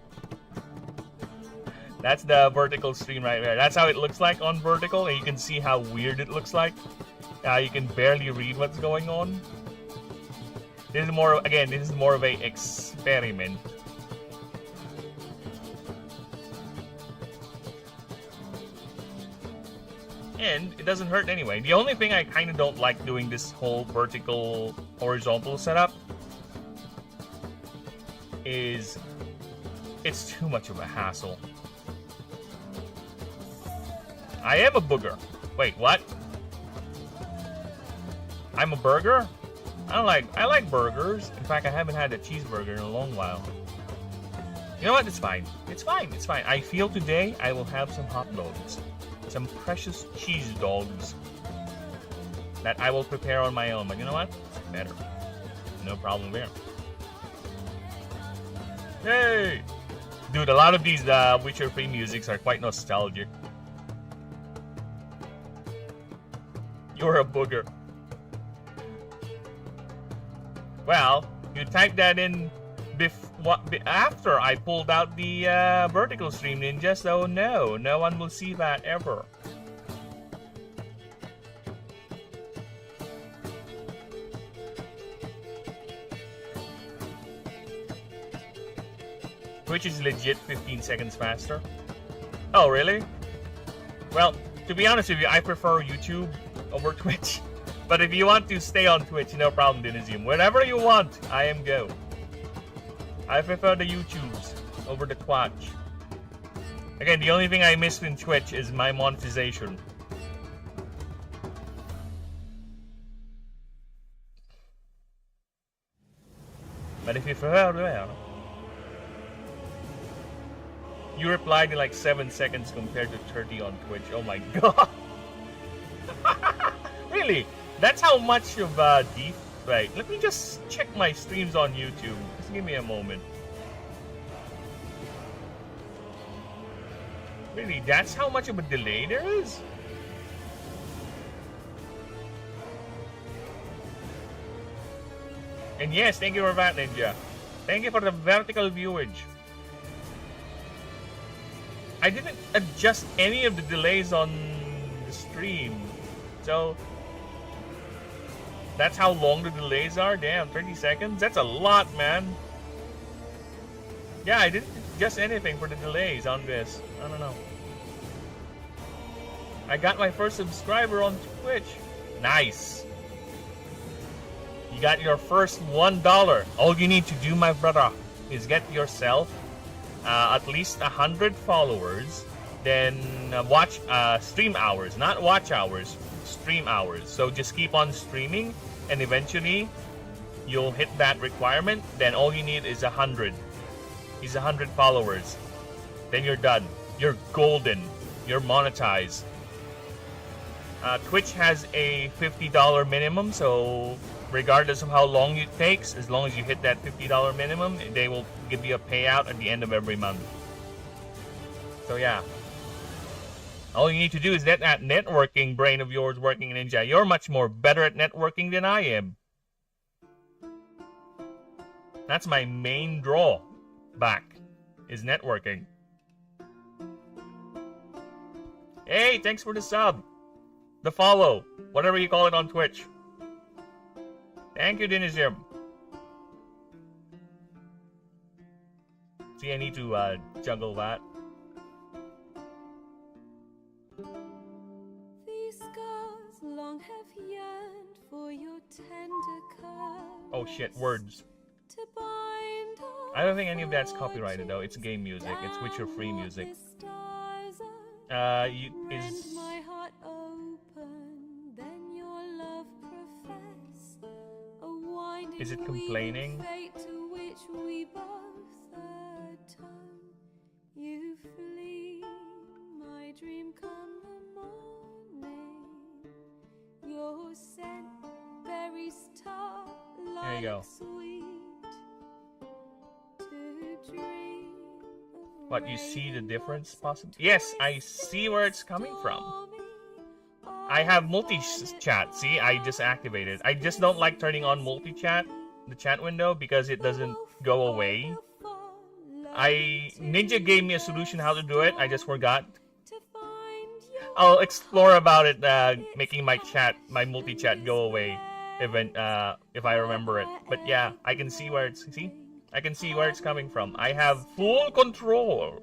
B: That's the vertical stream right there. That's how it looks like on vertical, and you can see how weird it looks like. You can barely read what's going on. This is more of a experiment. And it doesn't hurt anyway. The only thing I kind of don't like doing this whole vertical horizontal setup is it's too much of a hassle. I am a booger. Wait, what? I'm a burger? I like burgers. In fact, I haven't had a cheeseburger in a long while. You know what? It's fine. It's fine. It's fine. I feel today I will have some hot dogs. Some precious cheese dogs that I will prepare on my own. But you know what? It's better. No problem there. Yay! Dude, a lot of these Witcher 3 musics are quite nostalgic. You're a booger. Well, you typed that in after I pulled out the vertical stream, Ninja, so no one will see that ever. Twitch is legit 15 seconds faster. Oh, really? Well, to be honest with you, I prefer YouTube over Twitch. But if you want to stay on Twitch, no problem, Denizium. Whenever you want, I am go. I prefer the YouTubes over the Twitch. Again, the only thing I missed in Twitch is my monetization. But if you prefer, well, You replied in like 7 seconds compared to 30 on Twitch. Oh my god. Really? That's how much of deep. Right. Let me just check my streams on YouTube. Just give me a moment. Really? That's how much of a delay there is? And yes, thank you for that, Ninja. Thank you for the vertical viewage. I didn't adjust any of the delays on the stream. So, that's how long the delays are? Damn, 30 seconds? That's a lot, man. Yeah, I didn't adjust anything for the delays on this. I don't know. I got my first subscriber on Twitch. Nice. You got your first $1. All you need to do, my brother, is get yourself at least 100 followers. Then watch stream hours, not watch hours, stream hours. So just keep on streaming, and eventually you'll hit that requirement. Then all you need is 100. Is 100 followers. Then you're done. You're golden. You're monetized. Twitch has a $50 minimum, so regardless of how long it takes, as long as you hit that $50 minimum, they will give you a payout at the end of every month. So yeah. All you need to do is get that networking brain of yours working, Ninja. You're much more better at networking than I am. That's my main draw back, is networking. Hey, thanks for the sub. The follow. Whatever you call it on Twitch. Thank you, Denizim. See, I need to juggle that.
F: These scars long have yearned for your tender curves.
B: Oh shit, words.
F: To bind
B: I don't think any of that's copyrighted though. It's game music. It's Witcher free music. Is
F: my heart open, then your love profess. A winding
B: Is it complaining?
F: fate to which we both atone. You flee, my dream come the morning. Your scent berries tart
B: There you go.
F: like sweet. To dream of
B: What, you see the difference possibly? Yes, I see where it's coming from. I have multi-chat. See, I just activated. I just don't like turning on multi-chat, the chat window, because it doesn't go away. Ninja gave me a solution how to do it. I just forgot. I'll explore about it, making my multi-chat go away if I remember it. But yeah, I can see where it's, see? I can see where it's coming from. I have full control.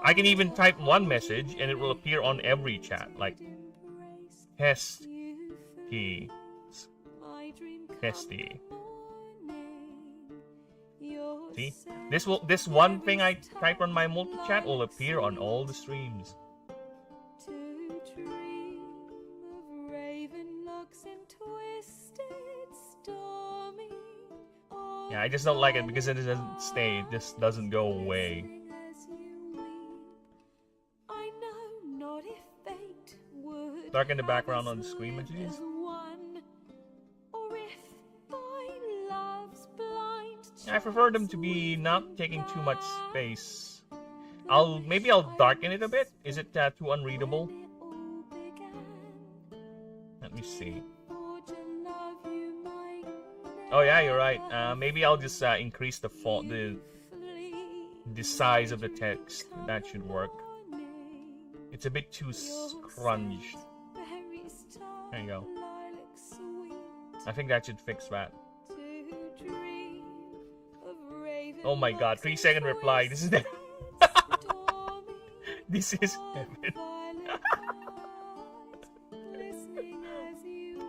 B: I can even type one message and it will appear on every chat, like test keys, testy. See, this one thing I type on my multi-chat will appear on all the streams. Yeah, I just don't like it because it doesn't stay. It just doesn't go away. Darken the background on the screen messages. Yeah, I prefer them to be not taking too much space. Maybe I'll darken it a bit. Is it too unreadable? Let me see. Oh yeah, you're right. Maybe I'll just increase the font, the size of the text. That should work. It's a bit too scrunched. There you go. I think that should fix that. Oh my god, 3-second reply. This is the This is heaven.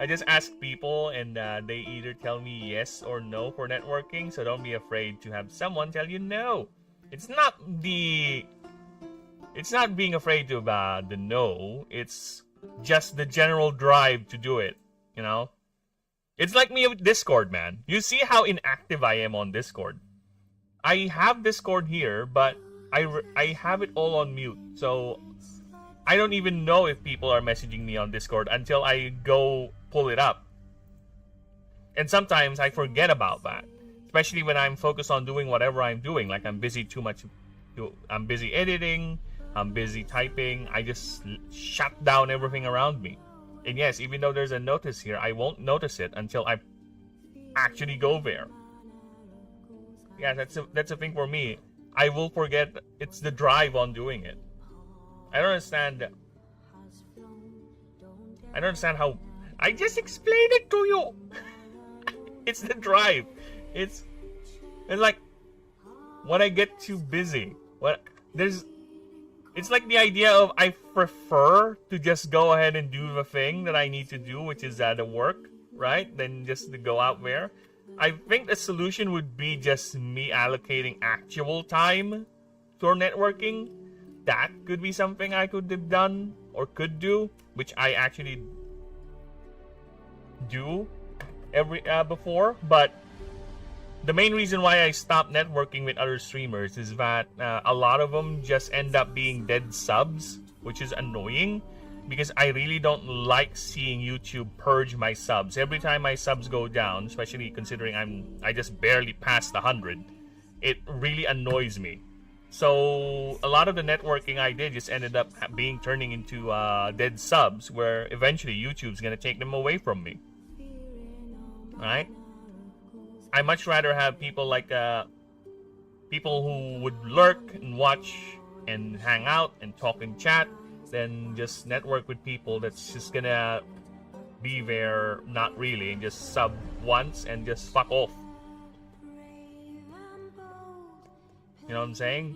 B: I just ask people and they either tell me yes or no for networking, so don't be afraid to have someone tell you no. It's not being afraid of the no, it's just the general drive to do it, you know? It's like me with Discord, man. You see how inactive I am on Discord. I have Discord here, but I have it all on mute, so I don't even know if people are messaging me on Discord until I go pull it up. And sometimes I forget about that, especially when I'm focused on doing whatever I'm doing. Like I'm busy I'm busy editing, I'm busy typing. I just shut down everything around me. And yes, even though there's a notice here, I won't notice it until I actually go there. Yeah, that's a thing for me. I will forget. It's the drive on doing it. I don't understand how. I just explained it to you. It's the drive. It's like when I get too busy. It's like the idea of I prefer to just go ahead and do the thing that I need to do, which is the work, right? Than just to go out there. I think the solution would be just me allocating actual time for networking. That could be something I could have done or could do, which I actually do before. But the main reason why I stopped networking with other streamers is that a lot of them just end up being dead subs, which is annoying because I really don't like seeing YouTube purge my subs. Every time my subs go down, especially considering I just barely passed 100, it really annoys me. So a lot of the networking I did just ended up turning into dead subs, where eventually YouTube's gonna take them away from me. Right? I much rather have people like people who would lurk and watch and hang out and talk and chat than just network with people that's just gonna be there not really and just sub once and just fuck off. You know what I'm saying?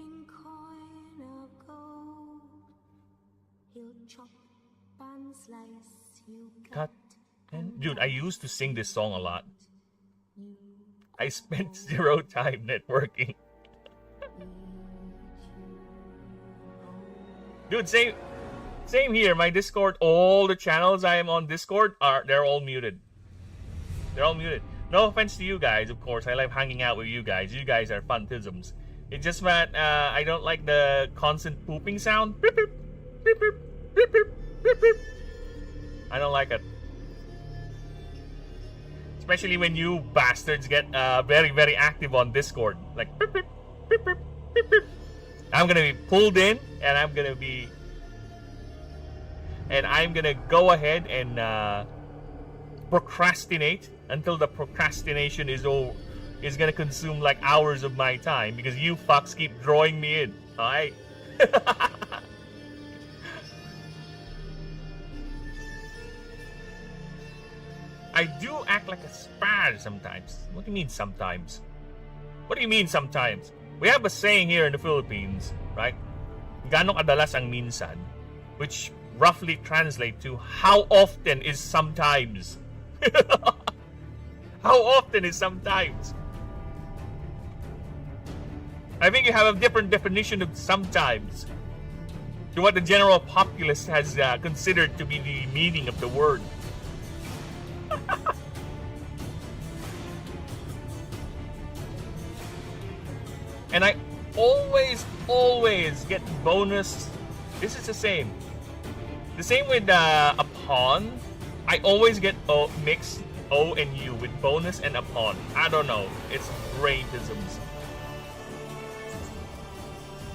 B: Cut and dude, I used to sing this song a lot. I spent 0 time networking. Dude, same here. My Discord, all the channels I am on Discord they're all muted. They're all muted. No offense to you guys, of course. I love hanging out with you guys. You guys are fun-tisms. It's just that I don't like the constant pooping sound. Beep, beep, beep, beep, beep, beep, beep, beep. I don't like it. Especially when you bastards get very, very active on Discord. Like, beep, beep, beep, beep, beep, beep. I'm gonna be pulled in, and I'm gonna go ahead and procrastinate until the procrastination is gonna consume like hours of my time because you fucks keep drawing me in. Alright? I do act like a spaz sometimes. What do you mean sometimes? What do you mean sometimes? We have a saying here in the Philippines, right? Gano'ng kadalas ang minsan, which roughly translate to how often is sometimes. How often is sometimes? I think you have a different definition of sometimes to what the general populace has considered to be the meaning of the word. And I always get bonus. This is the same. The same with upon. I always get mixed O and U with bonus and upon. I don't know. It's braintisms.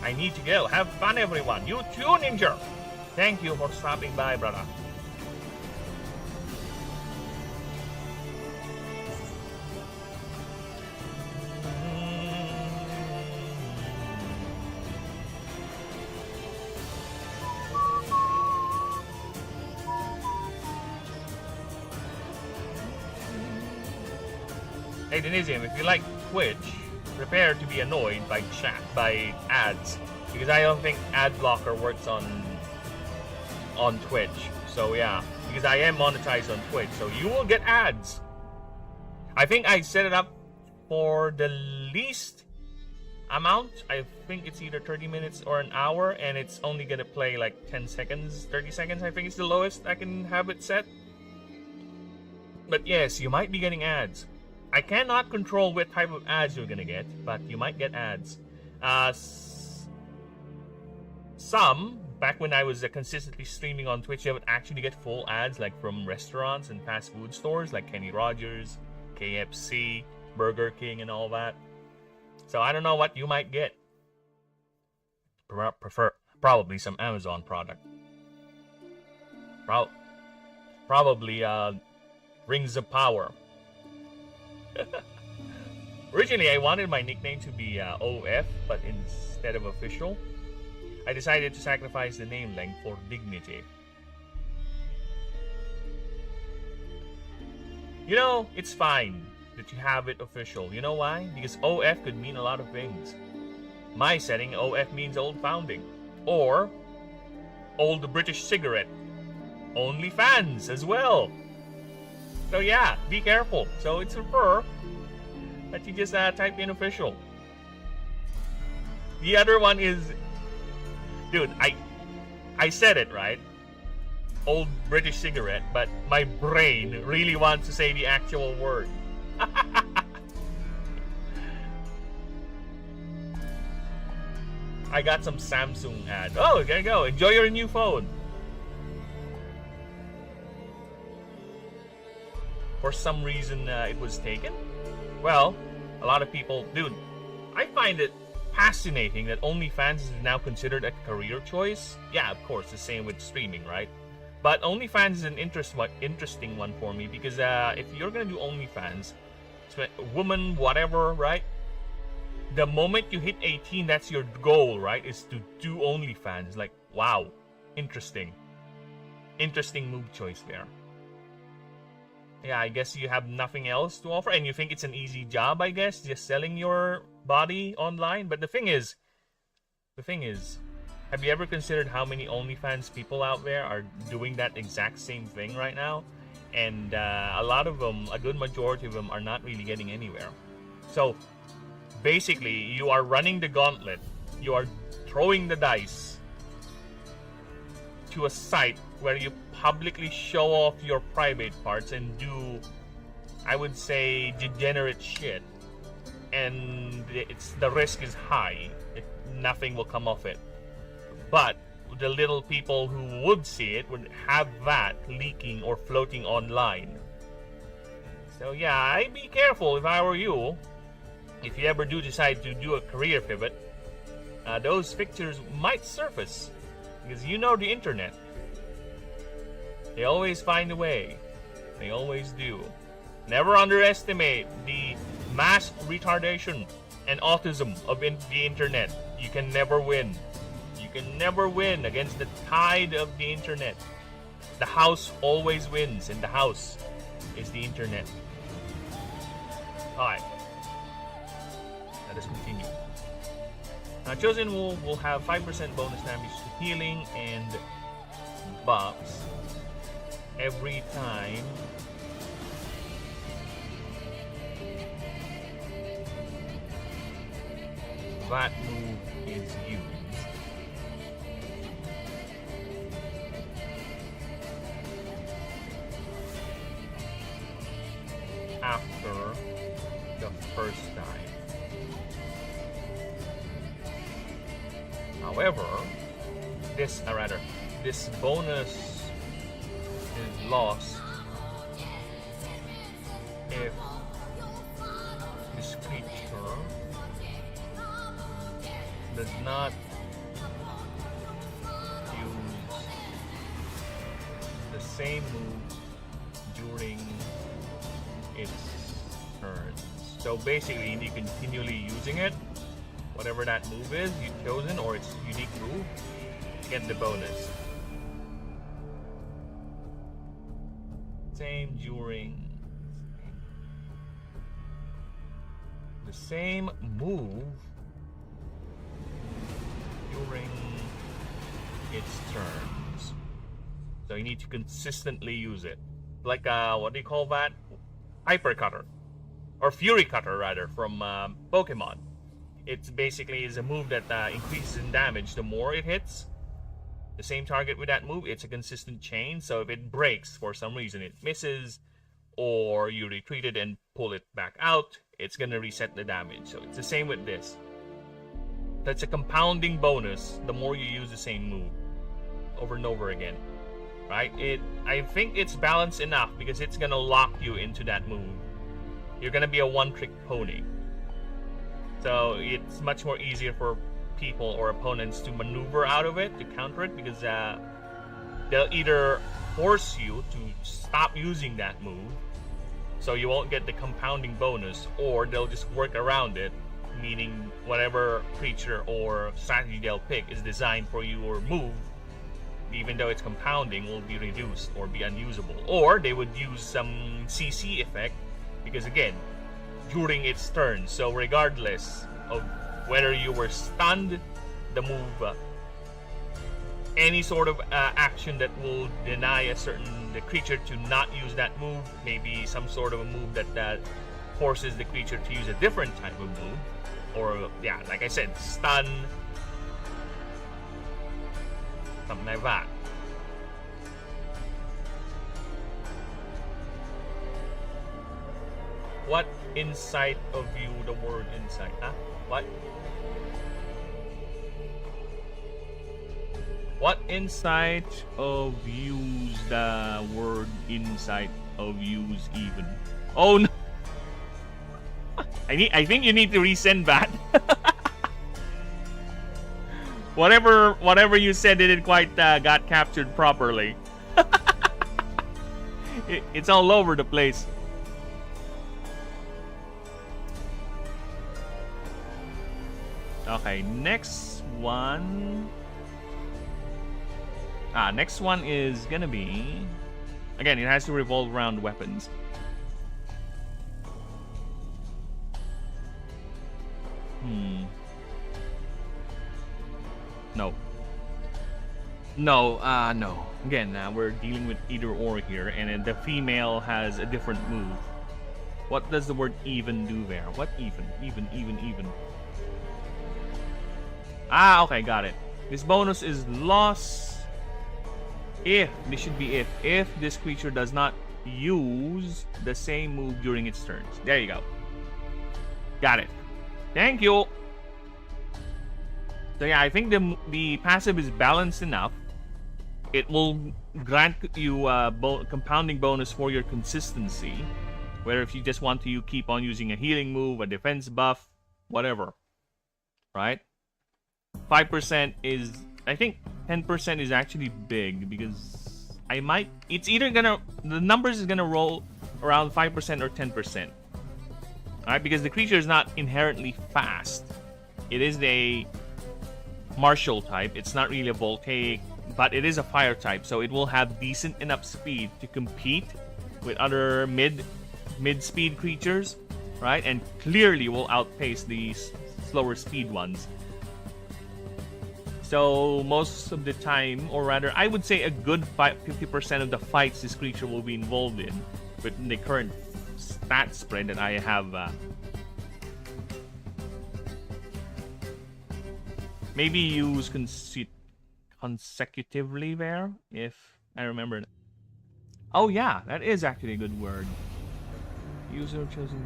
B: I need to go. Have fun, everyone. You too, Ninja. Thank you for stopping by, brother. Hey Denisium, if you like Twitch, prepare to be annoyed by ads, because I don't think ad blocker works on Twitch. So yeah, because I am monetized on Twitch, so you will get ads. I think I set it up for the least amount. I think it's either 30 minutes or an hour, and it's only gonna play like 10 seconds, 30 seconds. I think it's the lowest I can have it set. But yes, you might be getting ads. I cannot control what type of ads you're gonna get, but you might get ads. Some, back when I was consistently streaming on Twitch, I would actually get full ads like from restaurants and fast food stores like Kenny Rogers, KFC, Burger King, and all that. So I don't know what you might get. Prefer probably some Amazon product. Probably Rings of Power. Originally, I wanted my nickname to be OF, but instead of official, I decided to sacrifice the name length for dignity. You know, it's fine that you have it official. You know why? Because OF could mean a lot of things. My setting, OF means Old Founding, or Old British Cigarette. OnlyFans as well. So yeah, be careful. So it's prefer that you just type in official. The other one is, dude, I said it right, Old British Cigarette, but my brain really wants to say the actual word. I got some Samsung ad. Oh, there you go. Enjoy your new phone. For some reason, it was taken. Well, a lot of people, dude, I find it fascinating that OnlyFans is now considered a career choice. Yeah, of course, the same with streaming, right? But OnlyFans is an interesting one for me because if you're gonna do OnlyFans, woman, whatever, right? The moment you hit 18, that's your goal, right? Is to do OnlyFans. Like, wow, interesting move choice there. Yeah, I guess you have nothing else to offer, and you think it's an easy job, I guess, just selling your body online. But the thing is, have you ever considered how many OnlyFans people out there are doing that exact same thing right now? And a lot of them, a good majority of them, are not really getting anywhere. So basically, you are running the gauntlet. You are throwing the dice to a site where you publicly show off your private parts and do, I would say, degenerate shit. And the risk is high. Nothing will come of it. But the little people who would see it would have that leaking or floating online. So yeah, I'd be careful if I were you. If you ever do decide to do a career pivot, those pictures might surface. Because you know the internet. They always find a way. They always do. Never underestimate the mass retardation and autism of the internet. You can never win. You can never win against the tide of the internet. The house always wins, and the house is the internet. Alright. Let us continue. Chosen will have 5% bonus damage to healing and buffs every time that move is used. After the first time. However, this bonus is lost if this creature does not use the same move during its turn. So basically, you need continually using it. Whatever that move is you've chosen, or its unique move, get the bonus. Same during the same move during its turns. So you need to consistently use it. Like what do you call that? Hyper Cutter, or Fury Cutter rather, from Pokemon. It's basically is a move that increases in damage the more it hits the same target with that move. It's a consistent chain, so if it breaks for some reason, it misses, or you retreat it and pull it back out, it's gonna reset the damage. So it's the same with this. That's a compounding bonus the more you use the same move over and over again. Right? I think it's balanced enough because it's gonna lock you into that move. You're gonna be a one-trick pony. So it's much more easier for people or opponents to maneuver out of it, to counter it, because they'll either force you to stop using that move so you won't get the compounding bonus, or they'll just work around it, meaning whatever creature or strategy they'll pick is designed for your move, even though it's compounding, will be reduced or be unusable. Or they would use some CC effect, because again, during its turn, so regardless of whether you were stunned, the move, any sort of action that will deny the creature to not use that move, maybe some sort of a move that forces the creature to use a different type of move, or yeah, like I said, stun, something like that. What insight of you, the word insight, huh? What? What insight of use the word insight of use even? Oh no! I think you need to resend that. whatever you said didn't quite got captured properly. It's all over the place. Okay, next one. Next one is gonna be, again, it has to revolve around weapons. No. Again, we're dealing with either or here, and the female has a different move. What does the word even do there? What even? Even. Okay, got it. This bonus is lost if this creature does not use the same move during its turns. There you go. Got it. Thank you. So yeah, I think the passive is balanced enough. It will grant you a compounding bonus for your consistency, whether if you just want to keep on using a healing move, a defense buff, whatever. Right? 5% is, I think 10% is actually big, because it's either the numbers is gonna roll around 5% or 10%. Alright, because the creature is not inherently fast. It is a martial type. It's not really a voltaic, but it is a fire type, so it will have decent enough speed to compete with other mid-speed creatures, right? And clearly will outpace these slower speed ones. So most of the time, or rather, I would say a good 50% of the fights this creature will be involved in, with the current stat spread that I have. Maybe use consecutively there, if I remember. Oh yeah, that is actually a good word. User chosen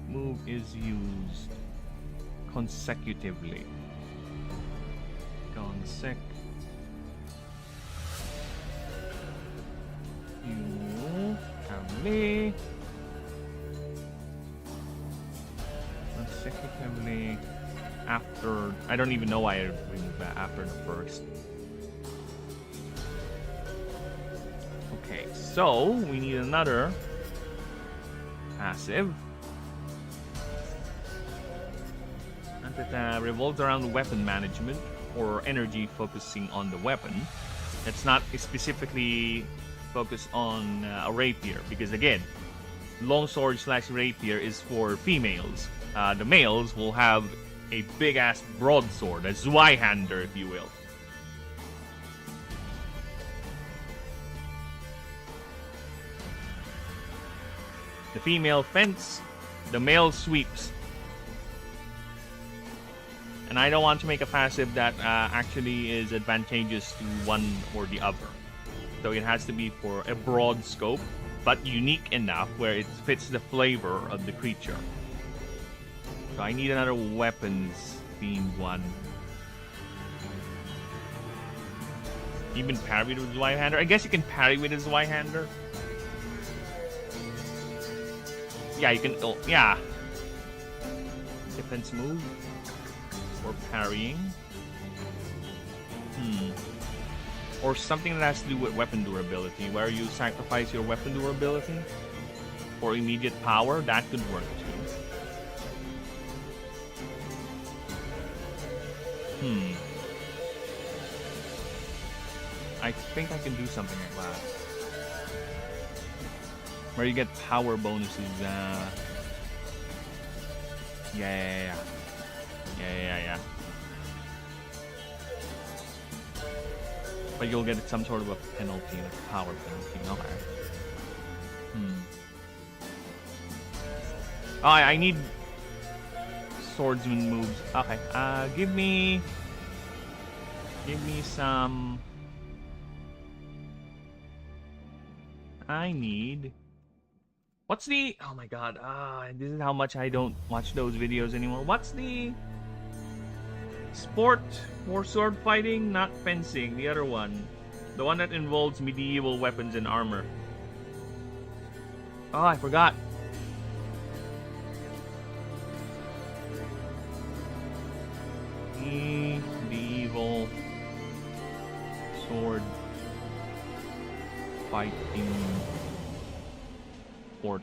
B: move is used consecutively. Consecutively after, I don't even know why I bring that after the first. Okay, so we need another passive. That revolves around weapon management or energy focusing on the weapon. It's not specifically focused on a rapier, because again, longsword / rapier is for females. The males will have a big ass broadsword, a Zweihander, if you will. The female fence, the male sweeps. And I don't want to make a passive that actually is advantageous to one or the other. So it has to be for a broad scope, but unique enough where it fits the flavor of the creature. So I need another weapons themed one. Even parry with his Y-hander? I guess you can parry with his Y-hander. Yeah, you can. Oh, yeah. Defense move. Or parrying. Or something that has to do with weapon durability, where you sacrifice your weapon durability for immediate power. That could work too. I think I can do something like that. Where you get power bonuses. Yeah. But you'll get some sort of a penalty, like a power penalty. Okay. Oh, I need swordsman moves. Okay. Give me some. I need. What's the? Oh my god. This is how much I don't watch those videos anymore. What's the sport or sword fighting? Not fencing. The other one. The one that involves medieval weapons and armor. Oh, I forgot. Medieval sword fighting sport.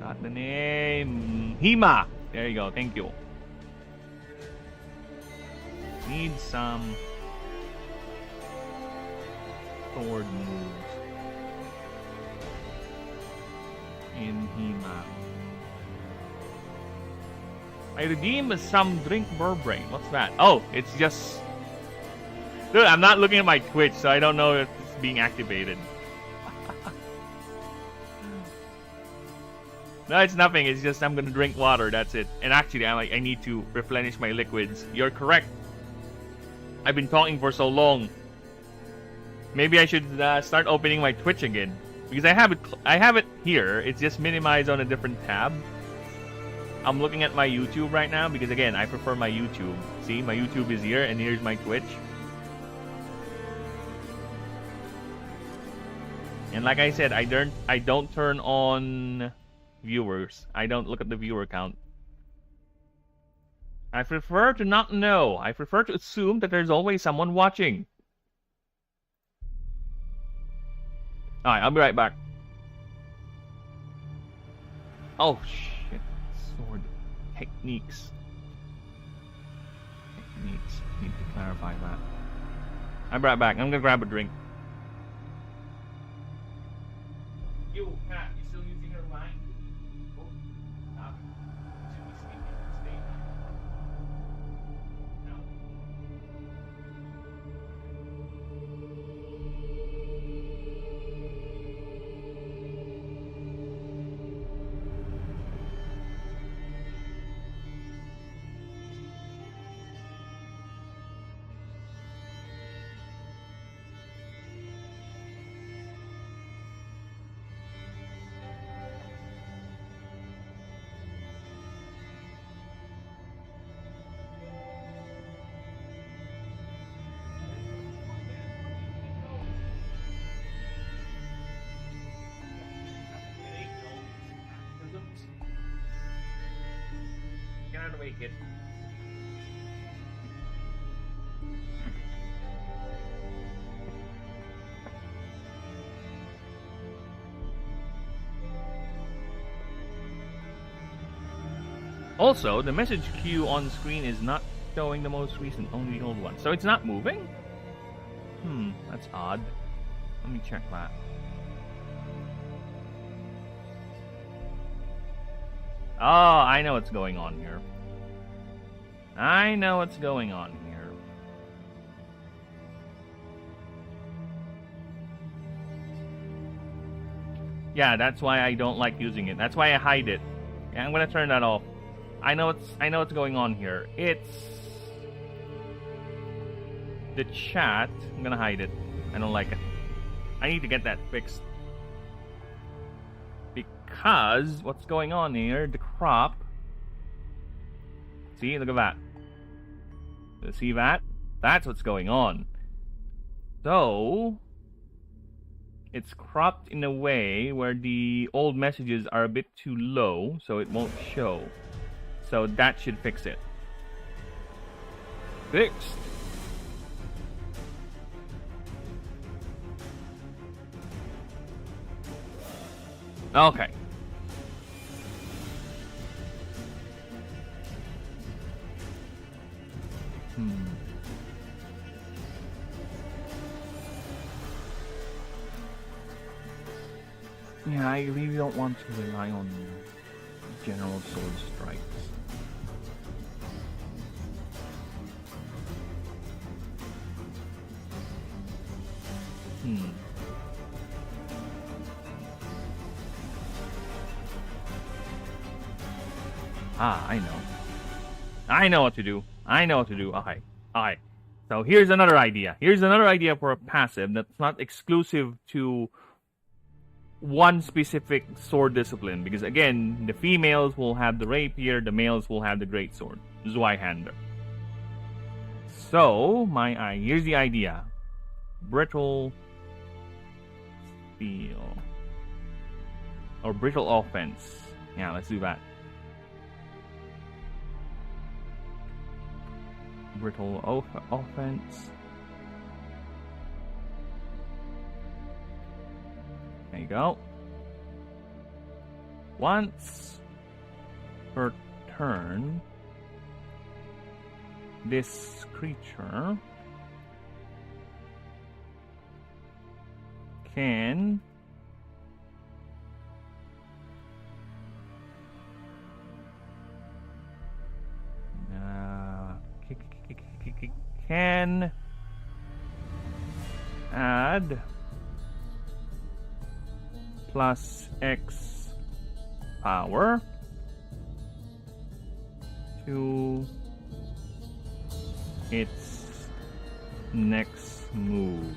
B: Got the name. Hima. There you go. Thank you. Need some sword moves in Hima. I redeem some drink burbrain. What's that? Oh, it's just. Dude, I'm not looking at my Twitch, so I don't know if it's being activated. No, it's nothing. It's just I'm gonna drink water. That's it. And actually, I need to replenish my liquids. You're correct. I've been talking for so long. Maybe I should start opening my Twitch again because I have it here. It's just minimized on a different tab. I'm looking at my YouTube right now because again, I prefer my YouTube. See, my YouTube is here, and here's my Twitch. And like I said, I don't turn on viewers. I don't look at the viewer count. I prefer to not know. I prefer to assume that there's always someone watching. Alright, I'll be right back. Oh shit. Sword techniques. Need to clarify that. I'll be right back. I'm gonna grab a drink. You, Kat, you still using your line? Oh, stop. Should be sleeping. Stay. No. Gotta make it. Also, the message queue on screen is not showing the most recent, only the old one. So it's not moving? That's odd. Let me check that. Oh, I know what's going on here. Yeah, that's why I don't like using it. That's why I hide it. Yeah, I'm gonna turn that off. I know what's going on here. It's the chat. I'm gonna hide it. I don't like it. I need to get that fixed. Because what's going on here? The crop. See, look at that. See that? That's what's going on. So it's cropped in a way where the old messages are a bit too low, so it won't show. So that should fix it. Fixed. Okay. Yeah, I really don't want to rely on general sword strikes. I know. I know what to do. Okay. Alright. So here's another idea. Here's another idea for a passive that's not exclusive to one specific sword discipline. Because again, the females will have the rapier, the males will have the greatsword. Zweihander. So, here's the idea. Brittle steel. Or brittle offense. Yeah, let's do that. Brittle offense. There you go. Once per turn, this creature can add plus X power to its next move.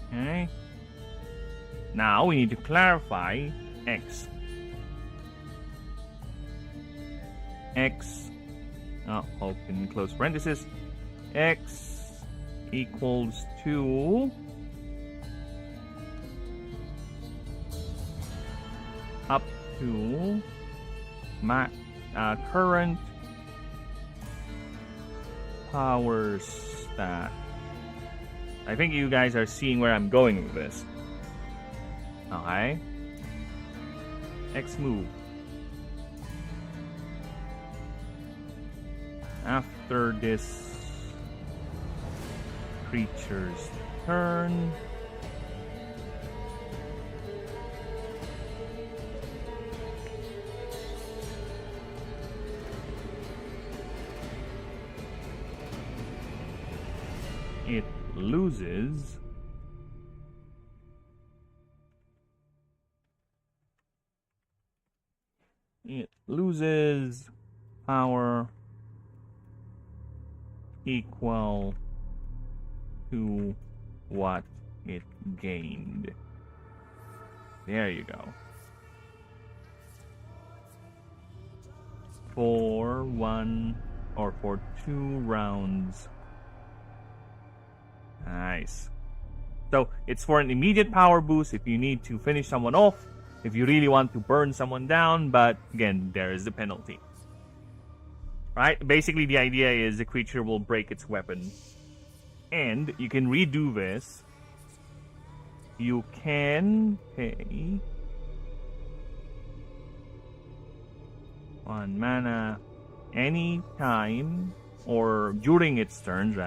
B: Okay. Now we need to clarify X. Open close parenthesis. X equals to up to current power stat. I think you guys are seeing where I'm going with this. Okay. X move. After this creature's turn, it loses power equal to what it gained. There you go. For 2 rounds. Nice. So it's for an immediate power boost if you need to finish someone off, if you really want to burn someone down, but again, there is the penalty. Right? Basically, the idea is the creature will break its weapon. And you can redo this. You can pay 1 mana any time, or during its turns,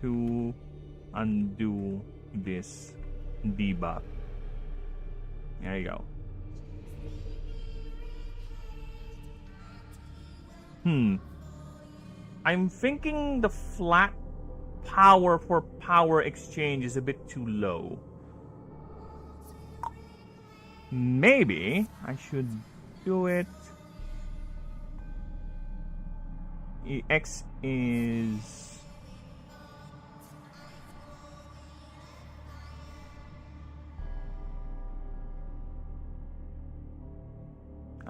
B: to undo this debuff. There you go. I'm thinking the flat power for power exchange is a bit too low. Maybe I should do it. X is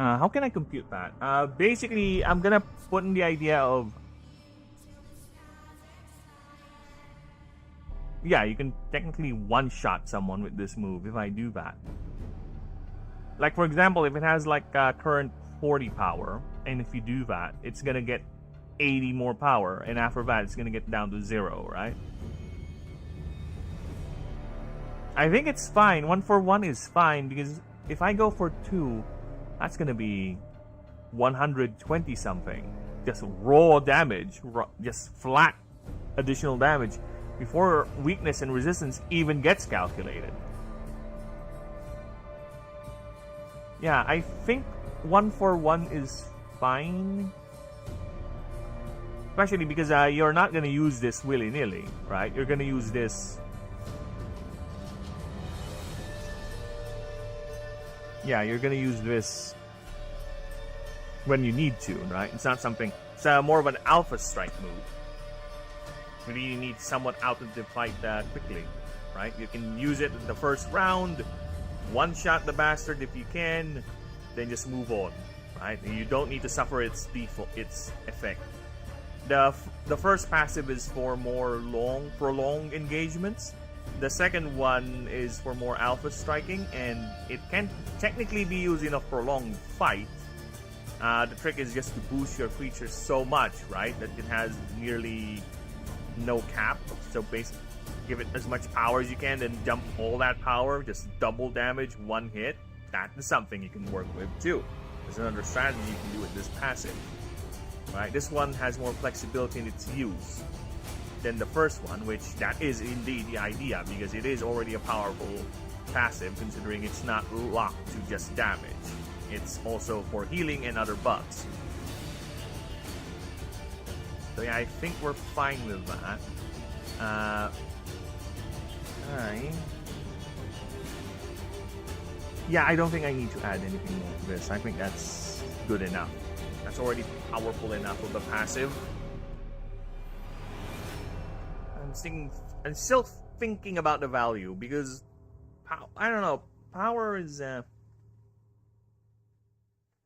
B: How can I compute that? Basically, I'm gonna put in the idea of... Yeah, you can technically one-shot someone with this move if I do that. Like, for example, if it has like current 40 power, and if you do that, it's gonna get 80 more power, and after that, it's gonna get down to 0, right? I think it's fine. 1 for 1 is fine, because if I go for 2, that's gonna be 120 something. Just raw damage, just flat additional damage before weakness and resistance even gets calculated. Yeah, I think 1 for 1 is fine. Especially because you're not gonna use this willy-nilly, right? You're gonna use this... Yeah, you're gonna use this when you need to, right? It's not something... It's more of an alpha strike move. You really need someone out of the fight quickly, right? You can use it in the first round, one-shot the bastard if you can, then just move on, right? And you don't need to suffer its effect. The first passive is for more prolonged engagements. The second one is for more alpha striking, and it can technically be used in a prolonged fight. The trick is just to boost your creature so much, right, that it has nearly no cap. So basically, give it as much power as you can, then dump all that power, just double damage, one hit. That is something you can work with too. There's another strategy you can do with this passive. Right, this one has more flexibility in its use than the first one, which that is indeed the idea, because it is already a powerful passive, considering it's not locked to just damage. It's also for healing and other buffs. So yeah, I think we're fine with that. Yeah, I don't think I need to add anything more to this. I think that's good enough. That's already powerful enough of a passive. I'm still thinking about the value, because I don't know. Power is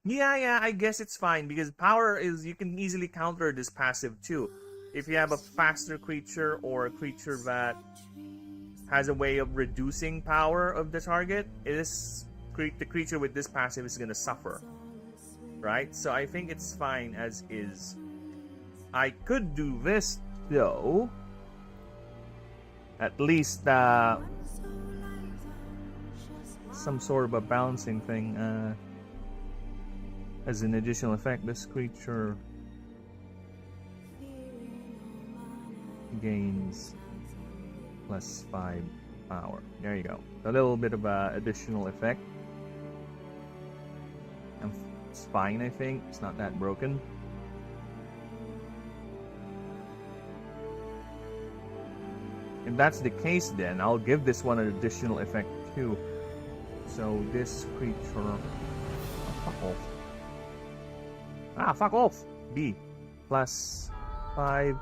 B: yeah, I guess it's fine, because power is, you can easily counter this passive too. If you have a faster creature or a creature that has a way of reducing power of the target, the creature with this passive is gonna suffer. Right? So I think it's fine as is. I could do this though. At least some sort of a balancing thing as an additional effect. This creature gains +5 power. There you go. A little bit of additional effect. It's fine, I think. It's not that broken. If that's the case, then I'll give this one an additional effect too. So this creature... Oh, fuck off. Ah, fuck off! B. +5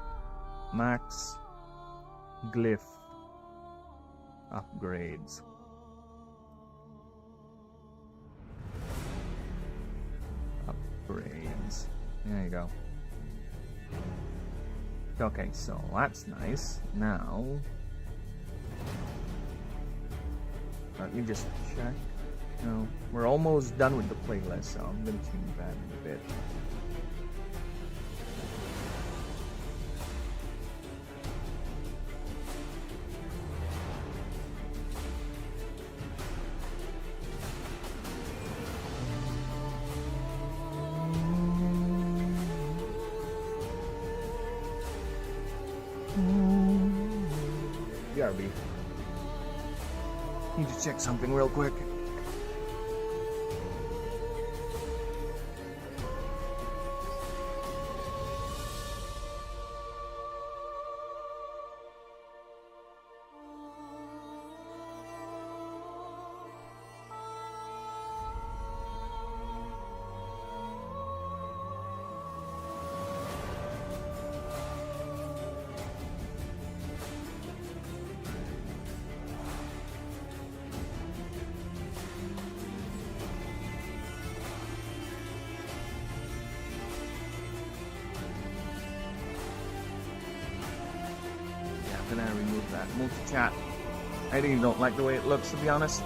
B: max glyph upgrades. Upgrades. There you go. Okay, so that's nice. Now, let me just check. No, we're almost done with the playlist, so I'm gonna change that in a bit. BRB. Need to check something real quick. remove that multi-chat. I really don't like the way it looks, to be honest.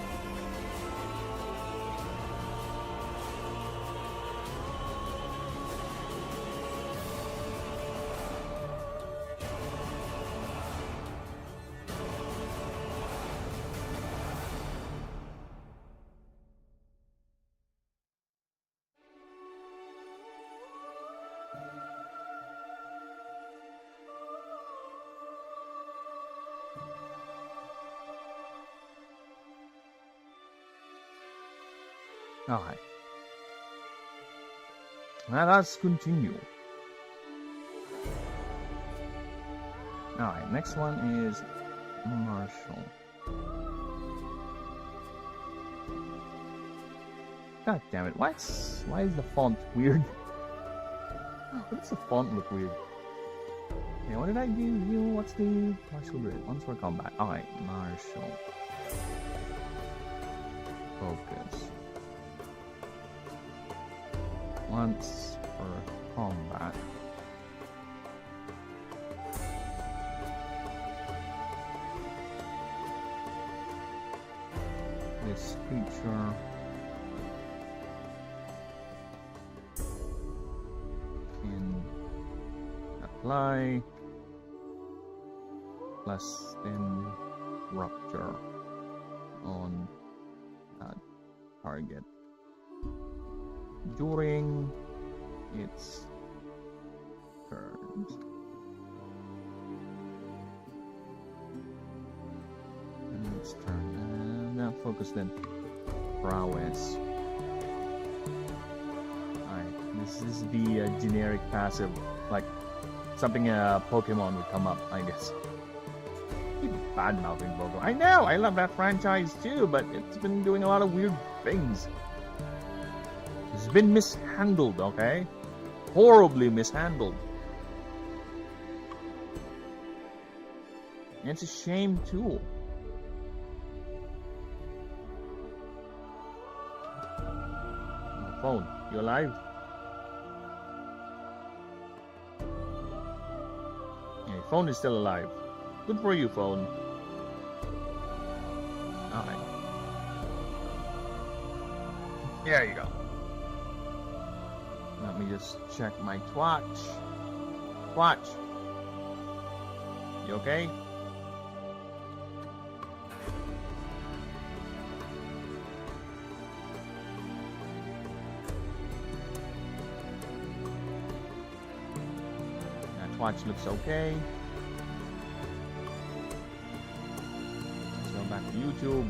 B: Alright. Now let's continue. Alright, next one is Marshall. God damn it, why is the font weird? Why does the font look weird? Okay, what did I give you? What's the Marshall grid? Once for combat. Alright, Marshall. Focus. Once for combat. This creature can apply plus 10 rupture on that target during its turns. And its turn. And now focus then. Prowess. Alright, this is the generic passive, like something a Pokemon would come up, I guess. Keep bad mouthing Pokemon. I know, I love that franchise too, but it's been doing a lot of weird things. It's been mishandled, okay? Horribly mishandled. And it's a shame too. Oh, phone, you alive? Yeah, phone is still alive. Good for you, phone. Alright. There you go. Let me just check my Twatch. Twatch. You okay? That Twatch looks okay. Let's go back to YouTube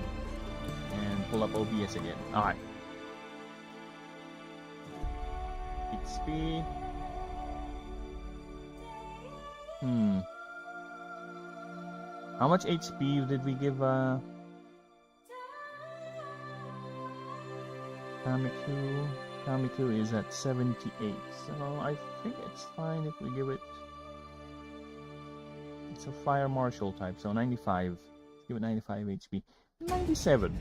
B: and pull up OBS again. Alright. XP. How much HP did we give Kamiku? Kamiku is at 78, so I think it's fine if we give it. It's a Fire Marshal type, so 95. Let's give it 95 HP. 97.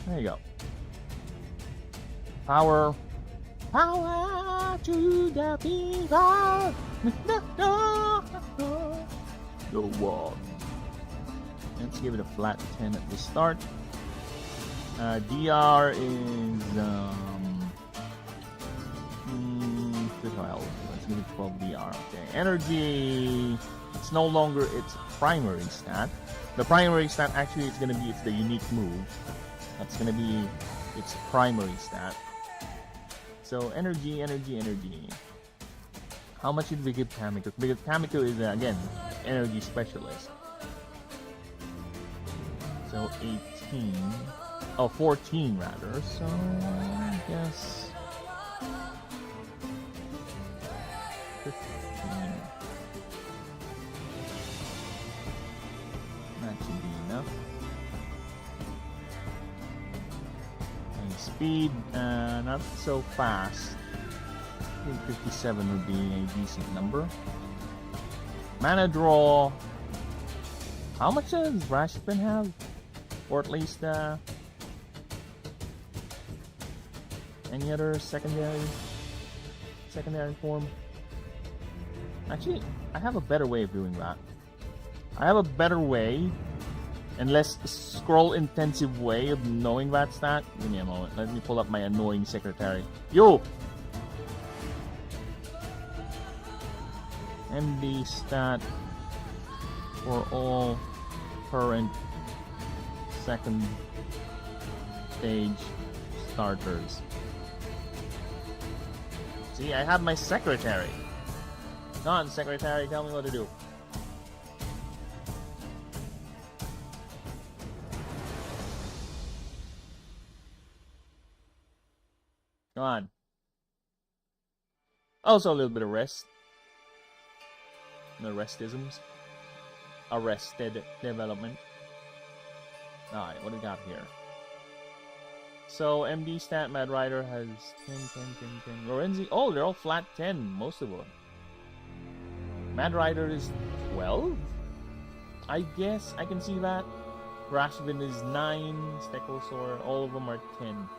B: There you go. Power. Power to the people. The wall. Let's give it a flat 10 at the start. DR is 12. Let's give it 12 DR. Okay. Energy. It's no longer its primary stat. The primary stat actually is gonna be it's the unique move. That's gonna be its primary stat. So energy. How much did we give Kamiku? Because Kamiku is again energy specialist. So 18. Oh, 14 rather. So I guess 15. That should be enough. And speed, not so fast. I think 57 would be a decent number. Mana draw. How much does Rashpin have? Or at least any other secondary form? Actually, I have a better way of doing that. I have a better way and less scroll-intensive way of knowing that stat. Give me a moment. Let me pull up my annoying secretary. Yo! MD stat for all current second stage starters. See, I have my secretary. Come on, secretary, tell me what to do. Come on. Also a little bit of rest. No restisms. Arrested development. Alright, what do we got here? So, MD stat, Mad Rider has 10, 10, 10, 10. Lorenzi, oh, they're all flat 10, most of them. Mad Rider is 12? I guess I can see that. Rashvin is 9, Stegosaur, all of them are 10.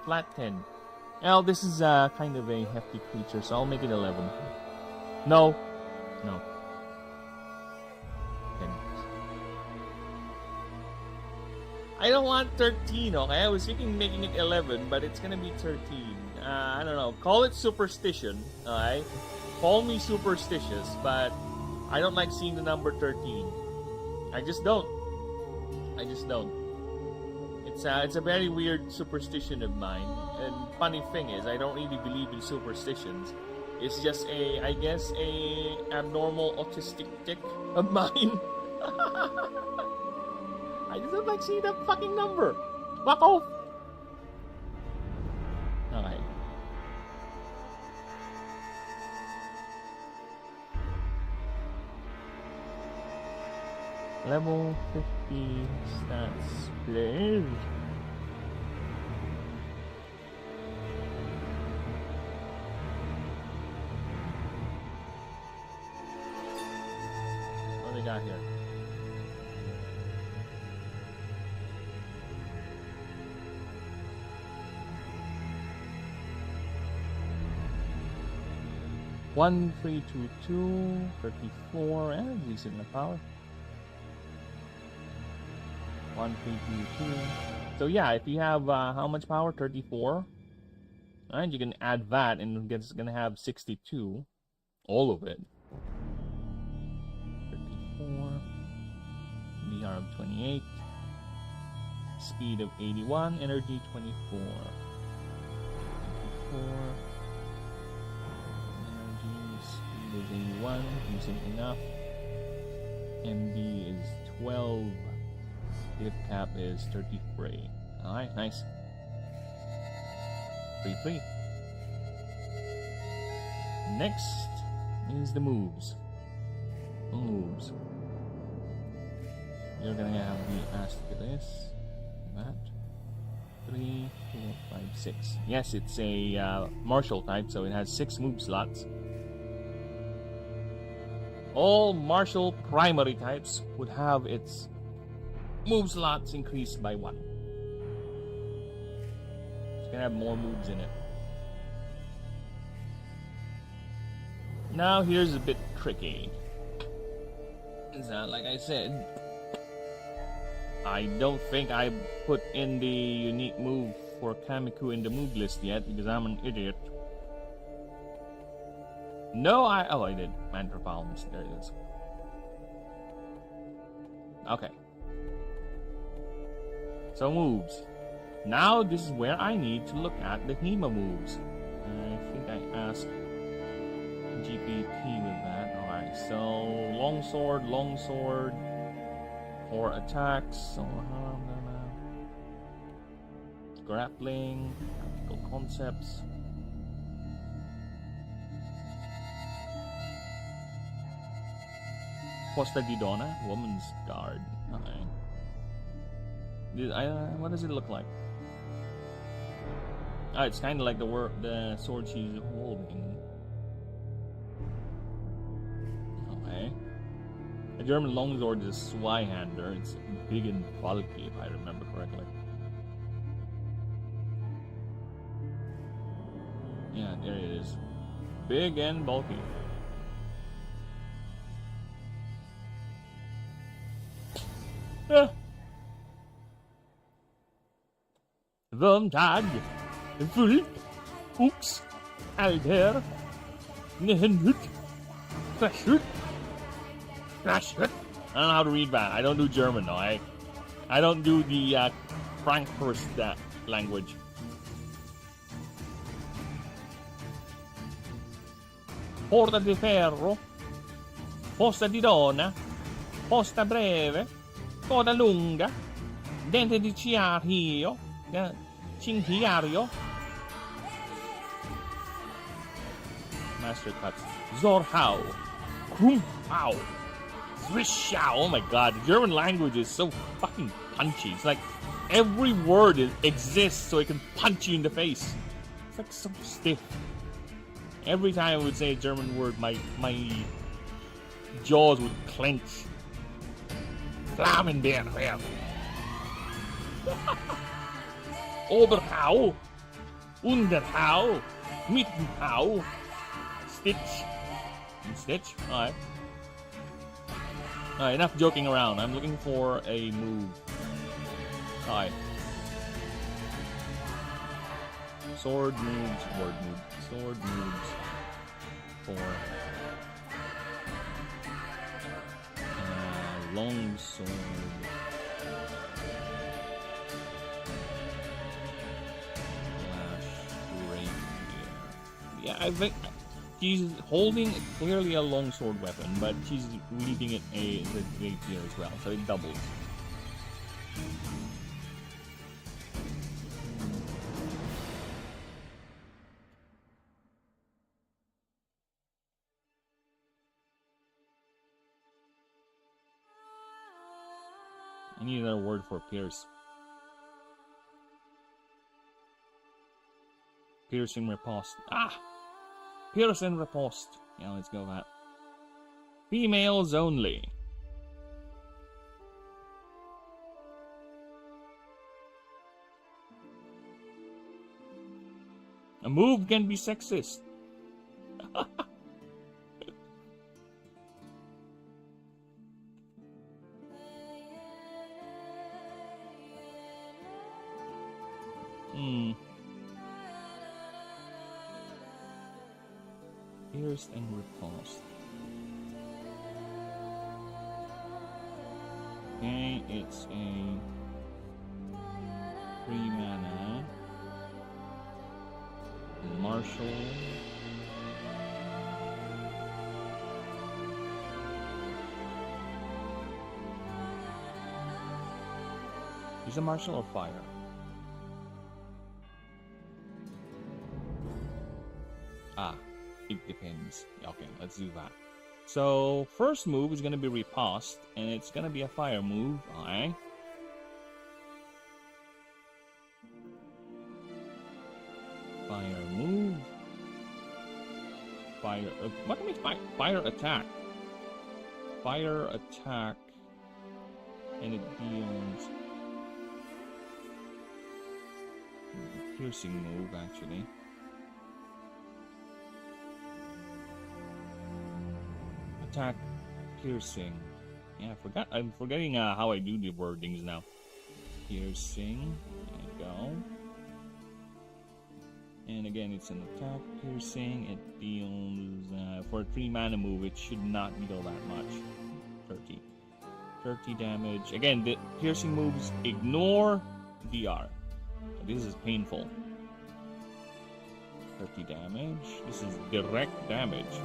B: Flat 10. Well, this is kind of a hefty creature, so I'll make it 11. No. No. 10. I don't want 13, okay? I was thinking making it 11, but it's gonna be 13. I don't know. Call it superstition, alright? Call me superstitious, but I don't like seeing the number 13. I just don't. I just don't. It's a very weird superstition of mine. And funny thing is, I don't really believe in superstitions. It's just I guess, a abnormal autistic tick of mine. I just don't like seeing that fucking number. Fuck off. Okay. Level 50 stats, please. What do we got here? One, 3, 2, 2, 34, and decent enough power. 1, 3, 2, 2. So yeah, if you have how much power? 34. And you can add that, and it's gonna have 62. All of it. 34. DR of 28. Speed of 81. Energy 24. 24. Speed is 81, decent enough. MD is 12. Hit cap is 33. Alright, nice. 3-3. Next is the moves. Moves. You're gonna have the Astralis. That. 3, 4, 5, 6. Yes, it's a martial type, so it has 6 move slots. All martial primary types would have its move slots increased by 1. It's gonna have more moves in it. Now here's a bit tricky. Like I said, I don't think I put in the unique move for Kamiku in the move list yet because I'm an idiot. No, I did. Mantra Palms. There it is. Okay. So moves. Now this is where I need to look at the HEMA moves. I think I asked GPT with that. Alright, so longsword, 4 attacks, so grappling, tactical concepts. Costa di Donna, Woman's Guard. Okay. What does it look like? It's kind of like the sword she's holding. Okay. A German longsword is a Zweihander. It's big and bulky, if I remember correctly. Yeah, there it is. Big and bulky. Vomtag. Fullt. Ox. Alder. Nehenhut. Krashut. Krashut. I don't know how to read that. I don't do German, though. I don't do the Frankfurt language. Porta di ferro. Posta di donna. Posta breve. Coda lunga. Dente di ciario. Cinchiario. Master cuts. Zorhau. Krumpau. Zwischau. Oh my god, the German language is so fucking punchy. It's like every word exists so it can punch you in the face. It's like so stiff. Every time I would say a German word, my jaws would clench. Flammenberg. Oberhau. Underhau. Mittenhau. Stitch. Stitch? Alright. Alright, enough joking around. I'm looking for a move. Alright. Sword moves, word moves. Sword moves. 4. Long sword. Flash rapier. Yeah, I think she's holding clearly a longsword weapon, but she's wielding it as a rapier as well, so it doubles. I need another word for pierce. Piercing riposte. Ah! Pierce and riposte. Yeah, let's go with that. Females only. A move can be sexist. Pierced and repulsed. Okay, it's a 3 mana martial. Is it martial or fire? Ah, it depends. Okay, let's do that. So, first move is going to be riposte, and it's going to be a fire move. Alright. Fire move. Fire. What do I mean? Fire attack. Fire attack. And it deals. Piercing move, actually. Attack, piercing. Yeah, I'm forgetting how I do the wordings now. Piercing. There you go. And again, it's an attack, piercing. It deals for a 3 mana move. It should not deal that much. 30 damage. Again, the piercing moves ignore DR. So this is painful. 30 damage. This is direct damage.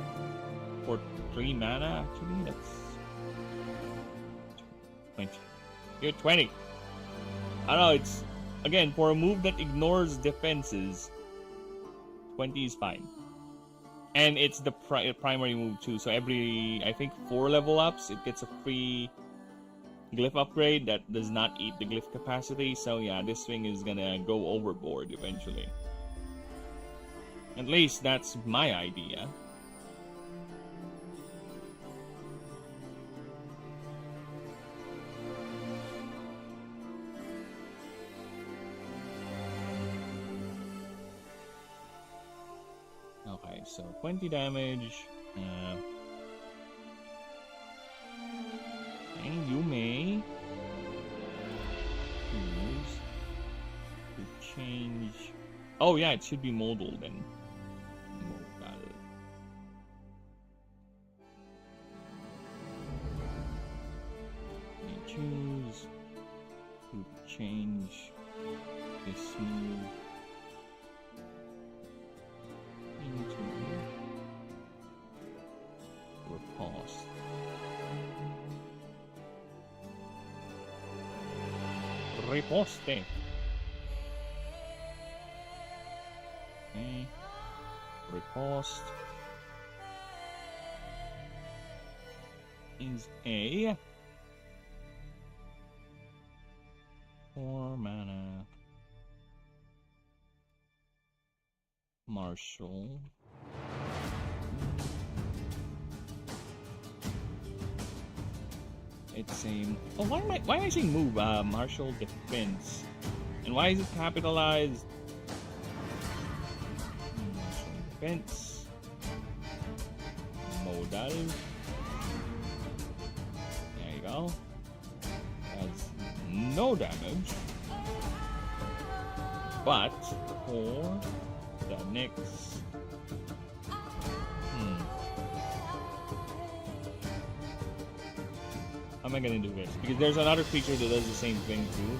B: For 3 mana, actually, that's 20. You're 20. I don't know, it's again for a move that ignores defenses. 20 is fine, and it's the primary move too. So every, I think, 4 level ups, it gets a free glyph upgrade that does not eat the glyph capacity. So yeah, this thing is gonna go overboard eventually. At least that's my idea. Okay, so 20 damage. And you may Oh yeah, it should be modal then. Modal. And choose to change this move into riposte. Riposte. Okay. Riposte is a 4 mana martial. It's a why am I saying move? Martial defense, and why is it capitalized? Martial defense, modal. There you go. Has no damage, but for the next. How am I gonna do this? Because there's another creature that does the same thing too.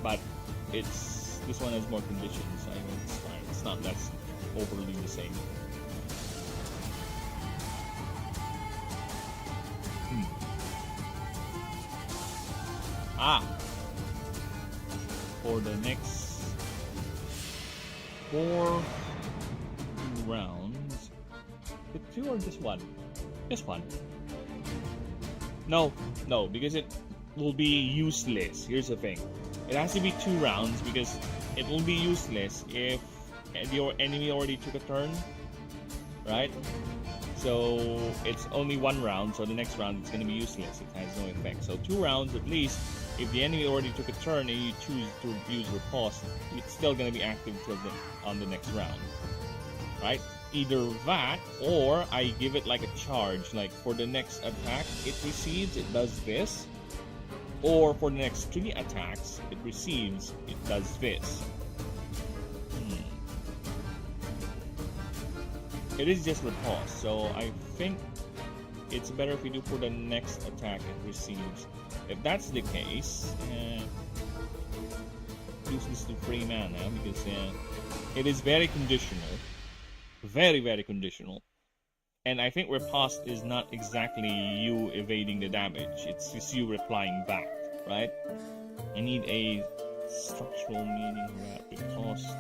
B: But this one has more conditions. I think it's fine. It's not that's overly the same. For the next 4 rounds. The 2 or just 1? Just 1. No, because it will be useless. Here's the thing. It has to be 2 rounds because it will be useless if your enemy already took a turn. Right? So it's only 1 round, so the next round it's going to be useless. It has no effect. So 2 rounds at least. If the enemy already took a turn and you choose to use riposte, it's still going to be active till on the next round. Right? Either that, or I give it like a charge. Like for the next attack it receives, it does this. Or for the next 3 attacks it receives, it does this. It is just riposte, so I think it's better if we do for the next attack it receives. If that's the case, use this to 3 mana because it is very conditional. Very, very conditional. And I think riposte is not exactly you evading the damage. It's just you replying back, right? I need a structural meaning of that. Riposte.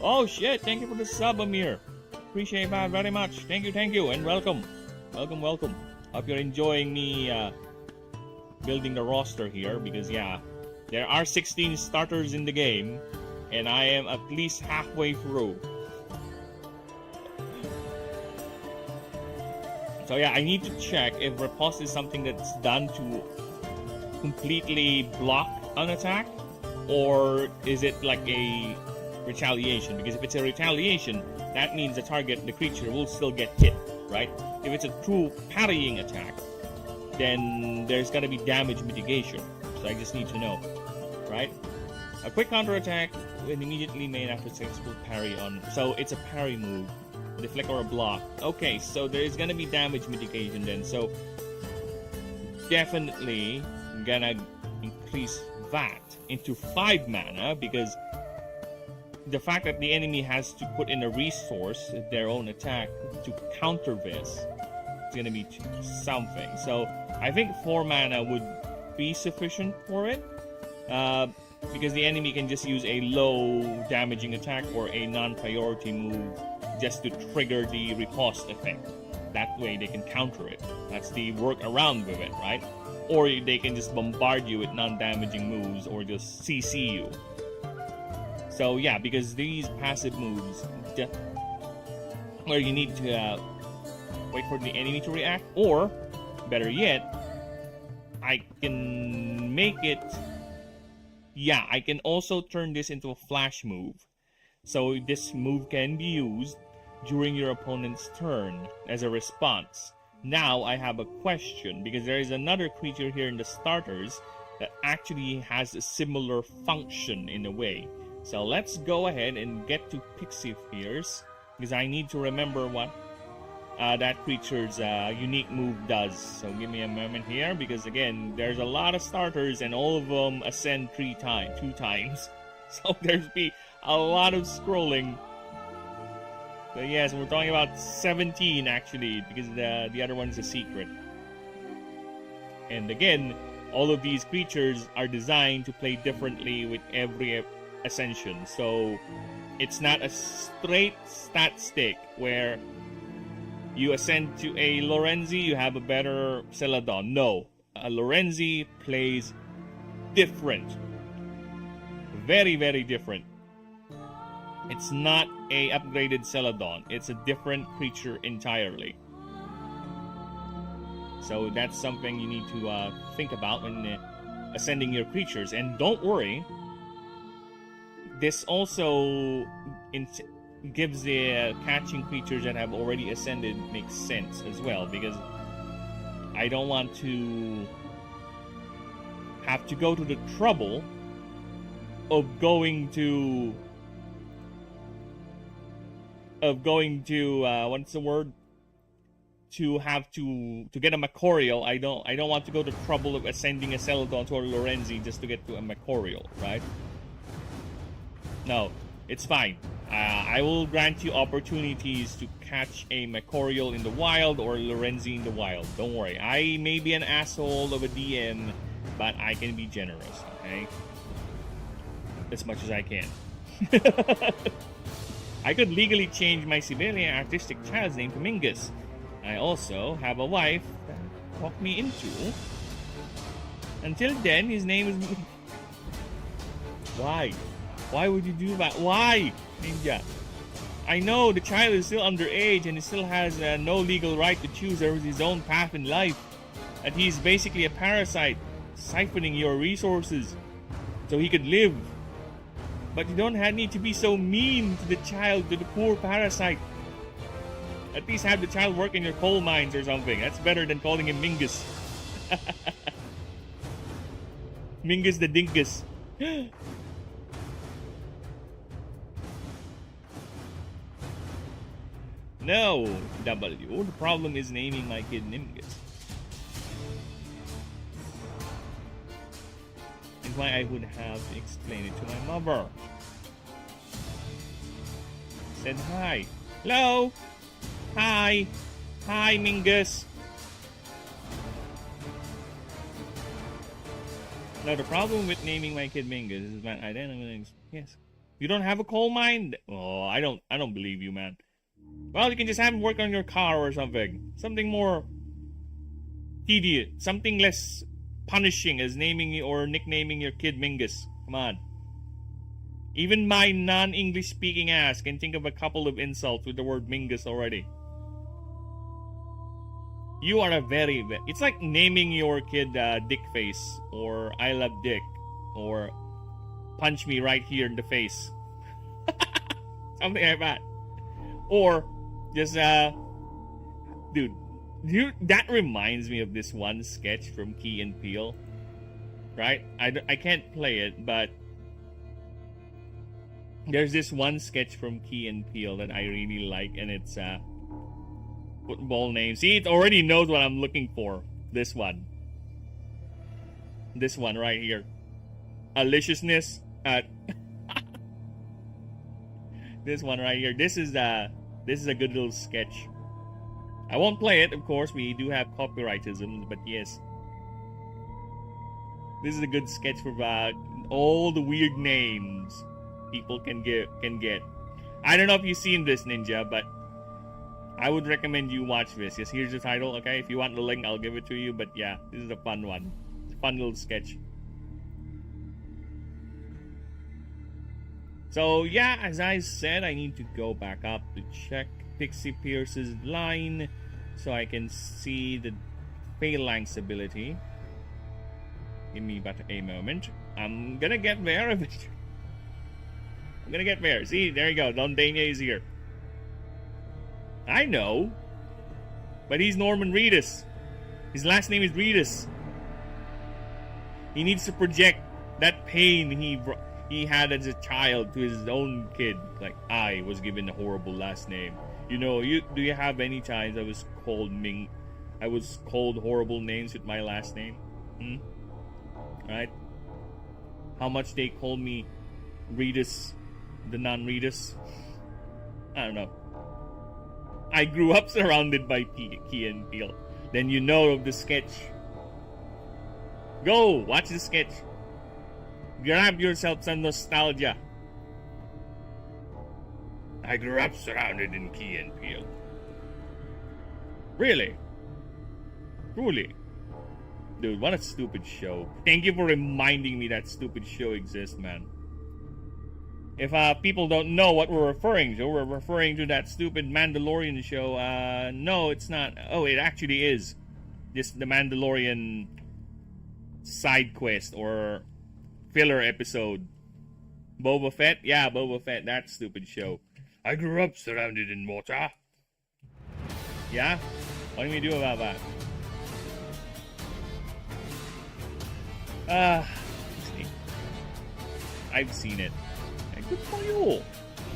B: Oh shit, thank you for the sub, Amir. Appreciate that very much. Thank you, and welcome. Welcome. Hope you're enjoying me building the roster here, because yeah, there are 16 starters in the game, and I am at least halfway through. So yeah, I need to check if riposte is something that's done to completely block an attack, or is it like a retaliation? Because if it's a retaliation, that means the creature will still get hit, right? If it's a true parrying attack, then there's gotta be damage mitigation. So I just need to know, right? A quick counter attack when immediately made after successful parry on. So it's a parry move, deflect or a block. Okay, so there is gonna be damage mitigation then. So definitely gonna increase that into 5 mana, because the fact that the enemy has to put in a resource, their own attack, to counter this, is gonna be something. So I think 4 mana would be sufficient for it, because the enemy can just use a low damaging attack or a non-priority move just to trigger the riposte effect. That way they can counter it. That's the workaround with it, right? Or they can just bombard you with non-damaging moves or just CC you. So yeah, because these passive moves, where you need to wait for the enemy to react, or better yet, I can make it. Yeah, I can also turn this into a flash move. So this move can be used during your opponent's turn as a response. Now I have a question, because there is another creature here in the starters that actually has a similar function in a way. So let's go ahead and get to Pixie Fears, because I need to remember what that creature's unique move does. So give me a moment here, because again, there's a lot of starters and all of them ascend two times. So there's be a lot of scrolling. So yes, we're talking about 17 actually, because the other one's a secret. And again, all of these creatures are designed to play differently with every ascension. So it's not a straight stat stick where you ascend to a Lorenzi, you have a better Celadon. No, a Lorenzi plays different. Very, very different. It's not a upgraded Celadon. It's a different creature entirely. So that's something you need to think about when ascending your creatures. And don't worry, this also gives the catching creatures that have already ascended makes sense as well, because I don't want to have to go to the trouble of going to what's the word, to have to get a Macorial. I don't want to go to the trouble of ascending a Celadon to a Lorenzi just to get to a Macorial, right? No, it's fine. I will grant you opportunities to catch a Macorial in the wild or a Lorenzi in the wild. Don't worry. I may be an asshole of a DM, but I can be generous, okay? As much as I can. I could legally change my civilian artistic child's name to Mingus. I also have a wife that walked me into. Until then, his name is... Why? Why would you do that? Why, Ninja? I know the child is still underage and he still has no legal right to choose his own path in life. That he's basically a parasite, siphoning your resources so he could live. But you don't need to be so mean to the child, to the poor parasite. At least have the child work in your coal mines or something. That's better than calling him Mingus. Mingus the Dinkus. No, W. The problem is naming my kid Mingus. And why I would have to explain it to my mother. Said hi. Hello? Hi. Hi, Mingus. Now, the problem with naming my kid Mingus is that I don't... Yes. You don't have a coal mine? Oh, I don't believe you, man. Well, you can just have him work on your car or something. Something more tedious. Something less punishing as naming or nicknaming your kid Mingus. Come on. Even my non-English speaking ass can think of a couple of insults with the word Mingus already. You are a very... It's like naming your kid Dickface, or I love Dick, or punch me right here in the face. Something like that. Or just dude, that reminds me of this one sketch from Key and Peele, right? I can't play it, but there's this one sketch from Key and Peele that I really like, and it's football name. See, it already knows what I'm looking for. This one right here, Aliciousness. This one right here. This is a good little sketch. I won't play it, of course. We do have copyrightisms, but yes, this is a good sketch for all the weird names people can get. I don't know if you've seen this, Ninja, but I would recommend you watch this. Yes, here's the title. Okay, if you want the link, I'll give it to you. But yeah, this is a fun one. It's a fun little sketch. So yeah, as I said, I need to go back up to check Pixie Pierce's line so I can see the Phalanx ability. Give me but a moment. I'm gonna get there eventually. I'm gonna get there. See, there you go. Dondania is here. I know. But he's Norman Reedus. His last name is Reedus. He needs to project that pain he had as a child to his own kid. Like, I was given a horrible last name. You know, do you have any times I was called horrible names with my last name? Right? How much they called me Reedus, the non-Reedus? I don't know. I grew up surrounded by Key and Peele. Then you know of the sketch. Go, watch the sketch. Grab yourself some nostalgia. I grew up surrounded in Key and Peele. Really? Truly? Dude, what a stupid show. Thank you for reminding me that stupid show exists, man. If people don't know what we're referring to that stupid Mandalorian show. No, it's not. Oh, it actually is. Just the Mandalorian side quest or filler episode. Boba Fett? Yeah, Boba Fett. That stupid show. I grew up surrounded in water. Yeah? What do we do about that? I've seen it. Good for you.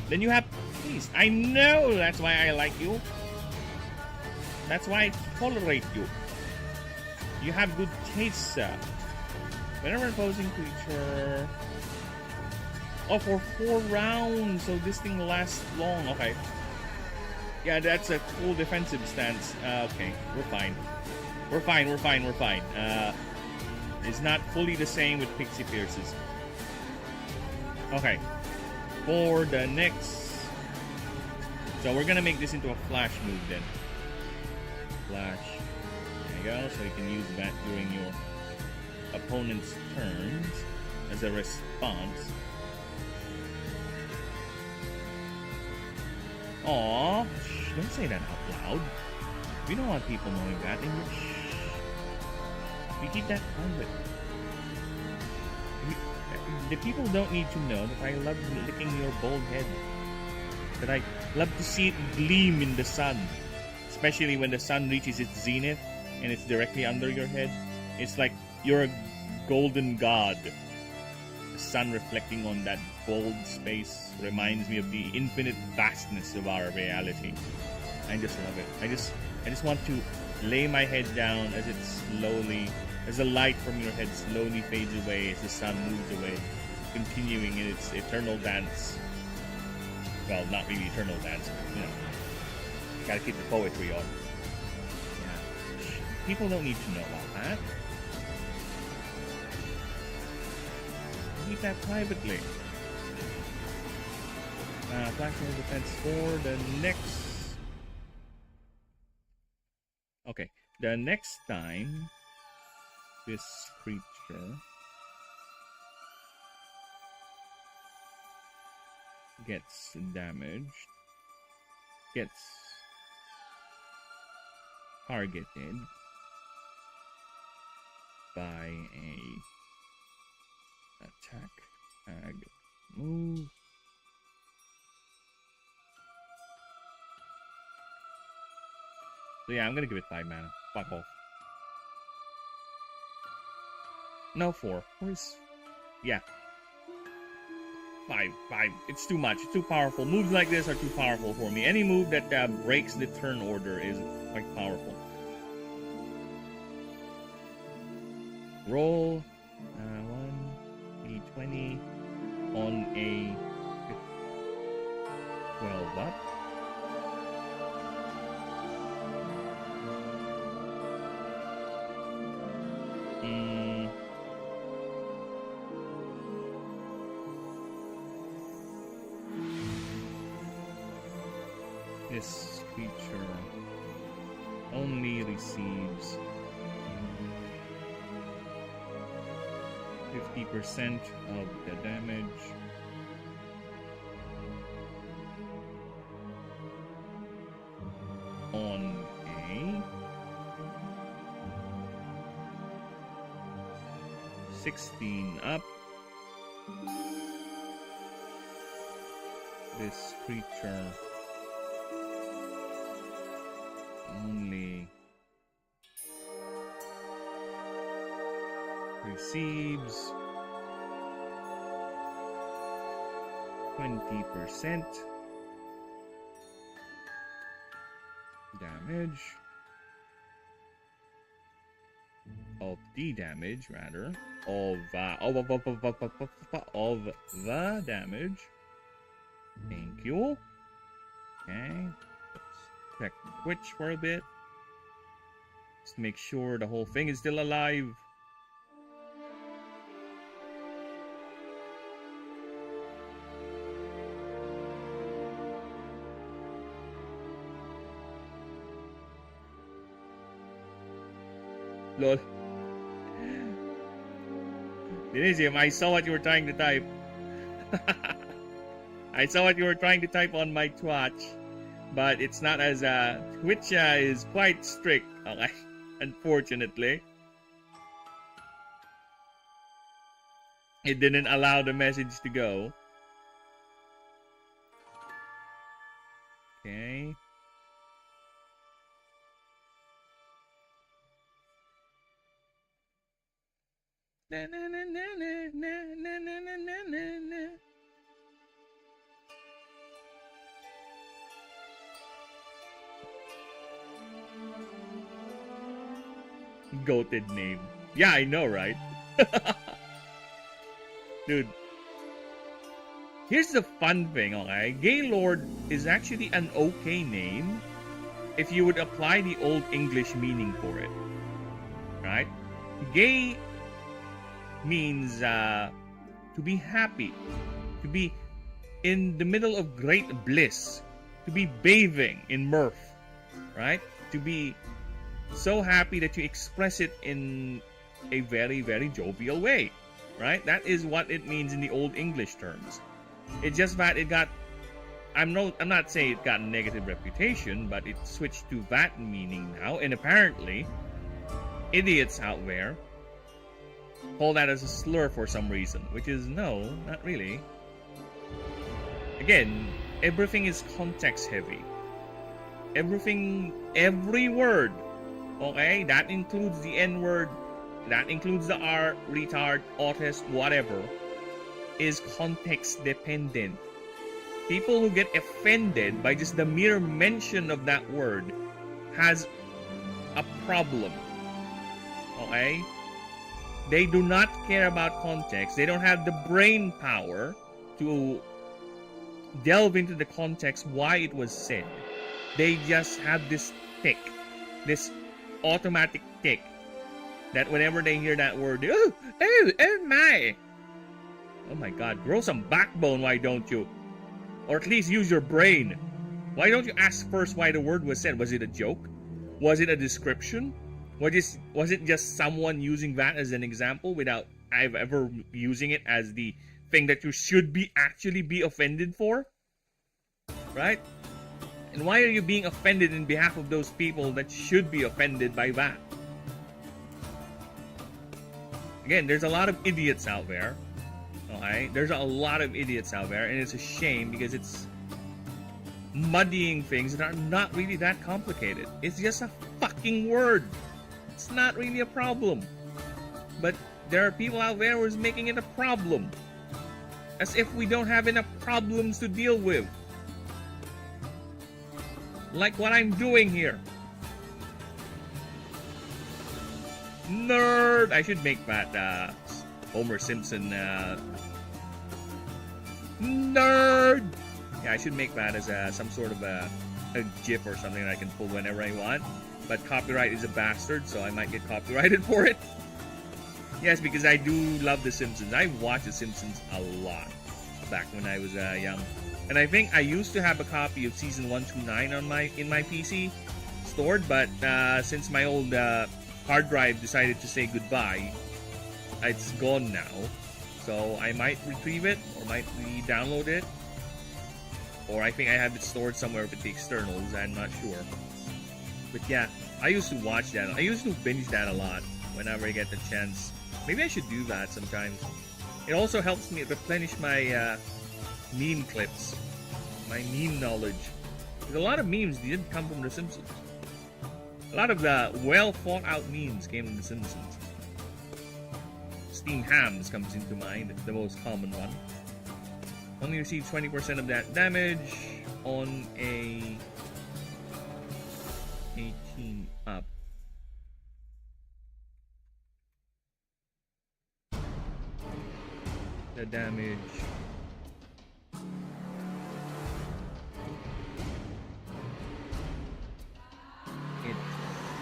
B: Then you have taste. I know that's why I like you. That's why I tolerate you. You have good taste, sir. Whenever opposing creature. Oh, for 4 rounds. So this thing lasts long. Okay. Yeah, that's a cool defensive stance. Okay, we're fine. We're fine. It's not fully the same with Pixie Pierces. Okay. For the next... So we're gonna make this into a flash move then. Flash. There you go. So you can use that during your opponent's turns as a response. Aww. Shh, don't say that out loud. We don't want people knowing that. We keep that private. The people don't need to know that I love licking your bald head. That I love to see it gleam in the sun. Especially when the sun reaches its zenith and it's directly under your head. It's like you're a golden god. The sun reflecting on that bold space reminds me of the infinite vastness of our reality. I just love it. I just want to lay my head down as it slowly, as the light from your head slowly fades away as the sun moves away, continuing in its eternal dance. Well, not really eternal dance, but, you know, gotta keep the poetry on. Yeah. People don't need to know about that. Keep that privately. Flashing defense for the next... Okay, the next time this creature gets damaged, gets targeted by a attack, tag, move. So yeah, I'm gonna give it 5 mana. Fuck off. No, 4. 4 is... Yeah. 5. It's too much. It's too powerful. Moves like this are too powerful for me. Any move that breaks the turn order is quite powerful. Roll 1d20 on a 12 up. This creature only receives 50% of the damage 16 up. This creature only receives 20% damage of the damage, rather, of the damage. Thank you. Okay. Let's check Twitch for a bit. Just make sure the whole thing is still alive. Lol. Dinisium, I saw what you were trying to type. I saw what you were trying to type on my Twitch, but it's not as Twitch is quite strict. Okay, unfortunately, it didn't allow the message to go. Okay. Na na na na na na na na na na na. Goated name. Yeah, I know, right? Dude. Here's the fun thing, okay? Gaylord is actually an okay name if you would apply the old English meaning for it. Right? Gay means to be happy, to be in the middle of great bliss, to be bathing in mirth, right? To be so happy that you express it in a very, very jovial way, right? That is what it means in the old English terms. It's just that it got, I'm not saying it got a negative reputation, but it switched to that meaning now, and apparently idiots out there call that as a slur for some reason, which is no, not really. Again, everything is context heavy. Every word, okay, that includes the N word, that includes the R, retard, autist, whatever, is context dependent. People who get offended by just the mere mention of that word has a problem, okay? They do not care about context. They don't have the brain power to delve into the context why it was said. They just have this tick, this automatic tick, that whenever they hear that word, oh my God, grow some backbone, why don't you? Or at least use your brain. Why don't you ask first why the word was said? Was it a joke? Was it a description? Was it just someone using that as an example without I've ever using it as the thing that you should actually be offended for? Right? And why are you being offended in behalf of those people that should be offended by that? Again, there's a lot of idiots out there. Okay? There's a lot of idiots out there, and it's a shame because it's muddying things that are not really that complicated. It's just a fucking word. It's not really a problem. But there are people out there who's making it a problem. As if we don't have enough problems to deal with. Like what I'm doing here. Nerd! I should make that Homer Simpson nerd! Yeah, I should make that as some sort of a GIF or something that I can pull whenever I want. But copyright is a bastard, so I might get copyrighted for it. Yes, because I do love The Simpsons. I watched The Simpsons a lot back when I was young. And I think I used to have a copy of season 1 to 9 in my PC stored, but since my old hard drive decided to say goodbye, it's gone now. So I might retrieve it, or might re-download it. Or I think I have it stored somewhere with the externals, I'm not sure. But yeah, I used to watch that. I used to binge that a lot whenever I get the chance. Maybe I should do that sometimes. It also helps me replenish my meme clips, my meme knowledge. Because a lot of memes didn't come from The Simpsons. A lot of the well thought out memes came from The Simpsons. Steam hams comes into mind, the most common one. Only receive 20% of that damage on a 18 up. The damage it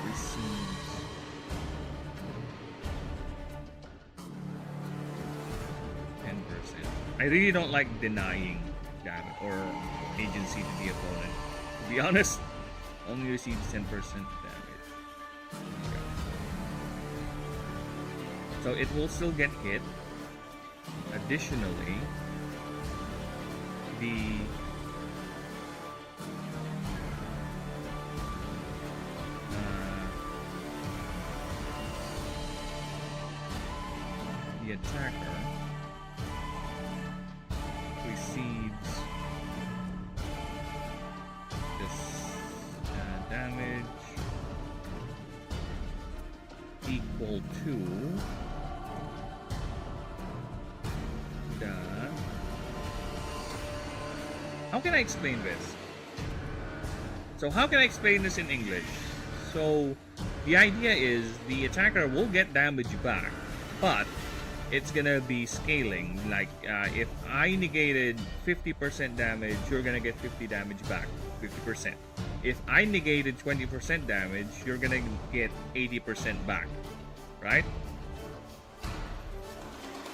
B: receives 10%. I really don't like denying damage or agency to the opponent. To be honest, only receives 10% damage. So it will still get hit. Additionally, the attacker receives this damage equal to the... How can I explain this? So how can I explain this in English? So the idea is the attacker will get damage back, but it's gonna be scaling. Like if I negated 50% damage, you're gonna get 50 damage back, 50%. If I negated 20% damage, you're gonna get 80% back, right?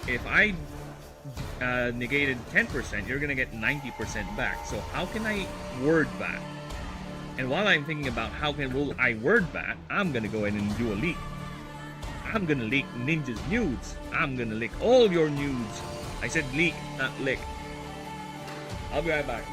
B: If I negated 10%, you're gonna get 90% back. So how can I word that? And while I'm thinking about will I word that, I'm gonna go ahead and do a leak. I'm gonna leak Ninja's nudes. I'm gonna leak all your nudes. I said leak, not lick. I'll be right back.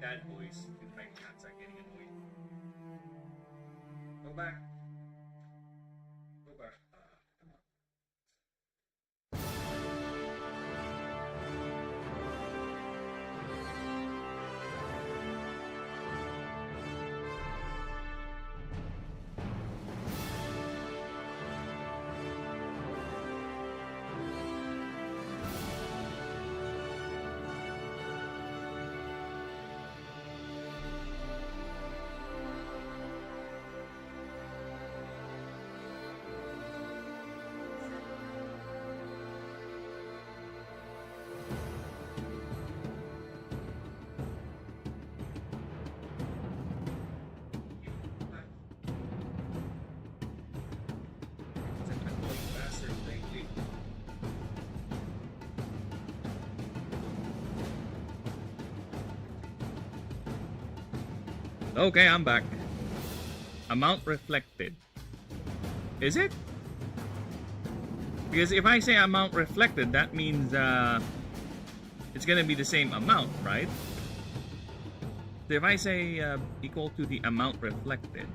B: cat voice because my cats are getting annoyed. Go back. Go back. Come on. Okay, I'm back. Amount reflected. Is it? Because if I say amount reflected, that means it's gonna be the same amount, right? So if I say equal to the amount reflected,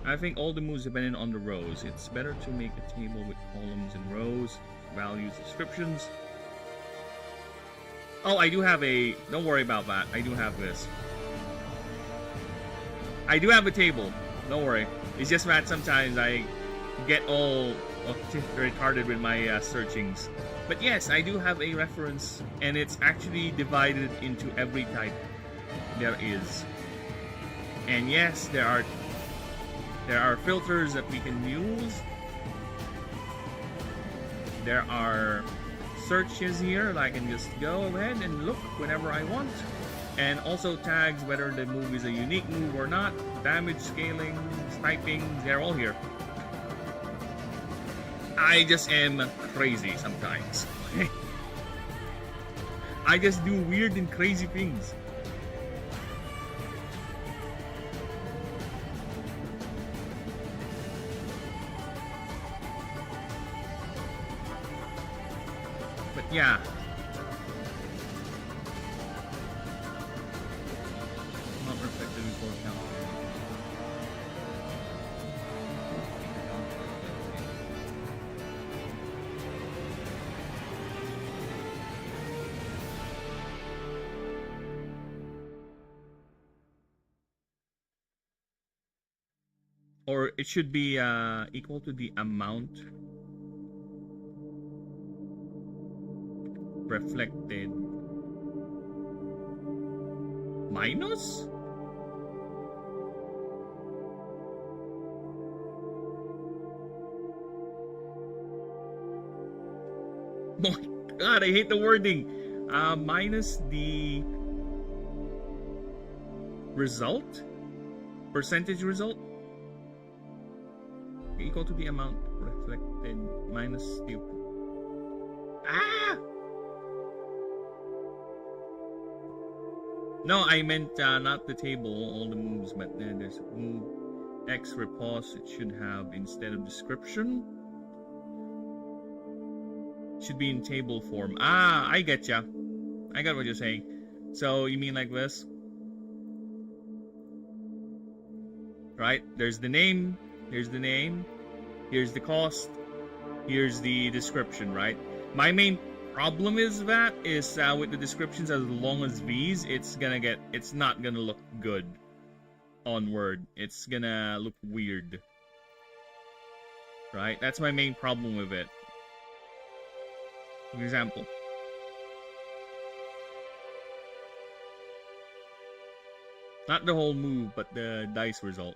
B: I think all the moves depending on the rows. It's better to make a table with columns and rows, values, descriptions. Oh, I do have a... Don't worry about that. I do have this. I do have a table. Don't worry. It's just that sometimes I get all retarded with my searchings. But yes, I do have a reference, and it's actually divided into every type there is. And yes, there are filters that we can use. There are searches here that I can just go ahead and look whenever I want, and also tags whether the move is a unique move or not, damage scaling, sniping, they're all here. I just am crazy sometimes. I just do weird and crazy things. Yeah. Not reflected before counting. Or it should be equal to the amount reflected minus? Oh my god, I hate the wording. Minus the result? Percentage result? Equal to the amount reflected minus the... Ah! No, I meant not the table, all the moves, but then there's move X repause. It should have, instead of description, should be in table form. Ah, I get ya. I got what you're saying. So you mean like this? Right? There's the name. Here's the name. Here's the cost. Here's the description, right? My main problem is with the descriptions as long as these, it's not gonna look good on Word. It's gonna look weird, right? That's my main problem with it. For example, not the whole move, but the dice result.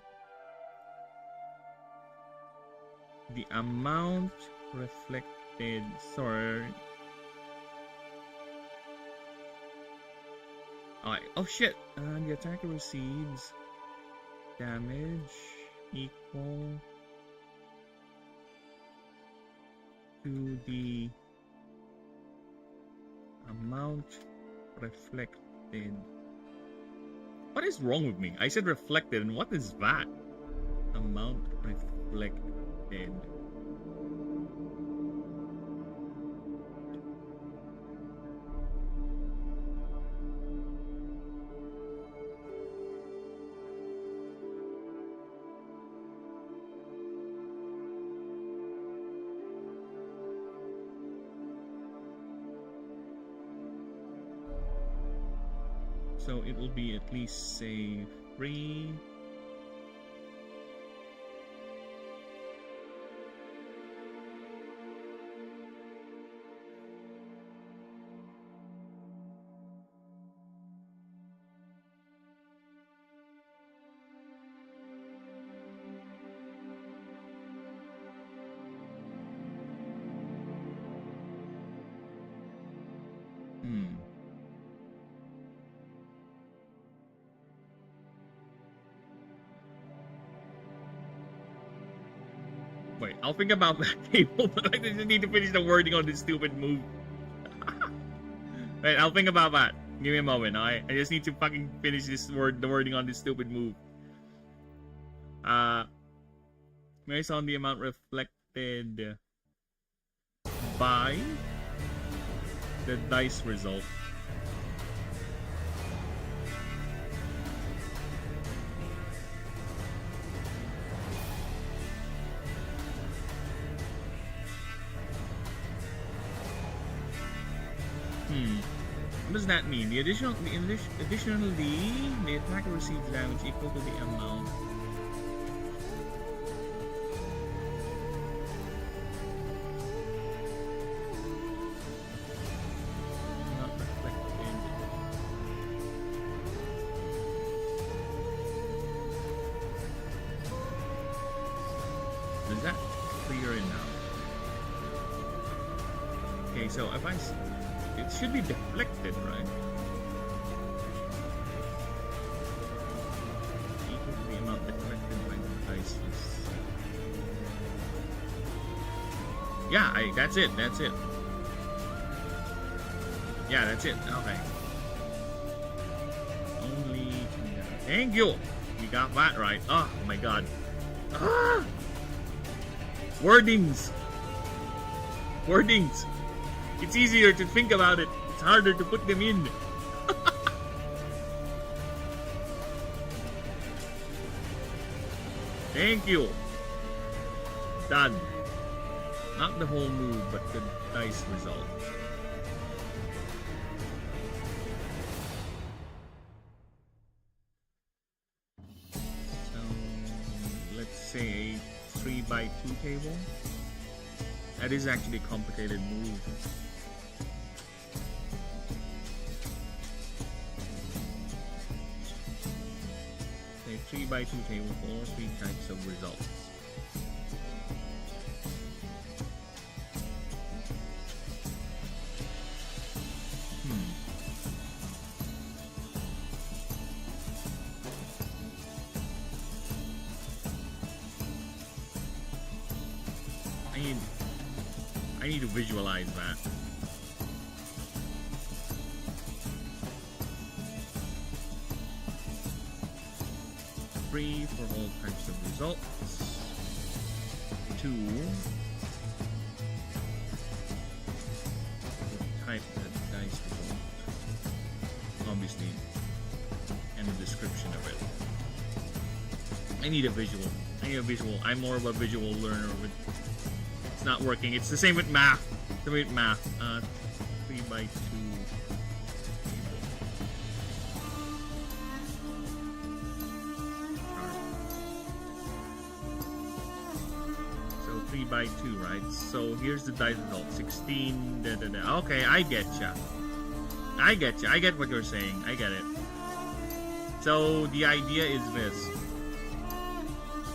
B: The amount reflected, sorry. Alright, oh shit! The attacker receives damage equal to the amount reflected. What is wrong with me? I said reflected, and what is that? Amount reflected. So it will be at least, say, 3. Wait, I'll think about that table, but I just need to finish the wording on this stupid move. Wait, I'll think about that. Give me a moment, I just need to fucking finish the wording on this stupid move. Based on the amount reflected by the dice result. What does that mean? Additionally, the attacker receives damage equal to the amount. Not reflected. Is that clear enough? Okay, so if it should be deflected, right? Equal to the amount deflected by the dice. Yeah, that's it. Yeah, that's it. Okay. Only. Thank you. We got that right. Oh my god. Ah! Wordings. It's easier to think about it. It's harder to put them in. Thank you. Done. Not the whole move, but the dice result. So, let's say a 3x2 table. That is actually a complicated move. A 3x2 table for 3 types of results. I need to visualize that. Three for all types of results. 2 type the dice result. Obviously, and the description of it. I need a visual. I'm more of a visual learner with. It's not working. It's the same with math. 3x2. So 3x2, right? So here's the dice result. 16. Okay, I getcha. I get what you're saying. I get it. So the idea is this.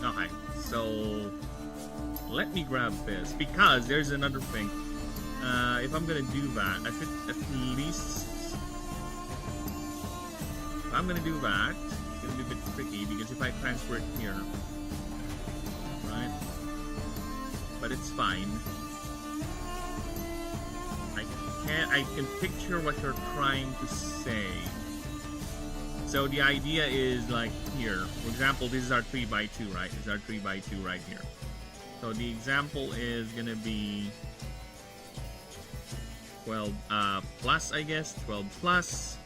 B: Okay, so let me grab this because there's another thing. If I'm gonna do that, I think at least if I'm gonna do that, it's gonna be a bit tricky because if I transfer it here, right? But it's fine. I can picture what you're trying to say. So the idea is like here, for example, this is our 3x2, right? This is our 3x2 right here. So the example is gonna be 12 plus, I guess, 12 plus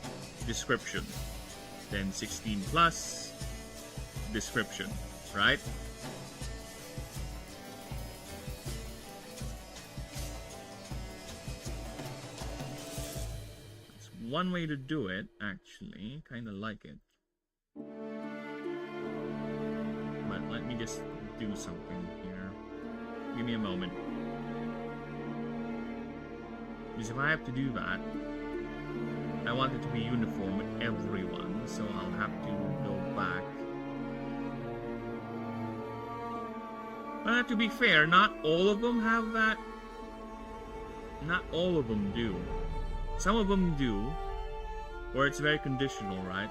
B: description, then 16 plus description, right? That's one way to do it, actually. Kind of like it. But let me just do something here. Give me a moment. Because if I have to do that, I want it to be uniform with everyone, so I'll have to go back. But to be fair, not all of them have that. Not all of them do. Some of them do, where it's very conditional, right?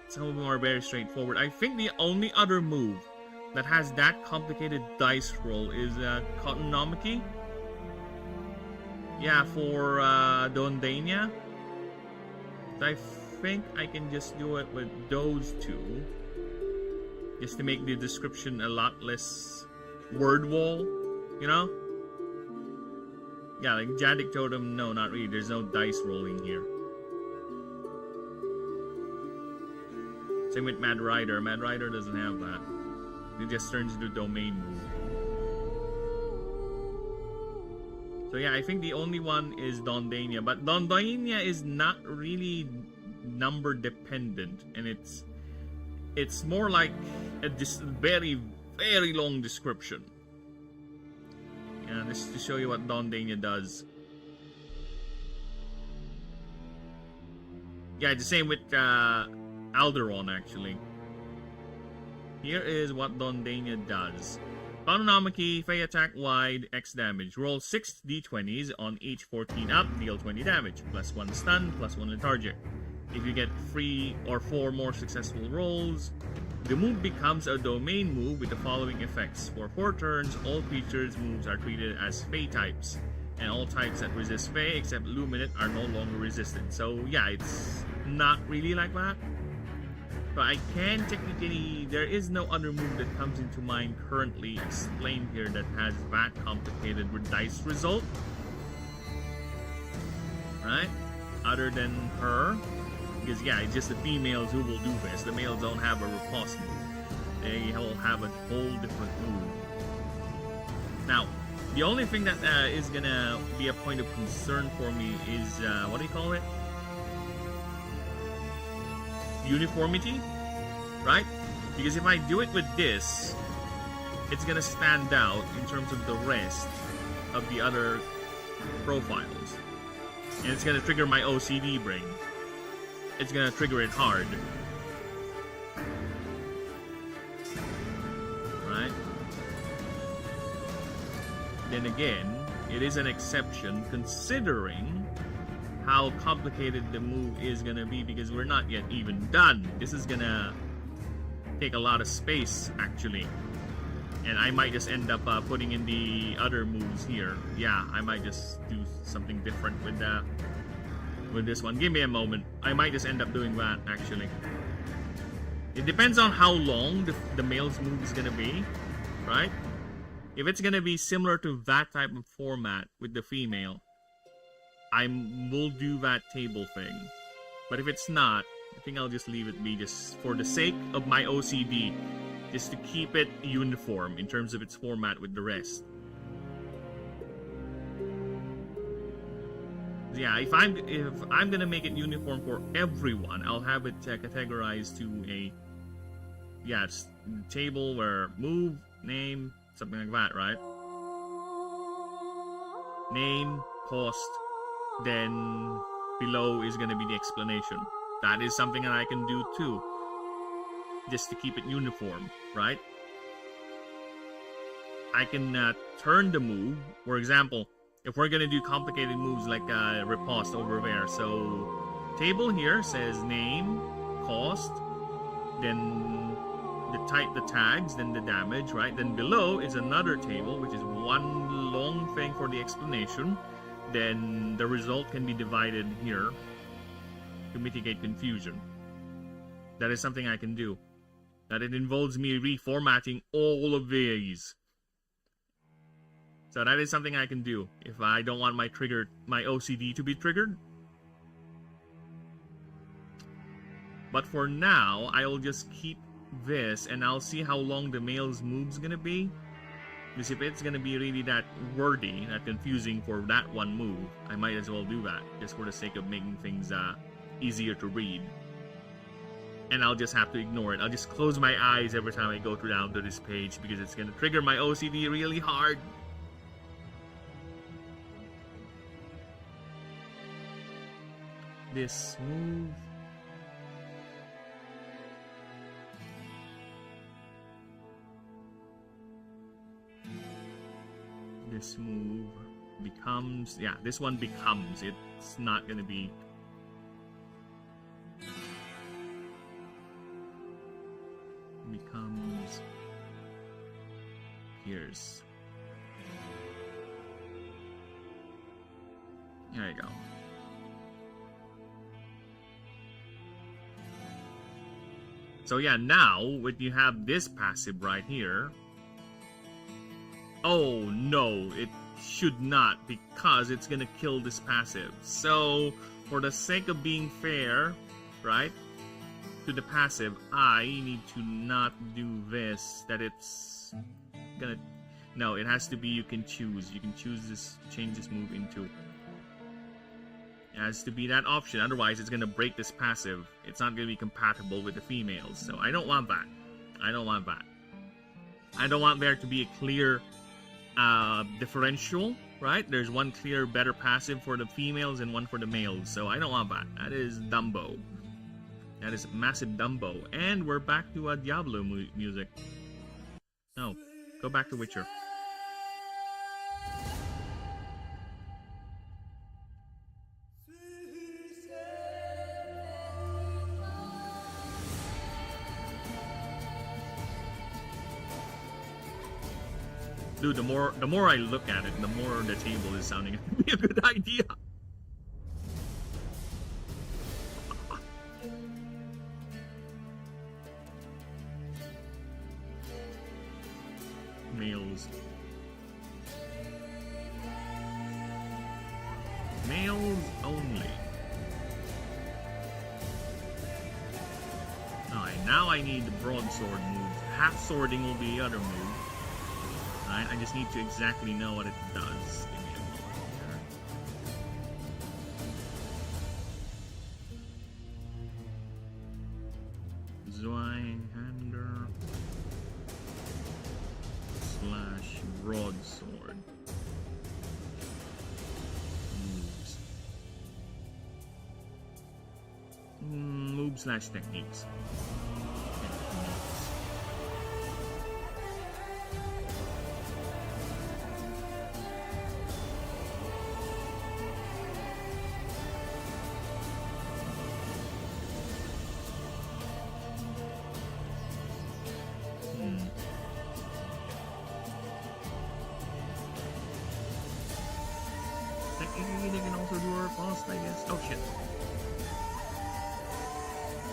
B: Some of them are very straightforward. I think the only other move that has that complicated dice roll is Cottonomichy. Yeah, for Dondania. I think I can just do it with those two, just to make the description a lot less word wall, you know? Yeah, like Jadik Totem, no, not really. There's no dice rolling here. Same with Mad Rider. Mad Rider doesn't have that. It just turns into domain move. So yeah, I think the only one is Dondania. But Dondania is not really number dependent. And it's more like a very, very long description. Yeah, this is to show you what Dondania does. Yeah, it's the same with Alderon, actually. Here is what Dondania does. Autonomically, Fey attack wide, X damage. Roll 6 d20s on each 14 up, deal 20 damage. Plus 1 stun, plus 1 lethargic. If you get 3 or 4 more successful rolls, the move becomes a domain move with the following effects. For 4 turns, all creatures' moves are treated as Fey types. And all types that resist Fey, except Luminate, are no longer resisted. So yeah, it's not really like that. So I can technically, there is no other move that comes into mind currently explained here that has that complicated with dice result. Right? Other than her. Because yeah, it's just the females who will do this. The males don't have a riposte move. They all have a whole different move. Now, the only thing that is gonna be a point of concern for me is, what do you call it? Uniformity, right? Because if I do it with this, it's gonna stand out in terms of the rest of the other profiles. And it's gonna trigger my OCD brain. It's gonna trigger it hard. Right? Then again, it is an exception considering how complicated the move is gonna be, because we're not yet even done. This is gonna take a lot of space, actually. And I might just end up putting in the other moves here. Yeah, I might just do something different with that. With this one. Give me a moment. I might just end up doing that, actually. It depends on how long the male's move is gonna be, right? If it's gonna be similar to that type of format with the female, I will do that table thing. But if it's not, I think I'll just leave it be, just for the sake of my OCD, just to keep it uniform in terms of its format with the rest. Yeah, if I'm gonna make it uniform for everyone, I'll have it categorized to a table where move, name, something like that, right? Name, cost, then below is gonna be the explanation. That is something that I can do too, just to keep it uniform, right? I can turn the move. For example, if we're gonna do complicated moves like riposte over there, so table here says name, cost, then the tags, then the damage, right? Then below is another table, which is one long thing for the explanation. Then the result can be divided here to mitigate confusion. That is something I can do. That it involves me reformatting all of these. So that is something I can do if I don't want my OCD to be triggered. But for now, I'll just keep this and I'll see how long the male's move's gonna be. Because if it's gonna be really that wordy, that confusing for that one move, I might as well do that, just for the sake of making things easier to read. And I'll just have to ignore it. I'll just close my eyes every time I go down to this page, because it's gonna trigger my OCD really hard. This move. This move becomes, yeah, this one becomes, it's not gonna be becomes pierce. There you go. So yeah, now when you have this passive right here, oh no, it should not, because it's gonna kill this passive. So for the sake of being fair, right, to the passive, I need to not do this, that it's gonna, no, it has to be, you can choose this, change this move into, it has to be that option, otherwise it's gonna break this passive. It's not gonna be compatible with the females, so I don't want that. I don't want that. I don't want there to be a clear differential, right? There's one clear better passive for the females and one for the males, so I don't want that. That is Dumbo. That is massive Dumbo. And we're back to Diablo music. No, go back to Witcher. Dude, the more I look at it, the more the table is sounding to be a good idea. Males. Males only. Alright, now I need the broadsword move. Half swording will be the other move. Alright, I just need to exactly know what it does. Give me a moment here. Zweihander / broadsword. Moves. Moves / techniques. Technically, they can also do a riposte, I guess. Oh shit.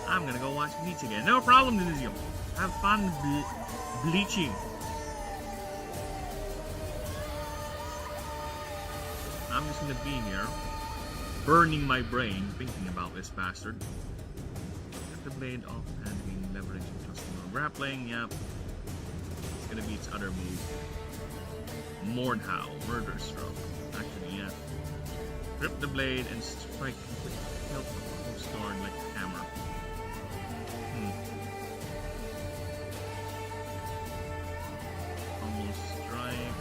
B: I'm gonna go watch Bleach again. No problem, Denizio. Have fun bleaching. I'm just gonna be here, burning my brain, thinking about this bastard. Get the blade off and we leveraging customer grappling. Yep. It's gonna be its other move. Mordhau, murder stroke. Actually, yeah. Grip the blade and strike with the hilt of the sword like a hammer. Almost strike.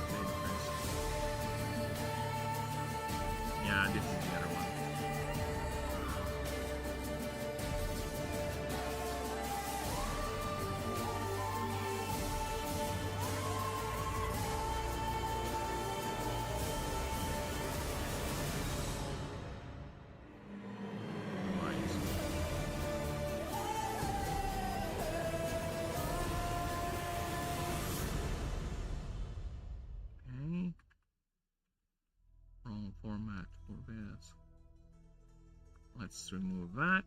B: Blade press. Yeah, this is the other one. Format for this. Let's remove that.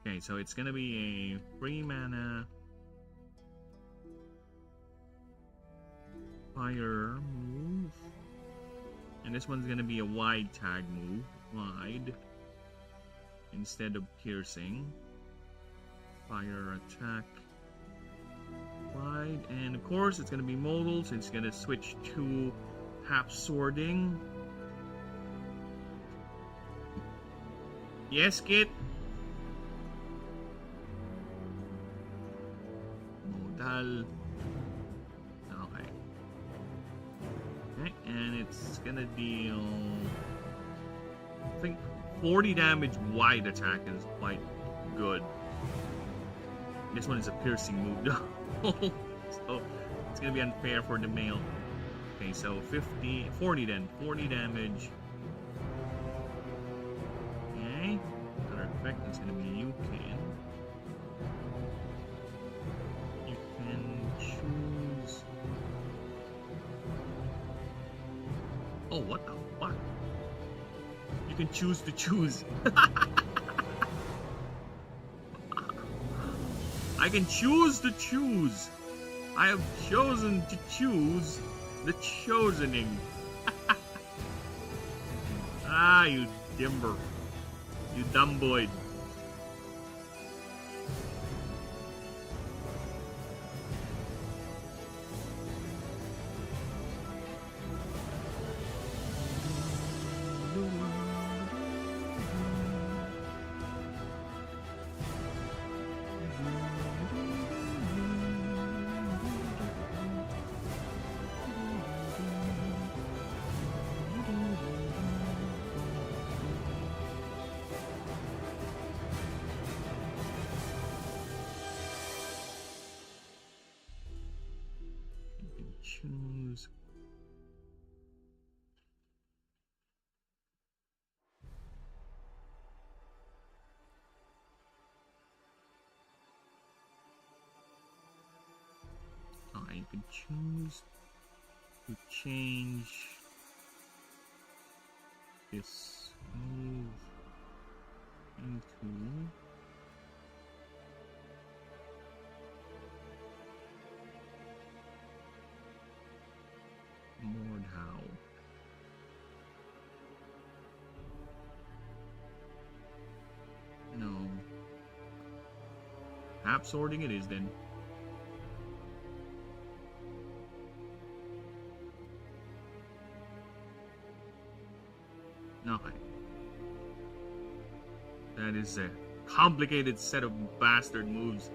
B: Okay, so it's gonna be a 3 mana fire move, and this one's gonna be a wide tag move, wide instead of piercing. Fire attack. Wide. And of course, it's going to be modal, so it's going to switch to half swording. Yes, kid. Modal. Okay. Okay, and it's gonna deal, I think, 40 damage wide attack is quite good. This one is a piercing move though. So it's gonna be unfair for the male. Okay, so 40 then. 40 damage. Okay. Other effect is gonna be you can choose. Oh, what the fuck? You can choose to choose. I can choose to choose. I have chosen to choose the chosening. Ah, you dimber. You dumb boy. Choose. You can choose to change this move into Mordhau. No. App sorting it is then. No. That is a complicated set of bastard moves.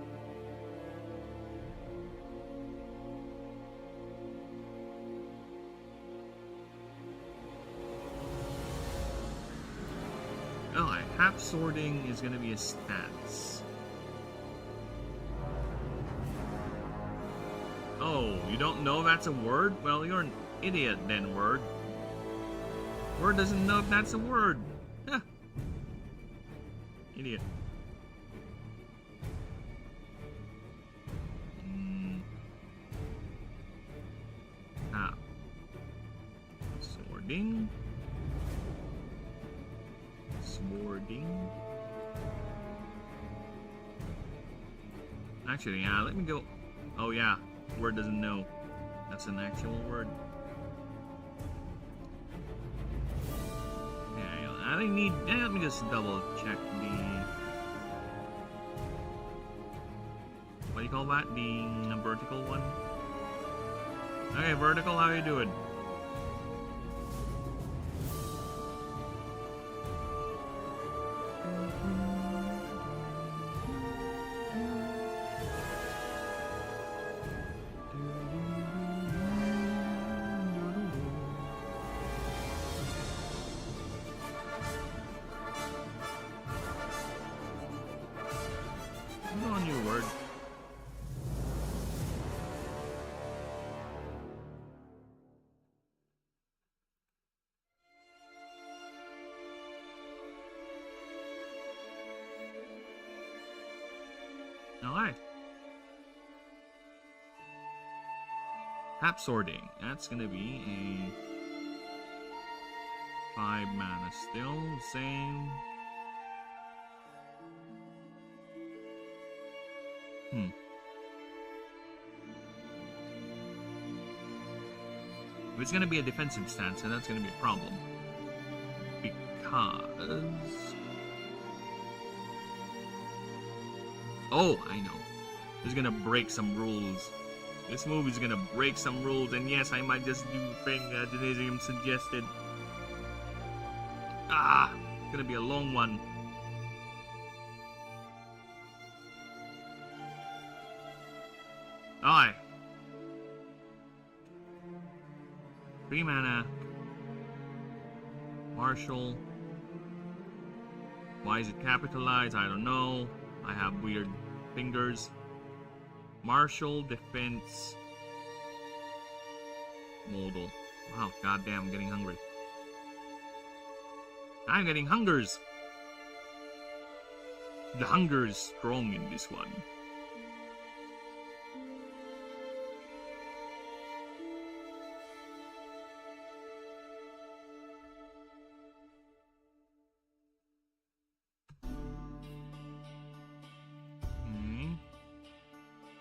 B: Alright, half sorting is gonna be a stance. Oh, you don't know that's a word? Well, you're an idiot then, Word. Word doesn't know if that's a word. Huh. Idiot. Swording. Swording. Actually, yeah, let me go. Oh, yeah. Word doesn't know. That's an actual word. I need. Let me just double check the. What do you call that? The vertical one? Okay, vertical, how you doing? Alright. Tap sorting. That's gonna be a 5 mana still. Same. If it's gonna be a defensive stance, then that's gonna be a problem. Because Oh, I know. It's gonna break some rules. This move is gonna break some rules, and yes, I might just do the thing Denisium suggested. It's gonna be a long one. Alright. 3 mana. Marshall. Why is it capitalized? I don't know. I have weird fingers. Marshall, defense. Modal. Wow, goddamn, I'm getting hungry. I'm getting hungers. The hunger is strong in this one.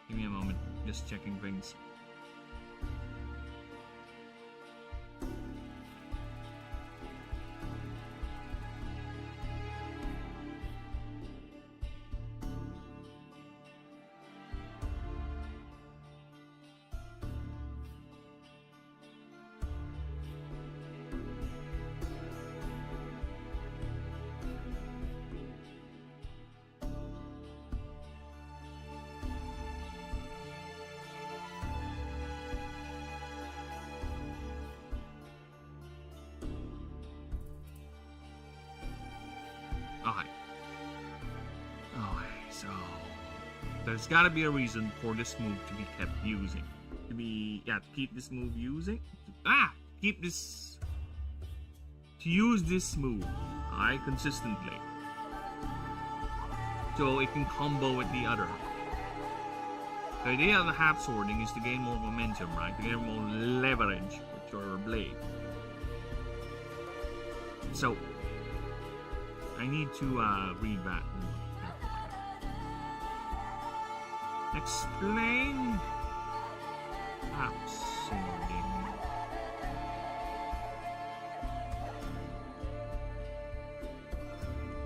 B: Give me a moment, just checking things. So there's gotta be a reason for this move to be kept using. To keep this move using. To use this move, consistently. So it can combo with the other. The idea of the half swording is to gain more momentum, right? To gain more leverage with your blade. So I need to read that. Explain. Half swording.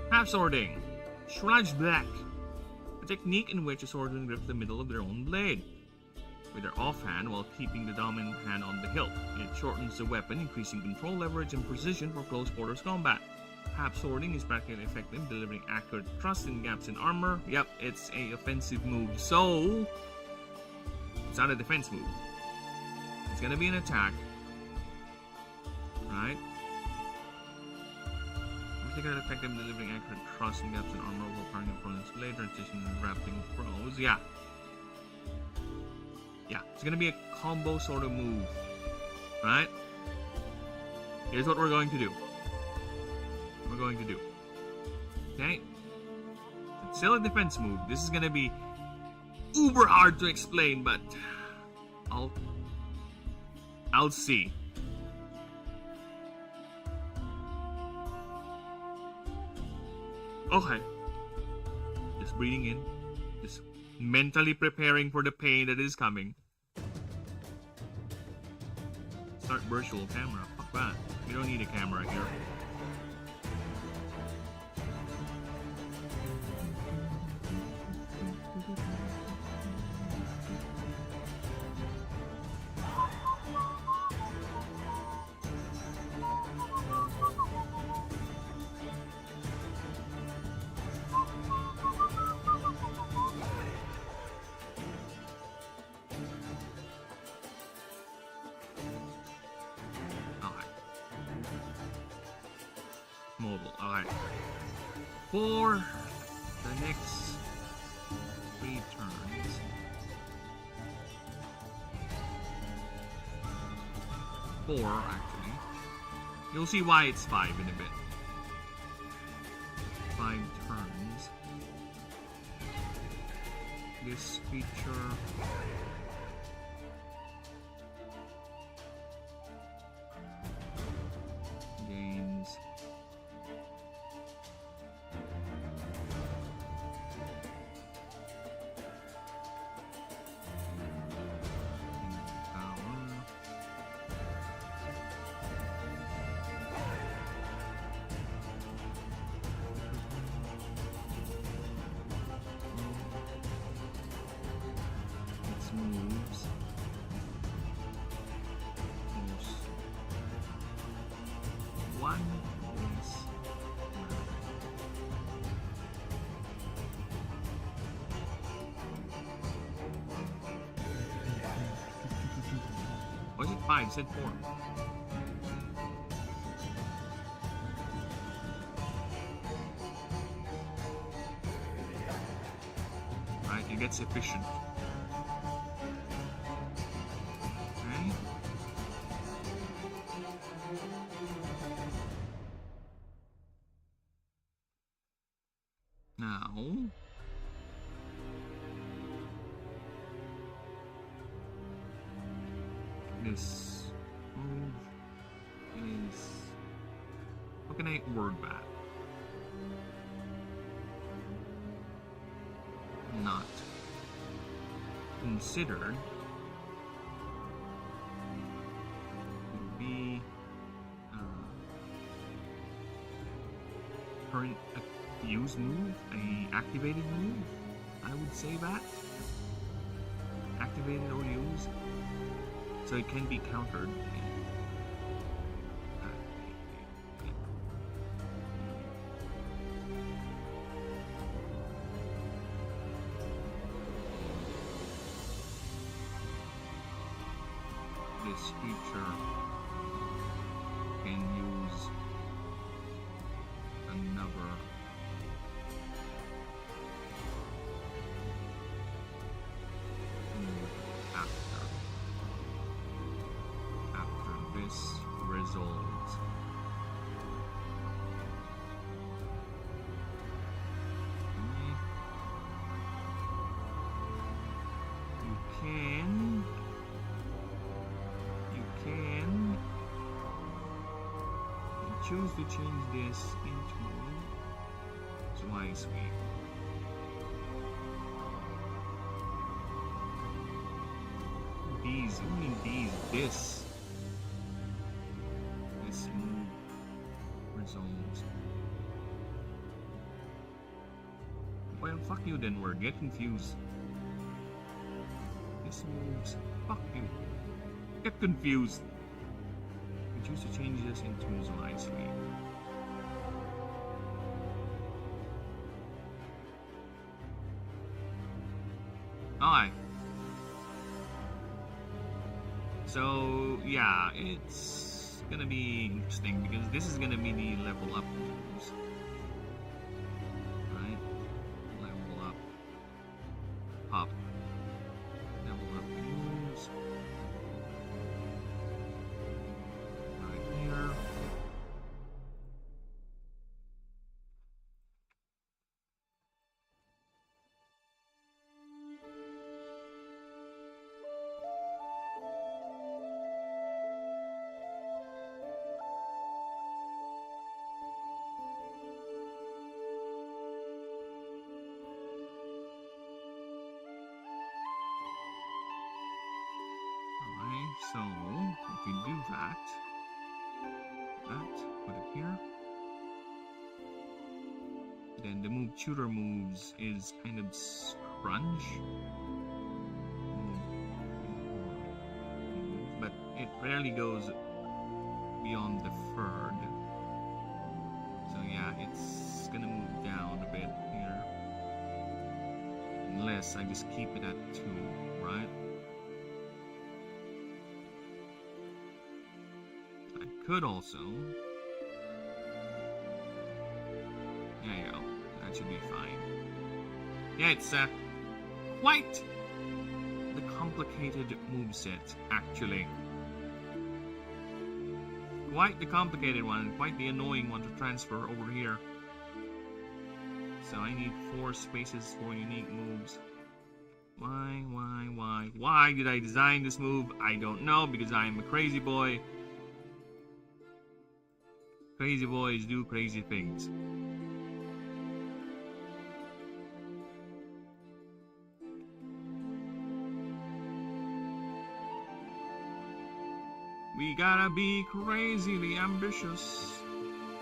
B: Half swording. Shrudge Black. A technique in which a swordsman grips the middle of their own blade with their offhand while keeping the dominant hand on the hilt. It shortens the weapon, increasing control, leverage, and precision for close quarters combat. Half swording is practically effective, delivering accurate thrust in gaps in armor. Yep, it's a offensive move, so it's not a defense move. It's gonna be an attack, right? Particularly effective in delivering accurate thrust in gaps in armor while firing opponent's blade, transition and wrapping throws. Yeah, it's gonna be a combo sort of move, right? Here's what we're going to do. Okay? It's still a defense move. This is gonna be uber hard to explain, but I'll see. Okay. Just breathing in. Just mentally preparing for the pain that is coming. Start virtual camera. Fuck that. We don't need a camera here. Mobile. Alright. For the next 3 turns. 4, actually. You'll see why it's 5 in a bit. 5 turns. This feature. Gains. 5, said 4. Right, you get sufficient. Okay. Now, this move is, how can I word that? Not considered would be current use move, a activated move. I would say that activated or used, so it can be countered. This feature can use another move after this result. You can choose to change this into July Sweep. These, what do you mean these? This move results. Well, fuck you then, word. Get confused. This moves. Fuck you. Get confused. You choose to change this into July Sweep. Alright. So, yeah, it's gonna be interesting because this is gonna be the level up moves. Right? Level up. Up. Level up moves. Right here. So, if you do that, put it here, then the move tutor moves is kind of scrunch, but it rarely goes beyond the third. So yeah, it's gonna move down a bit here, unless I just keep it at 2, right? Could also, there you go, that should be fine. Yeah, it's quite the complicated moveset, actually. Quite the complicated one, and quite the annoying one to transfer over here. So I need 4 spaces for unique moves. Why did I design this move? I don't know, because I am a crazy boy. Crazy boys do crazy things. We gotta be crazily ambitious.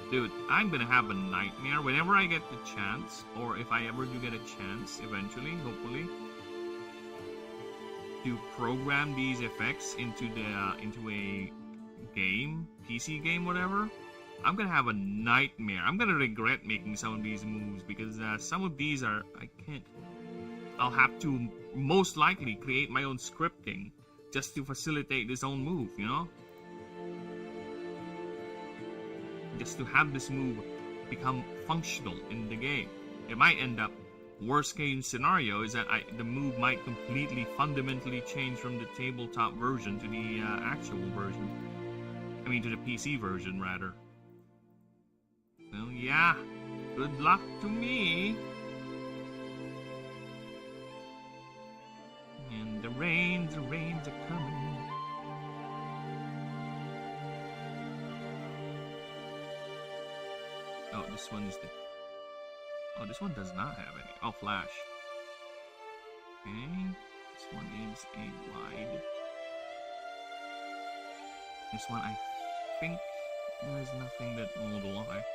B: Dude, I'm gonna have a nightmare whenever I get the chance, or if I ever do get a chance eventually, hopefully, to program these effects into a game, PC game, whatever. I'm gonna have a nightmare. I'm gonna regret making some of these moves because some of these I'll have to most likely create my own scripting just to facilitate this own move, you know? Just to have this move become functional in the game. It might end up, worst case scenario is that the move might completely fundamentally change from the tabletop version to the actual version. I mean to the PC version rather. So yeah, good luck to me. And the rains are coming. Oh, this one is the... Oh, this one does not have any. Oh, flash. Okay. This one is a wide. This one, I think there's nothing that will lie.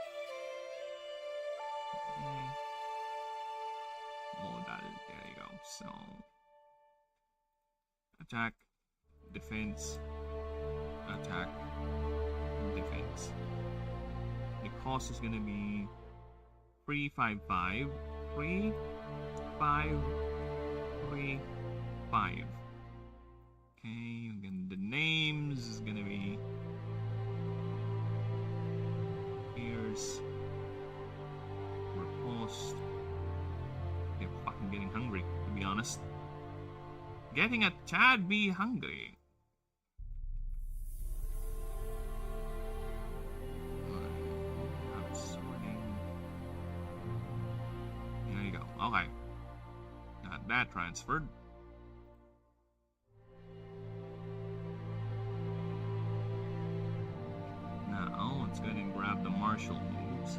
B: Okay. Oh, there you go. So, attack, defense, attack, defense. The cost is gonna be 355, 3, 5, 3, 5. Okay, again, the names is gonna be Pierce, Riposte. They're fucking getting hungry, to be honest. Getting a tad be hungry. There you go. Okay. Got that transferred. Now let's go ahead and grab the martial moves.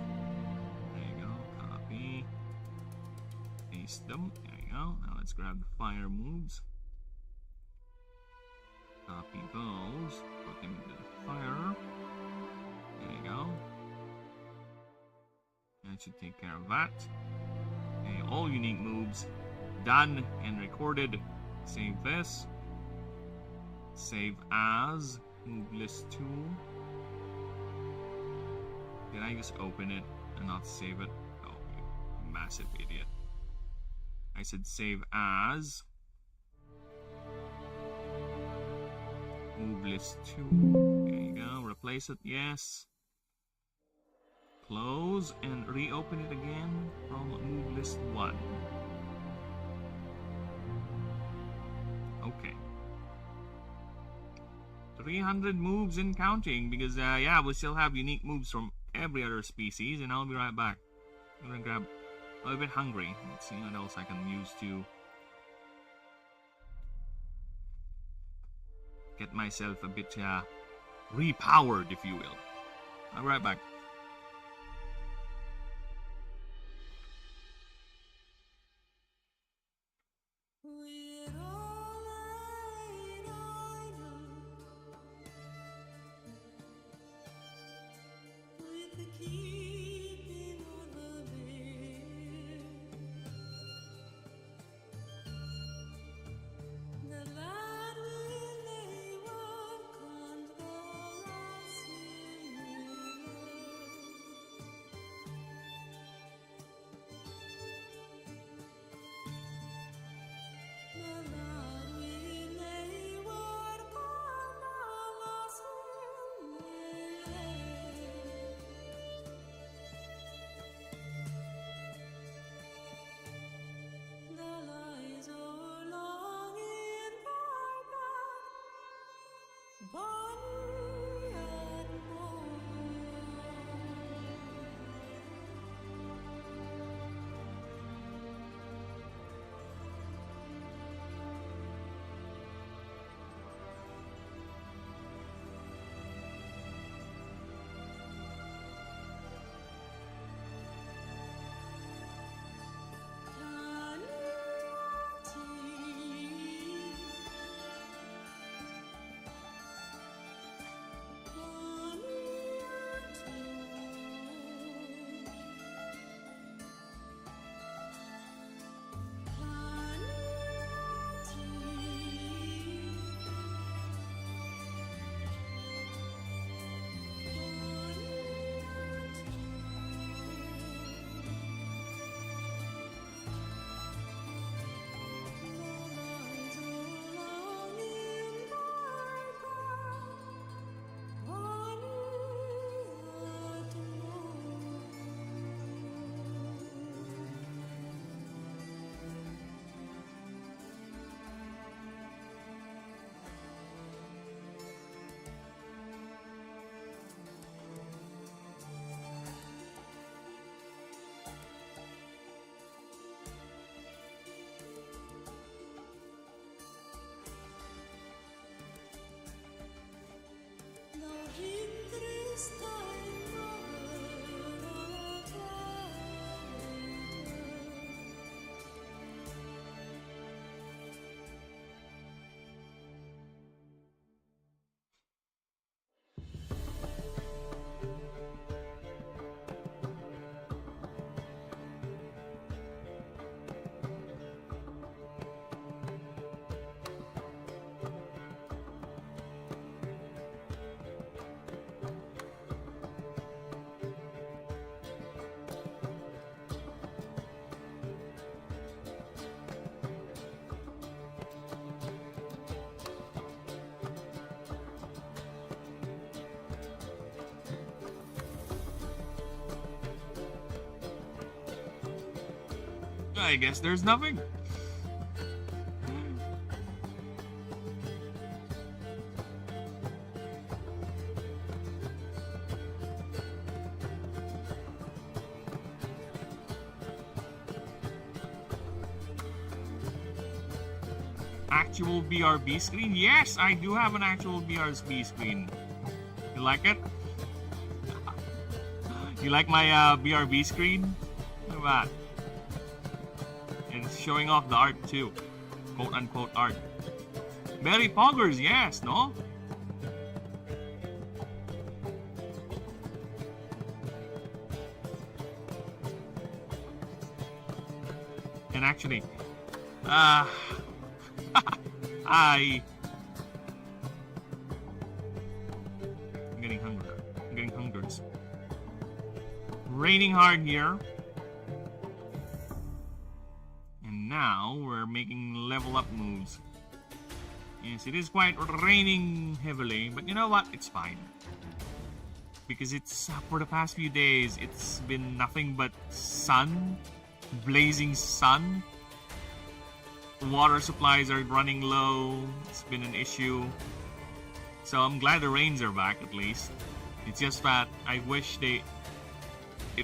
B: There you go. Copy. Paste them. There you go. Now let's grab the fire moves. Copy those. Put them into the fire. There you go. That should take care of that. Okay, all unique moves done and recorded. Save this. Save as. Move list 2. Did I just open it and not save it? Oh, massive idiot. I said save as. Move list 2. There you go. Replace it. Yes. Close and reopen it again from move list 1. Okay. 300 moves and counting because yeah, we still have unique moves from every other species, and I'll be right back. I'm gonna grab a little bit hungry. Let's see what else I can use to get myself a bit repowered, if you will. I'll be right back. I guess there's nothing. Actual BRB screen? Yes, I do have an actual BRB screen. You like it? You like my BRB screen? Look at that. And it's showing off the art too. Quote unquote art. Very poggers, yes, no? And actually, I'm getting hungry. I'm getting hungry. Raining hard here. And now we're making level up moves. Yes, it is quite raining heavily, but you know what? It's fine. Because it's, for the past few days, it's been nothing but sun. Blazing sun. Water supplies are running low. It's been an issue. So I'm glad the rains are back at least. It's just that I wish it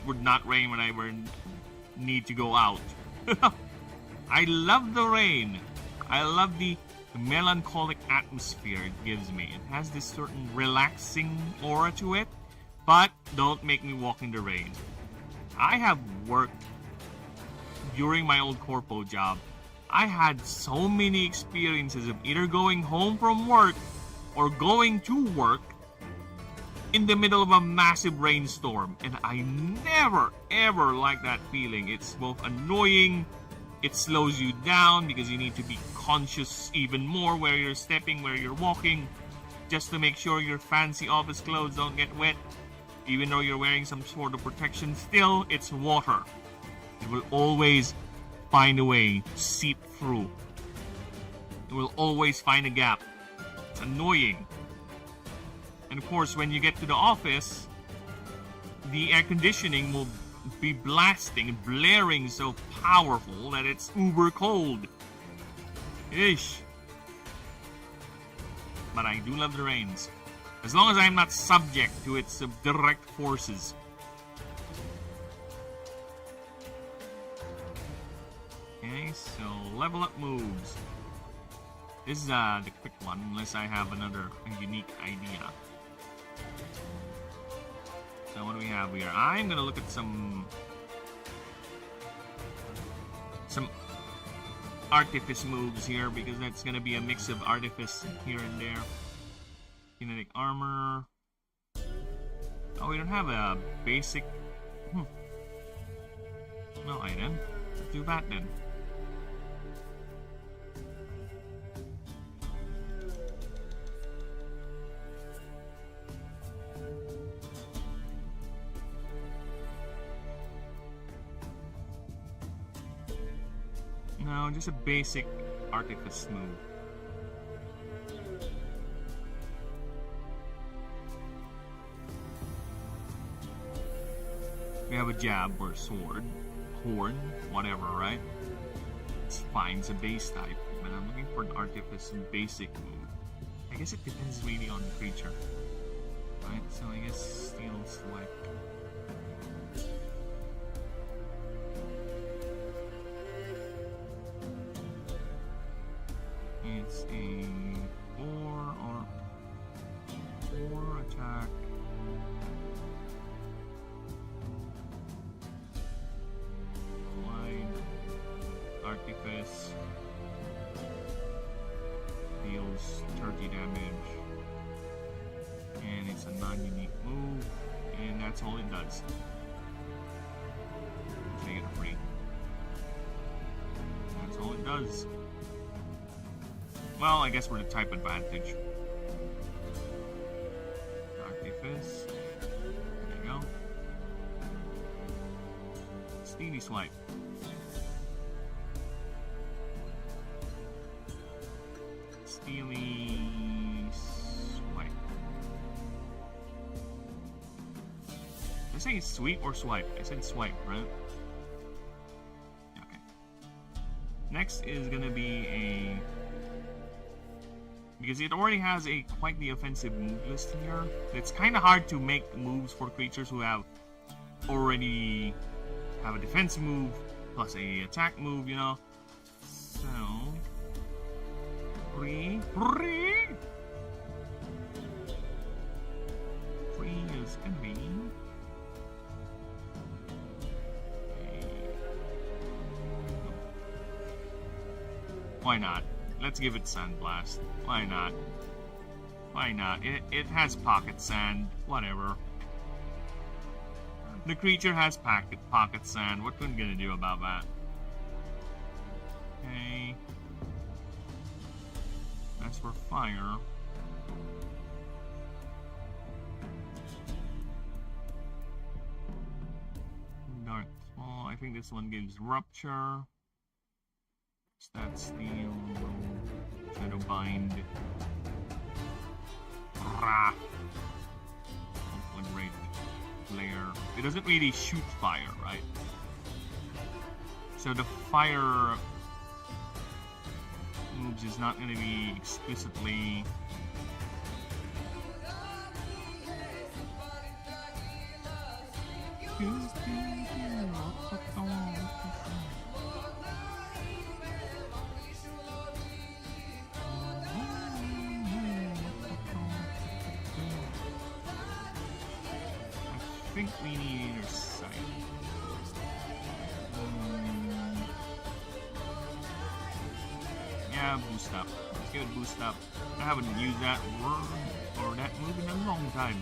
B: would not rain when I need to go out. I love the rain. I love the melancholic atmosphere it gives me. It has this certain relaxing aura to it. But don't make me walk in the rain. I have worked during my old corpo job. I had so many experiences of either going home from work or going to work in the middle of a massive rainstorm. And I never, ever like that feeling. It's both annoying, it slows you down because you need to be conscious even more where you're stepping, where you're walking, just to make sure your fancy office clothes don't get wet. Even though you're wearing some sort of protection, still, it's water. It will always find a way to seep through. It will always find a gap. It's annoying. And of course, when you get to the office, the air conditioning will be blasting and blaring so powerful that it's uber cold. Ish. But I do love the rains. As long as I'm not subject to its direct forces. Okay, so level up moves. This is the quick one, unless I have another unique idea. So what do we have here? I'm gonna look at some artifice moves here, because that's gonna be a mix of artifice here and there. Kinetic armor. Oh, we don't have a basic. No item. Let's do that then. No, just a basic artifice move. We have a jab or sword, horn, whatever, right? It's fine, it's a base type, but I'm looking for an artifice basic move. I guess it depends really on the creature. Right, so I guess steel swipe. It's a 4 attack. Artifice deals 30 damage, and it's a non-unique move, and that's all it does. Take it free. That's all it does. Well, I guess we're the type advantage. Artifice. There you go. Steely swipe. Steely swipe. Did I say sweep or swipe? I said swipe, right? Okay. Next is gonna be a, because it already has a quite the offensive move list here. It's kind of hard to make moves for creatures who already have a defense move plus a attack move, you know. So three is gonna be why not? Let's give it Sandblast. Why not? Why not? It has pocket sand. Whatever. The creature has pocket sand. What are we gonna do about that? Okay. As for fire. Dark Claw. I think this one gives Rupture. Stat Steal. Shadow Bind. Rah. Conflagrate. Flare. It doesn't really shoot fire, right? So the fire moves is not going to be explicitly I think we need inner sight. Yeah, boost up. Let's give it boost up. I haven't used that word or that move in a long time.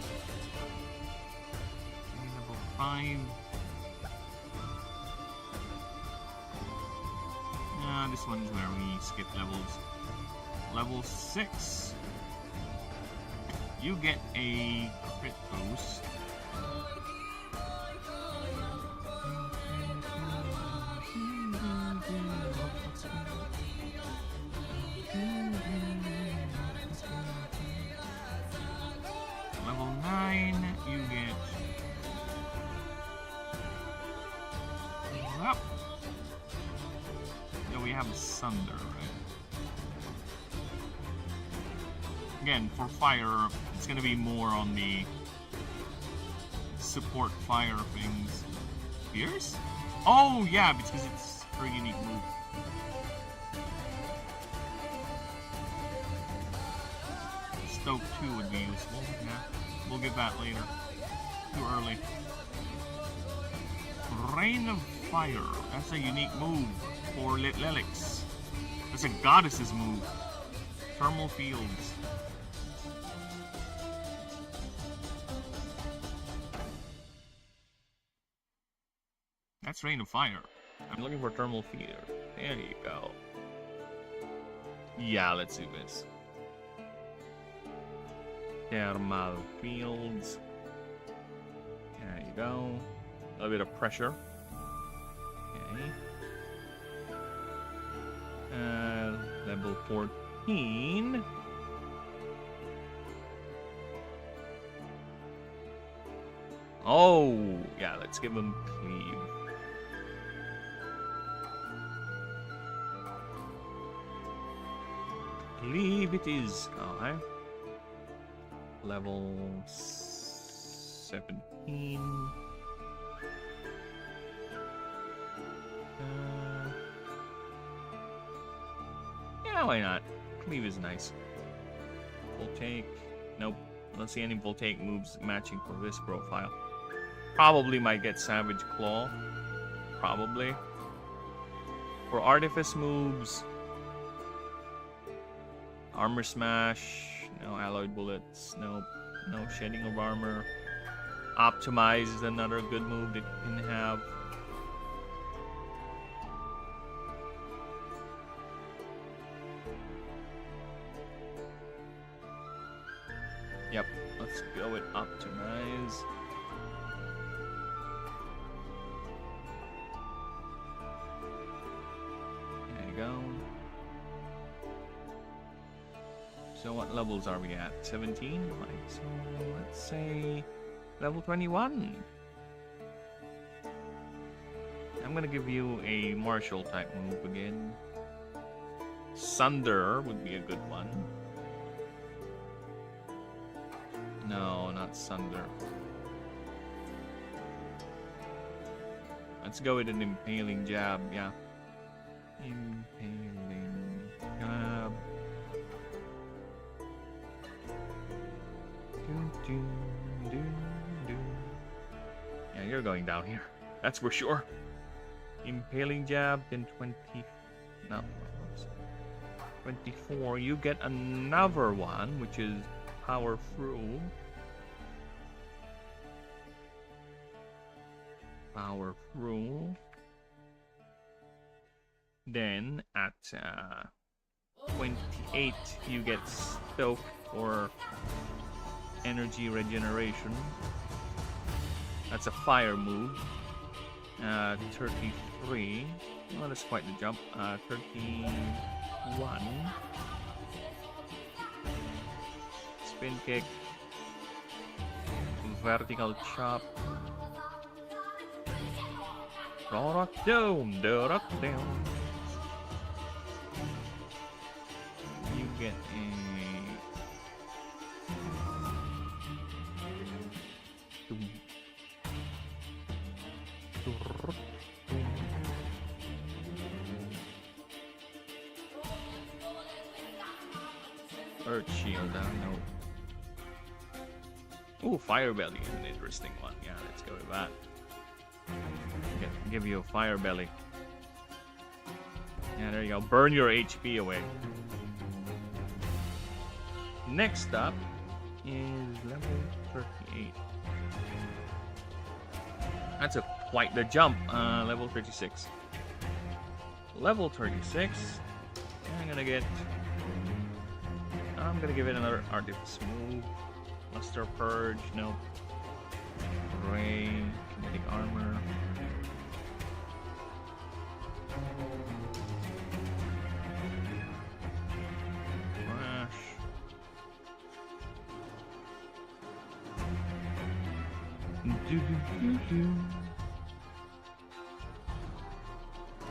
B: Level 5. This one's where we skip levels. Level 6. You get a crit boost. Level 9, you get up. So we have Sunder, right? Again, for fire, it's gonna be more on the support fire things. Pierce? Oh yeah, because it's her unique move. Stoke 2 would be useful, yeah. We'll get that later. Too early. Rain of Fire. That's a unique move for Lilix. That's a goddess's move. Thermal Fields. That's Rain of Fire. I'm looking for Thermal Field. There you go. Yeah, let's do this. Thermal Fields. There you go. A little bit of pressure. Okay. Level 14. Oh, yeah, let's give him Cleave. Cleave it is. Alright. Level 17. Yeah, why not? Cleave is nice. Voltaic. Nope. I don't see any Voltaic moves matching for this profile. Probably might get Savage Claw. Probably. For Artifice moves, Armor Smash. No Alloyed Bullets. Nope. No Shedding of Armor. Optimize is another good move that you can have. Yep, let's go with Optimize. There you go. So what levels are we at? 17? Right, so let's say level 21. I'm gonna give you a martial type move again. Sunder would be a good one. No, not Sunder. Let's go with an Impaling Jab, yeah. Impaling Jab. Yeah, you're going down here. That's for sure. Impaling Jab, then 20. No. 24. You get another one, which is Powerful. Powerful. Then at 28, you get Stoke for energy regeneration. That's a fire move. 33. Well, that's quite the jump. 31. Spin kick. Vertical chop. Rock down, rock down. You get a Earth Shield down, no. Ooh, Fire Belly is an interesting one. Yeah, let's go with that. Give you a Fire Belly. Yeah, there you go. Burn your HP away. Next up is level 38. That's quite the jump. Level 36. Level 36. I'm gonna give it another Artifice move. Luster Purge, nope. Ray, Kinetic Armor. Flash.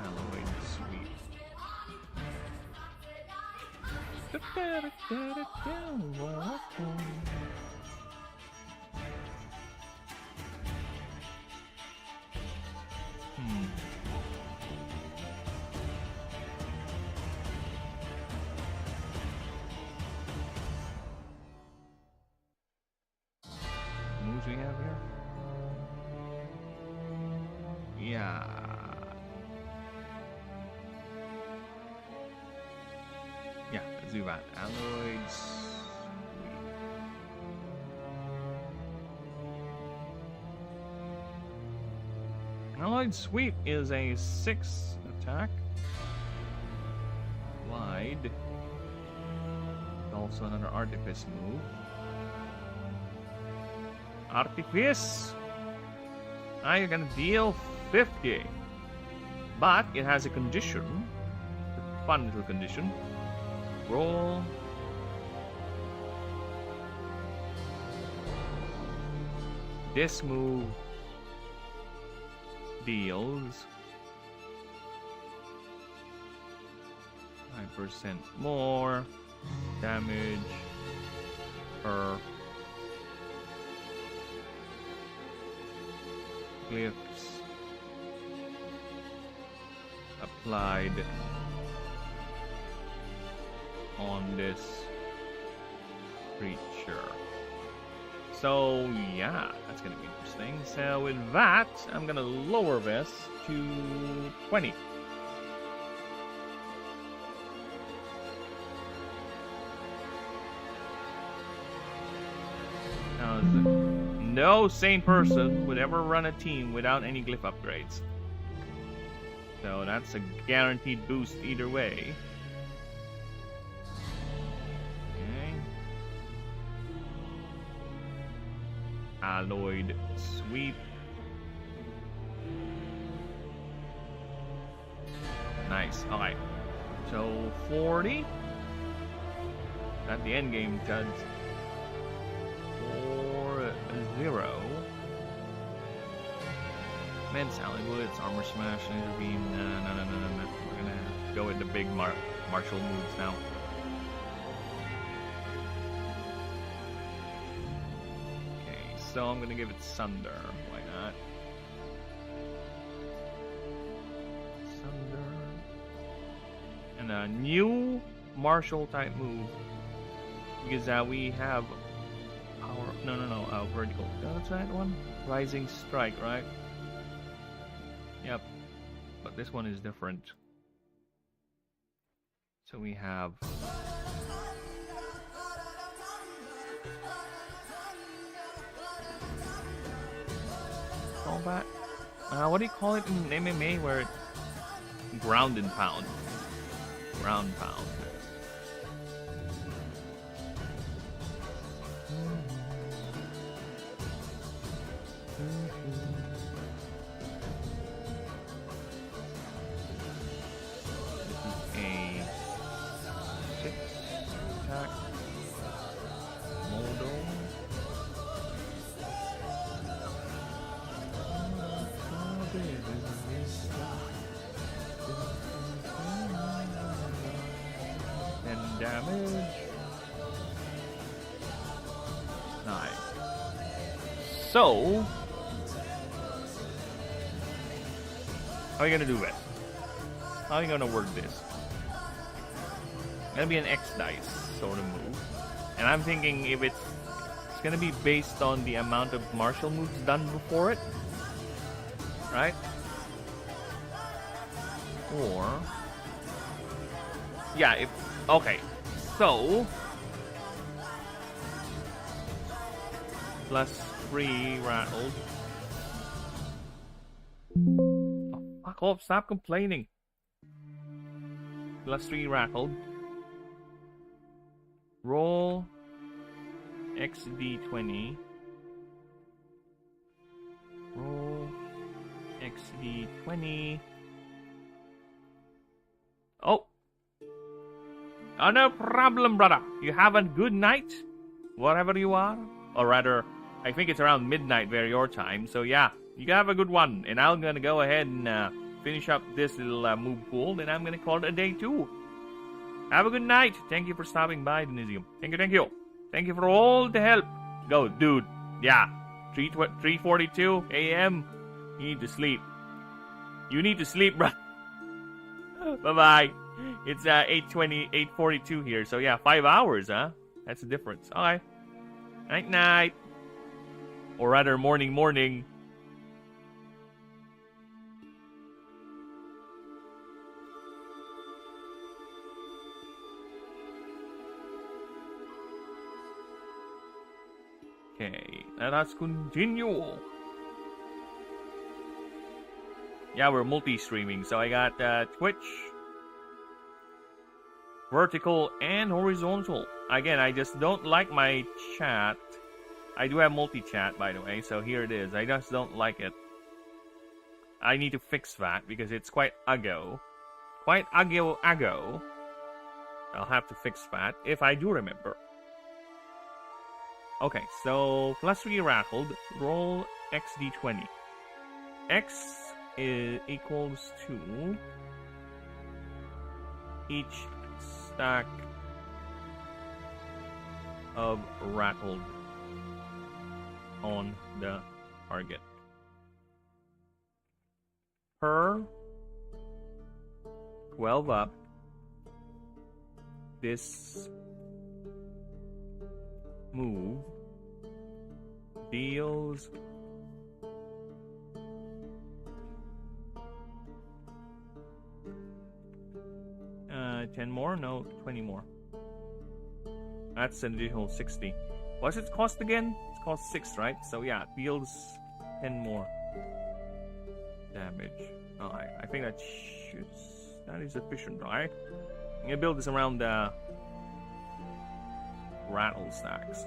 B: Alloy Sweep. Moves we have here? Yeah. Yeah, let's do that. Alloys. Alloyed Sweep is a 6 attack. Wide. Also another Artifice move. Artifice! Now you're gonna deal 50. But it has a condition. A fun little condition. Roll. This move deals 5% more damage per glyphs applied on this creature. So yeah, that's gonna be interesting. So with that, I'm gonna lower this to 20. Now, no sane person would ever run a team without any glyph upgrades. So that's a guaranteed boost either way. Alloyed Sweep. Nice. Alright. So 40. At the end game, Judd. 4-0. Med Sally Bullets, Armor Smash, Laser Beam. No. We're gonna go with the big mark. martial moves now. Okay, so I'm gonna give it Sunder. Why not? Sunder. And a new martial type move. Because we have power. No, vertical. That's that one? Rising Strike, right? Yep. But this one is different. So we have combat. What do you call it in MMA where it ground and pound? Ground pound. Damage. Nice. So, how are you gonna do it? How are you gonna work this? It's gonna be an X dice sort of move, and I'm thinking if it's gonna be based on the amount of martial moves done before it, right? Or yeah, if okay. So, +3 rattled. Oh, fuck off, stop complaining. +3 rattled. Roll XD20. Roll XD20. Oh! Oh, no problem, brother. You have a good night, whatever you are. Or rather, I think it's around midnight where your time. So yeah, you have a good one. And I'm gonna go ahead and finish up this little move pool. And I'm gonna call it a day too. Have a good night. Thank you for stopping by, Denisium. Thank you, thank you. Thank you for all the help. Go, dude. Yeah. 3:42 a.m. You need to sleep. You need to sleep, bro. Bye-bye. It's 8:42 here, so yeah, 5 hours, huh? That's the difference. Alright. Night. Or rather, morning. Okay, let us continue. Yeah, we're multi-streaming, so I got Twitch, vertical, and horizontal. Again, I just don't like my chat. I do have multi-chat, by the way, so here it is. I just don't like it. I need to fix that, because it's quite uggo. Quite uggo. I'll have to fix that, if I do remember. Okay, so +3 rattled. Roll XD20. X is equals to each stack of rattled on the target. Per 12 up, this move deals 10 more? No, 20 more. That's an additional 60. What's it cost again? It's cost 6, right? So yeah, it deals 10 more damage. Alright, I think that is sufficient, right? I'm gonna build this around the rattle stacks.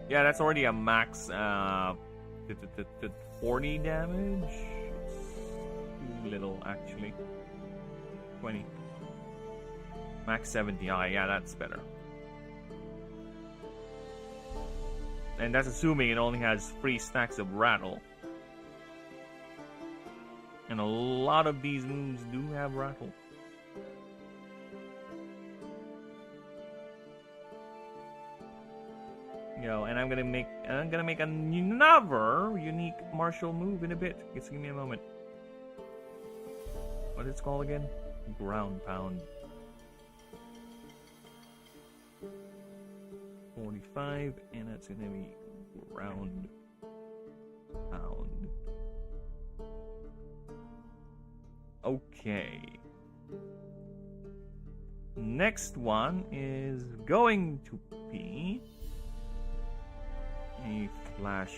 B: Yeah, that's already a max 40 damage. It's too little, actually. 20. Max 70. Yeah, that's better. And that's assuming it only has 3 stacks of rattle. And a lot of these moves do have rattle. Yo, and I'm gonna make another unique martial move in a bit. Just give me a moment. What is it called again? Ground pound. 45, and that's gonna be ground pound. Okay. Next one is going to be a flash.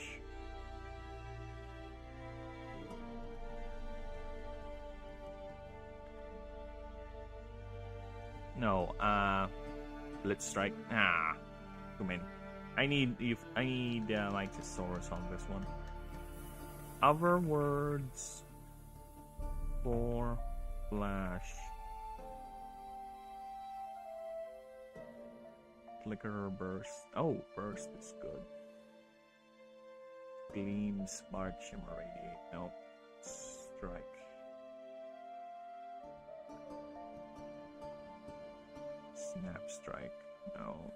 B: No, let's strike. Too many. I need Lycosaurus on this one. Other words for flash. Flicker, burst. Oh, burst is good. Gleam, spark, shimmer, radiate. No. Strike. Snap strike. No.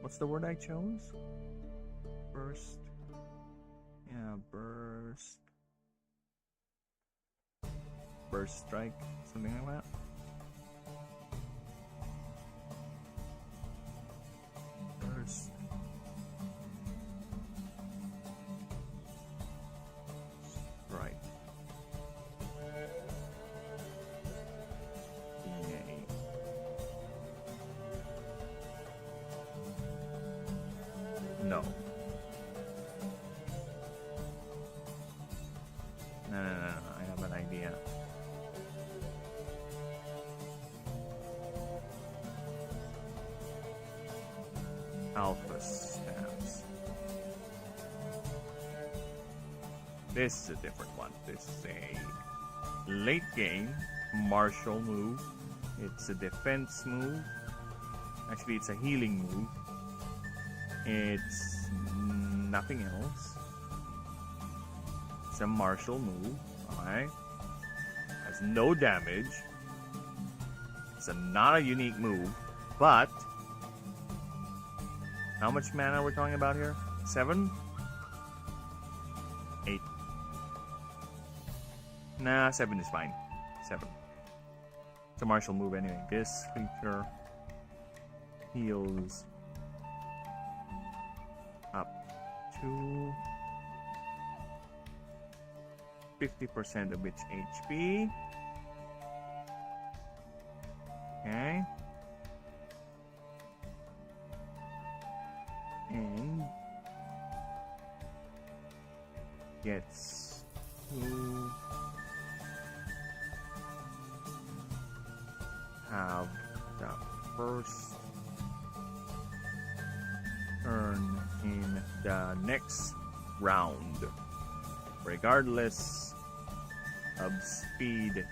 B: What's the word I chose? Burst. Yeah, burst. Burst strike. Something like that. Burst. Strike. Yay. No. No, I have an idea. Alpha stance. This is a different one. This is a late game martial move. It's a defense move. Actually, it's a healing move. It's nothing else. It's a martial move. Alright. Has no damage. It's not a unique move. But how much mana we're talking about here? 7? 8. Nah, 7 is fine. 7. It's a martial move anyway. This creature heals up to 50% of its HP. Okay. And gets to have the first turn in the next round, regardless of speed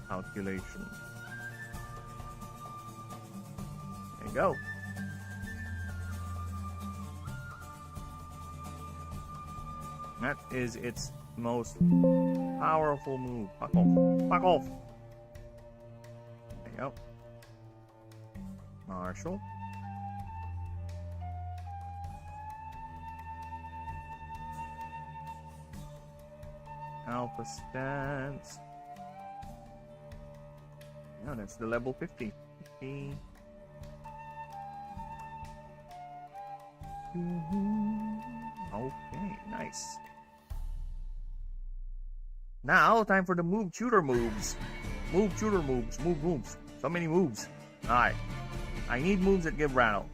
B: calculation. There you go. That is its most powerful move. Fuck off. Fuck off. There you go. Marshall. Alpha stance. No, that's the level 50. 50. Okay, nice. Now, time for the move shooter moves. Move shooter moves. Move moves. So many moves. Alright. I need moves that give rattle.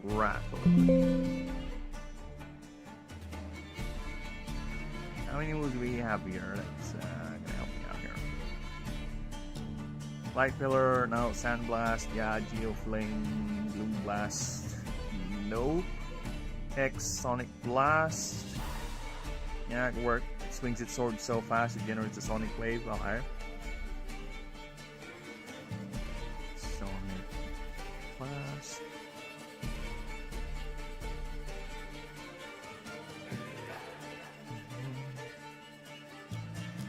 B: Rattle. How many moves do we have here? That's gonna help me out here. Light Pillar, no. Sand Blast, yeah. Geo Fling, Bloom Blast, nope. X Sonic Blast. Yeah, it worked. It swings its sword so fast it generates a sonic wave. Okay. Sonic Blast.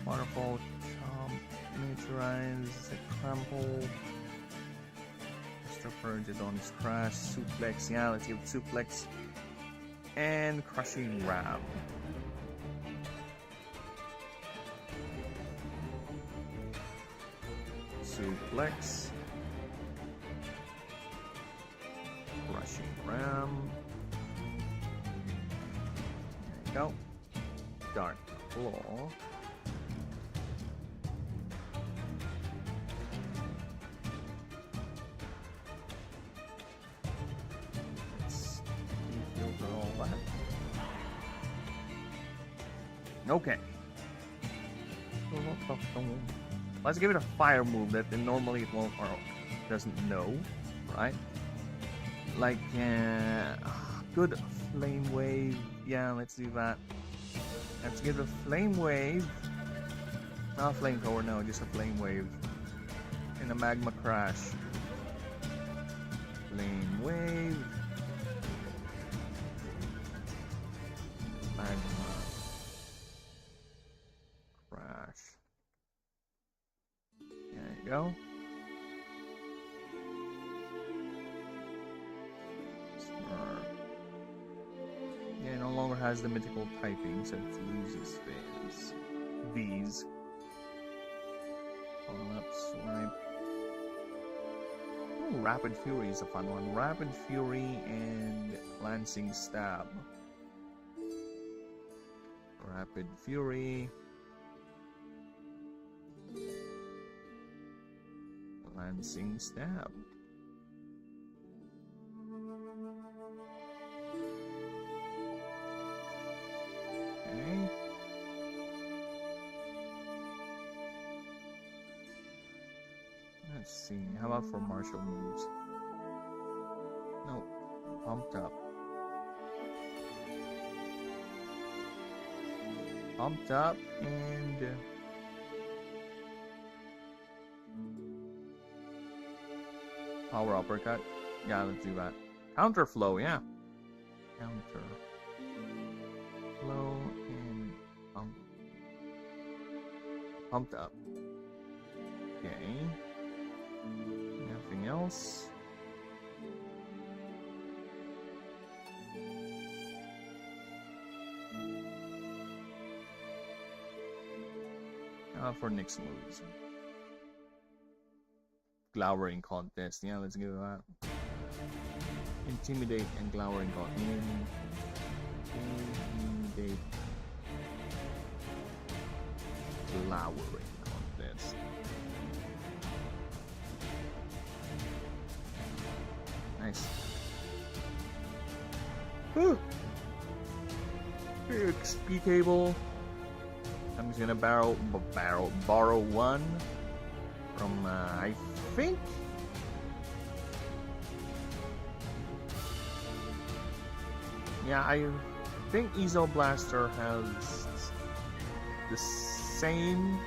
B: Waterfall, Chomp, Miniaturize, Trample, Mr. Purgedon's Crash, Suplex, yeah, let's give Suplex, and Crushing Ram. Suplex, Crushing Ram, there you go, Dark Claw. Okay. Let's give it a fire move that normally it won't or doesn't know, right? Like good flame wave. Yeah, let's do that. Let's give it a flame wave. Not a flamethrower, no, just a flame wave. And a magma crash. Flame wave. Magma crash. There you go. Yeah, no longer has the mythical typing, so it loses these. Follow up, swipe. Ooh, Rapid Fury is a fun one. Rapid Fury and Lancing Stab. Rapid Fury. Lancing Stab. Okay. Let's see. How about for martial moves? No. Pumped up. Pumped up and power uppercut. Yeah, let's do that. Counter flow, yeah. Counter flow and pumped up. Okay. Nothing else. For next moves. Glowering contest. Yeah, let's give it that. Intimidate and glowering contest. Intimidate. Glowering contest. Nice. Woo! XP table. I'm just gonna borrow one from I think I think Ezo Blaster has the same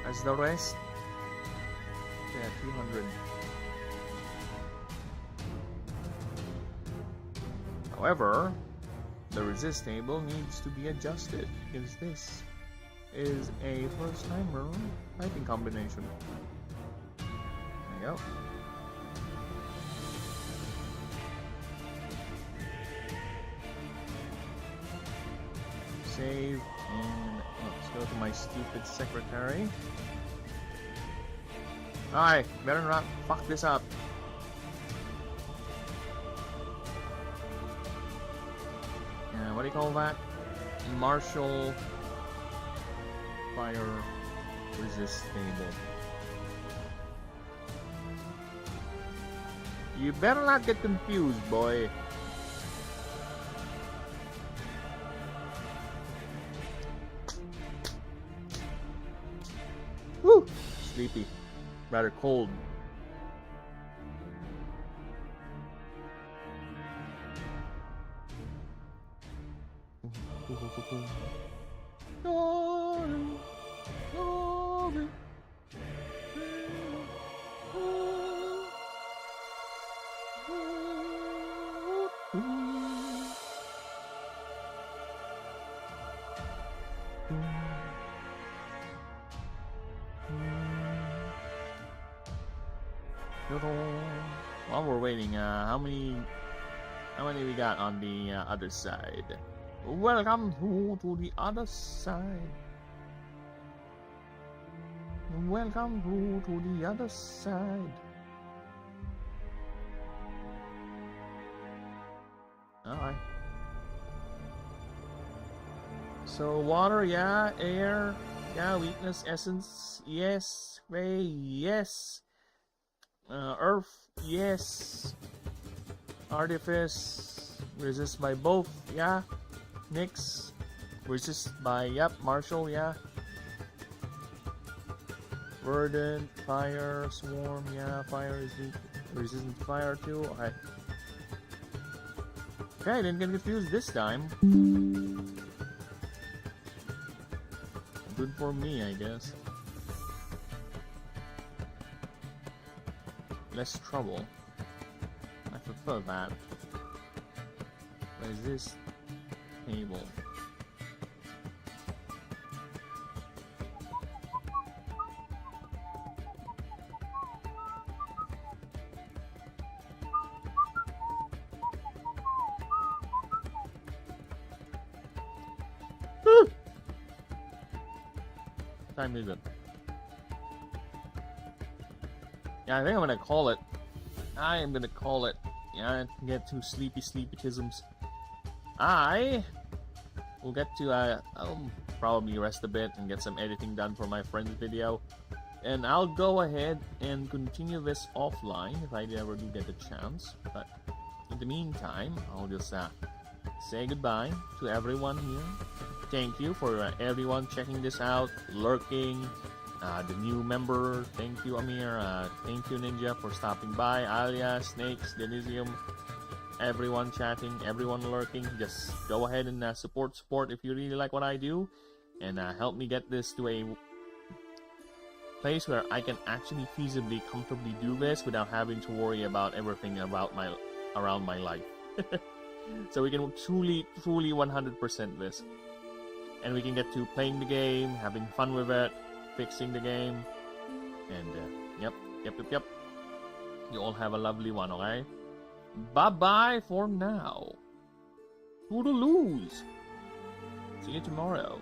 B: as the rest. Yeah, 200. However, the resist table needs to be adjusted because this is a first timer typing combination. There you go. Save and let's go to my stupid secretary. Alright, better not fuck this up. What do you call that? Martial fire resist table. You better not get confused, boy. Woo! Sleepy. Rather cold. While we're waiting, how many we got on the other side? Welcome to the other side. Welcome to the other side. Alright. So water, yeah. Air, yeah. Weakness, essence, yes. Ray, yes. Earth, yes. Artifice, resist by both, yeah. Nyx, resist by, yep. Martial, yeah. Verdant, fire, swarm, yeah. Fire is weak. Resistant to fire too, okay. Okay, I didn't get confused this time. Good for me, I guess. Less trouble. I prefer that. Where is this table? What time is it? Yeah, I think I'm gonna call it. I am gonna call it. Yeah, I get too sleepy-tisms. I will get to, I'll probably rest a bit and get some editing done for my friend's video. And I'll go ahead and continue this offline if I ever do get a chance. But in the meantime, I'll just say goodbye to everyone here. Thank you for everyone checking this out, lurking. The new member, thank you Amir, thank you Ninja for stopping by, Alia, Snakes, Denisium, everyone chatting, everyone lurking. Just go ahead and support if you really like what I do, and help me get this to a place where I can actually feasibly, comfortably do this without having to worry about everything around my life. So we can truly 100% this, and we can get to playing the game, having fun with it, fixing the game, and yep. You all have a lovely one, okay? Bye-bye for now. Toodaloos. See you tomorrow.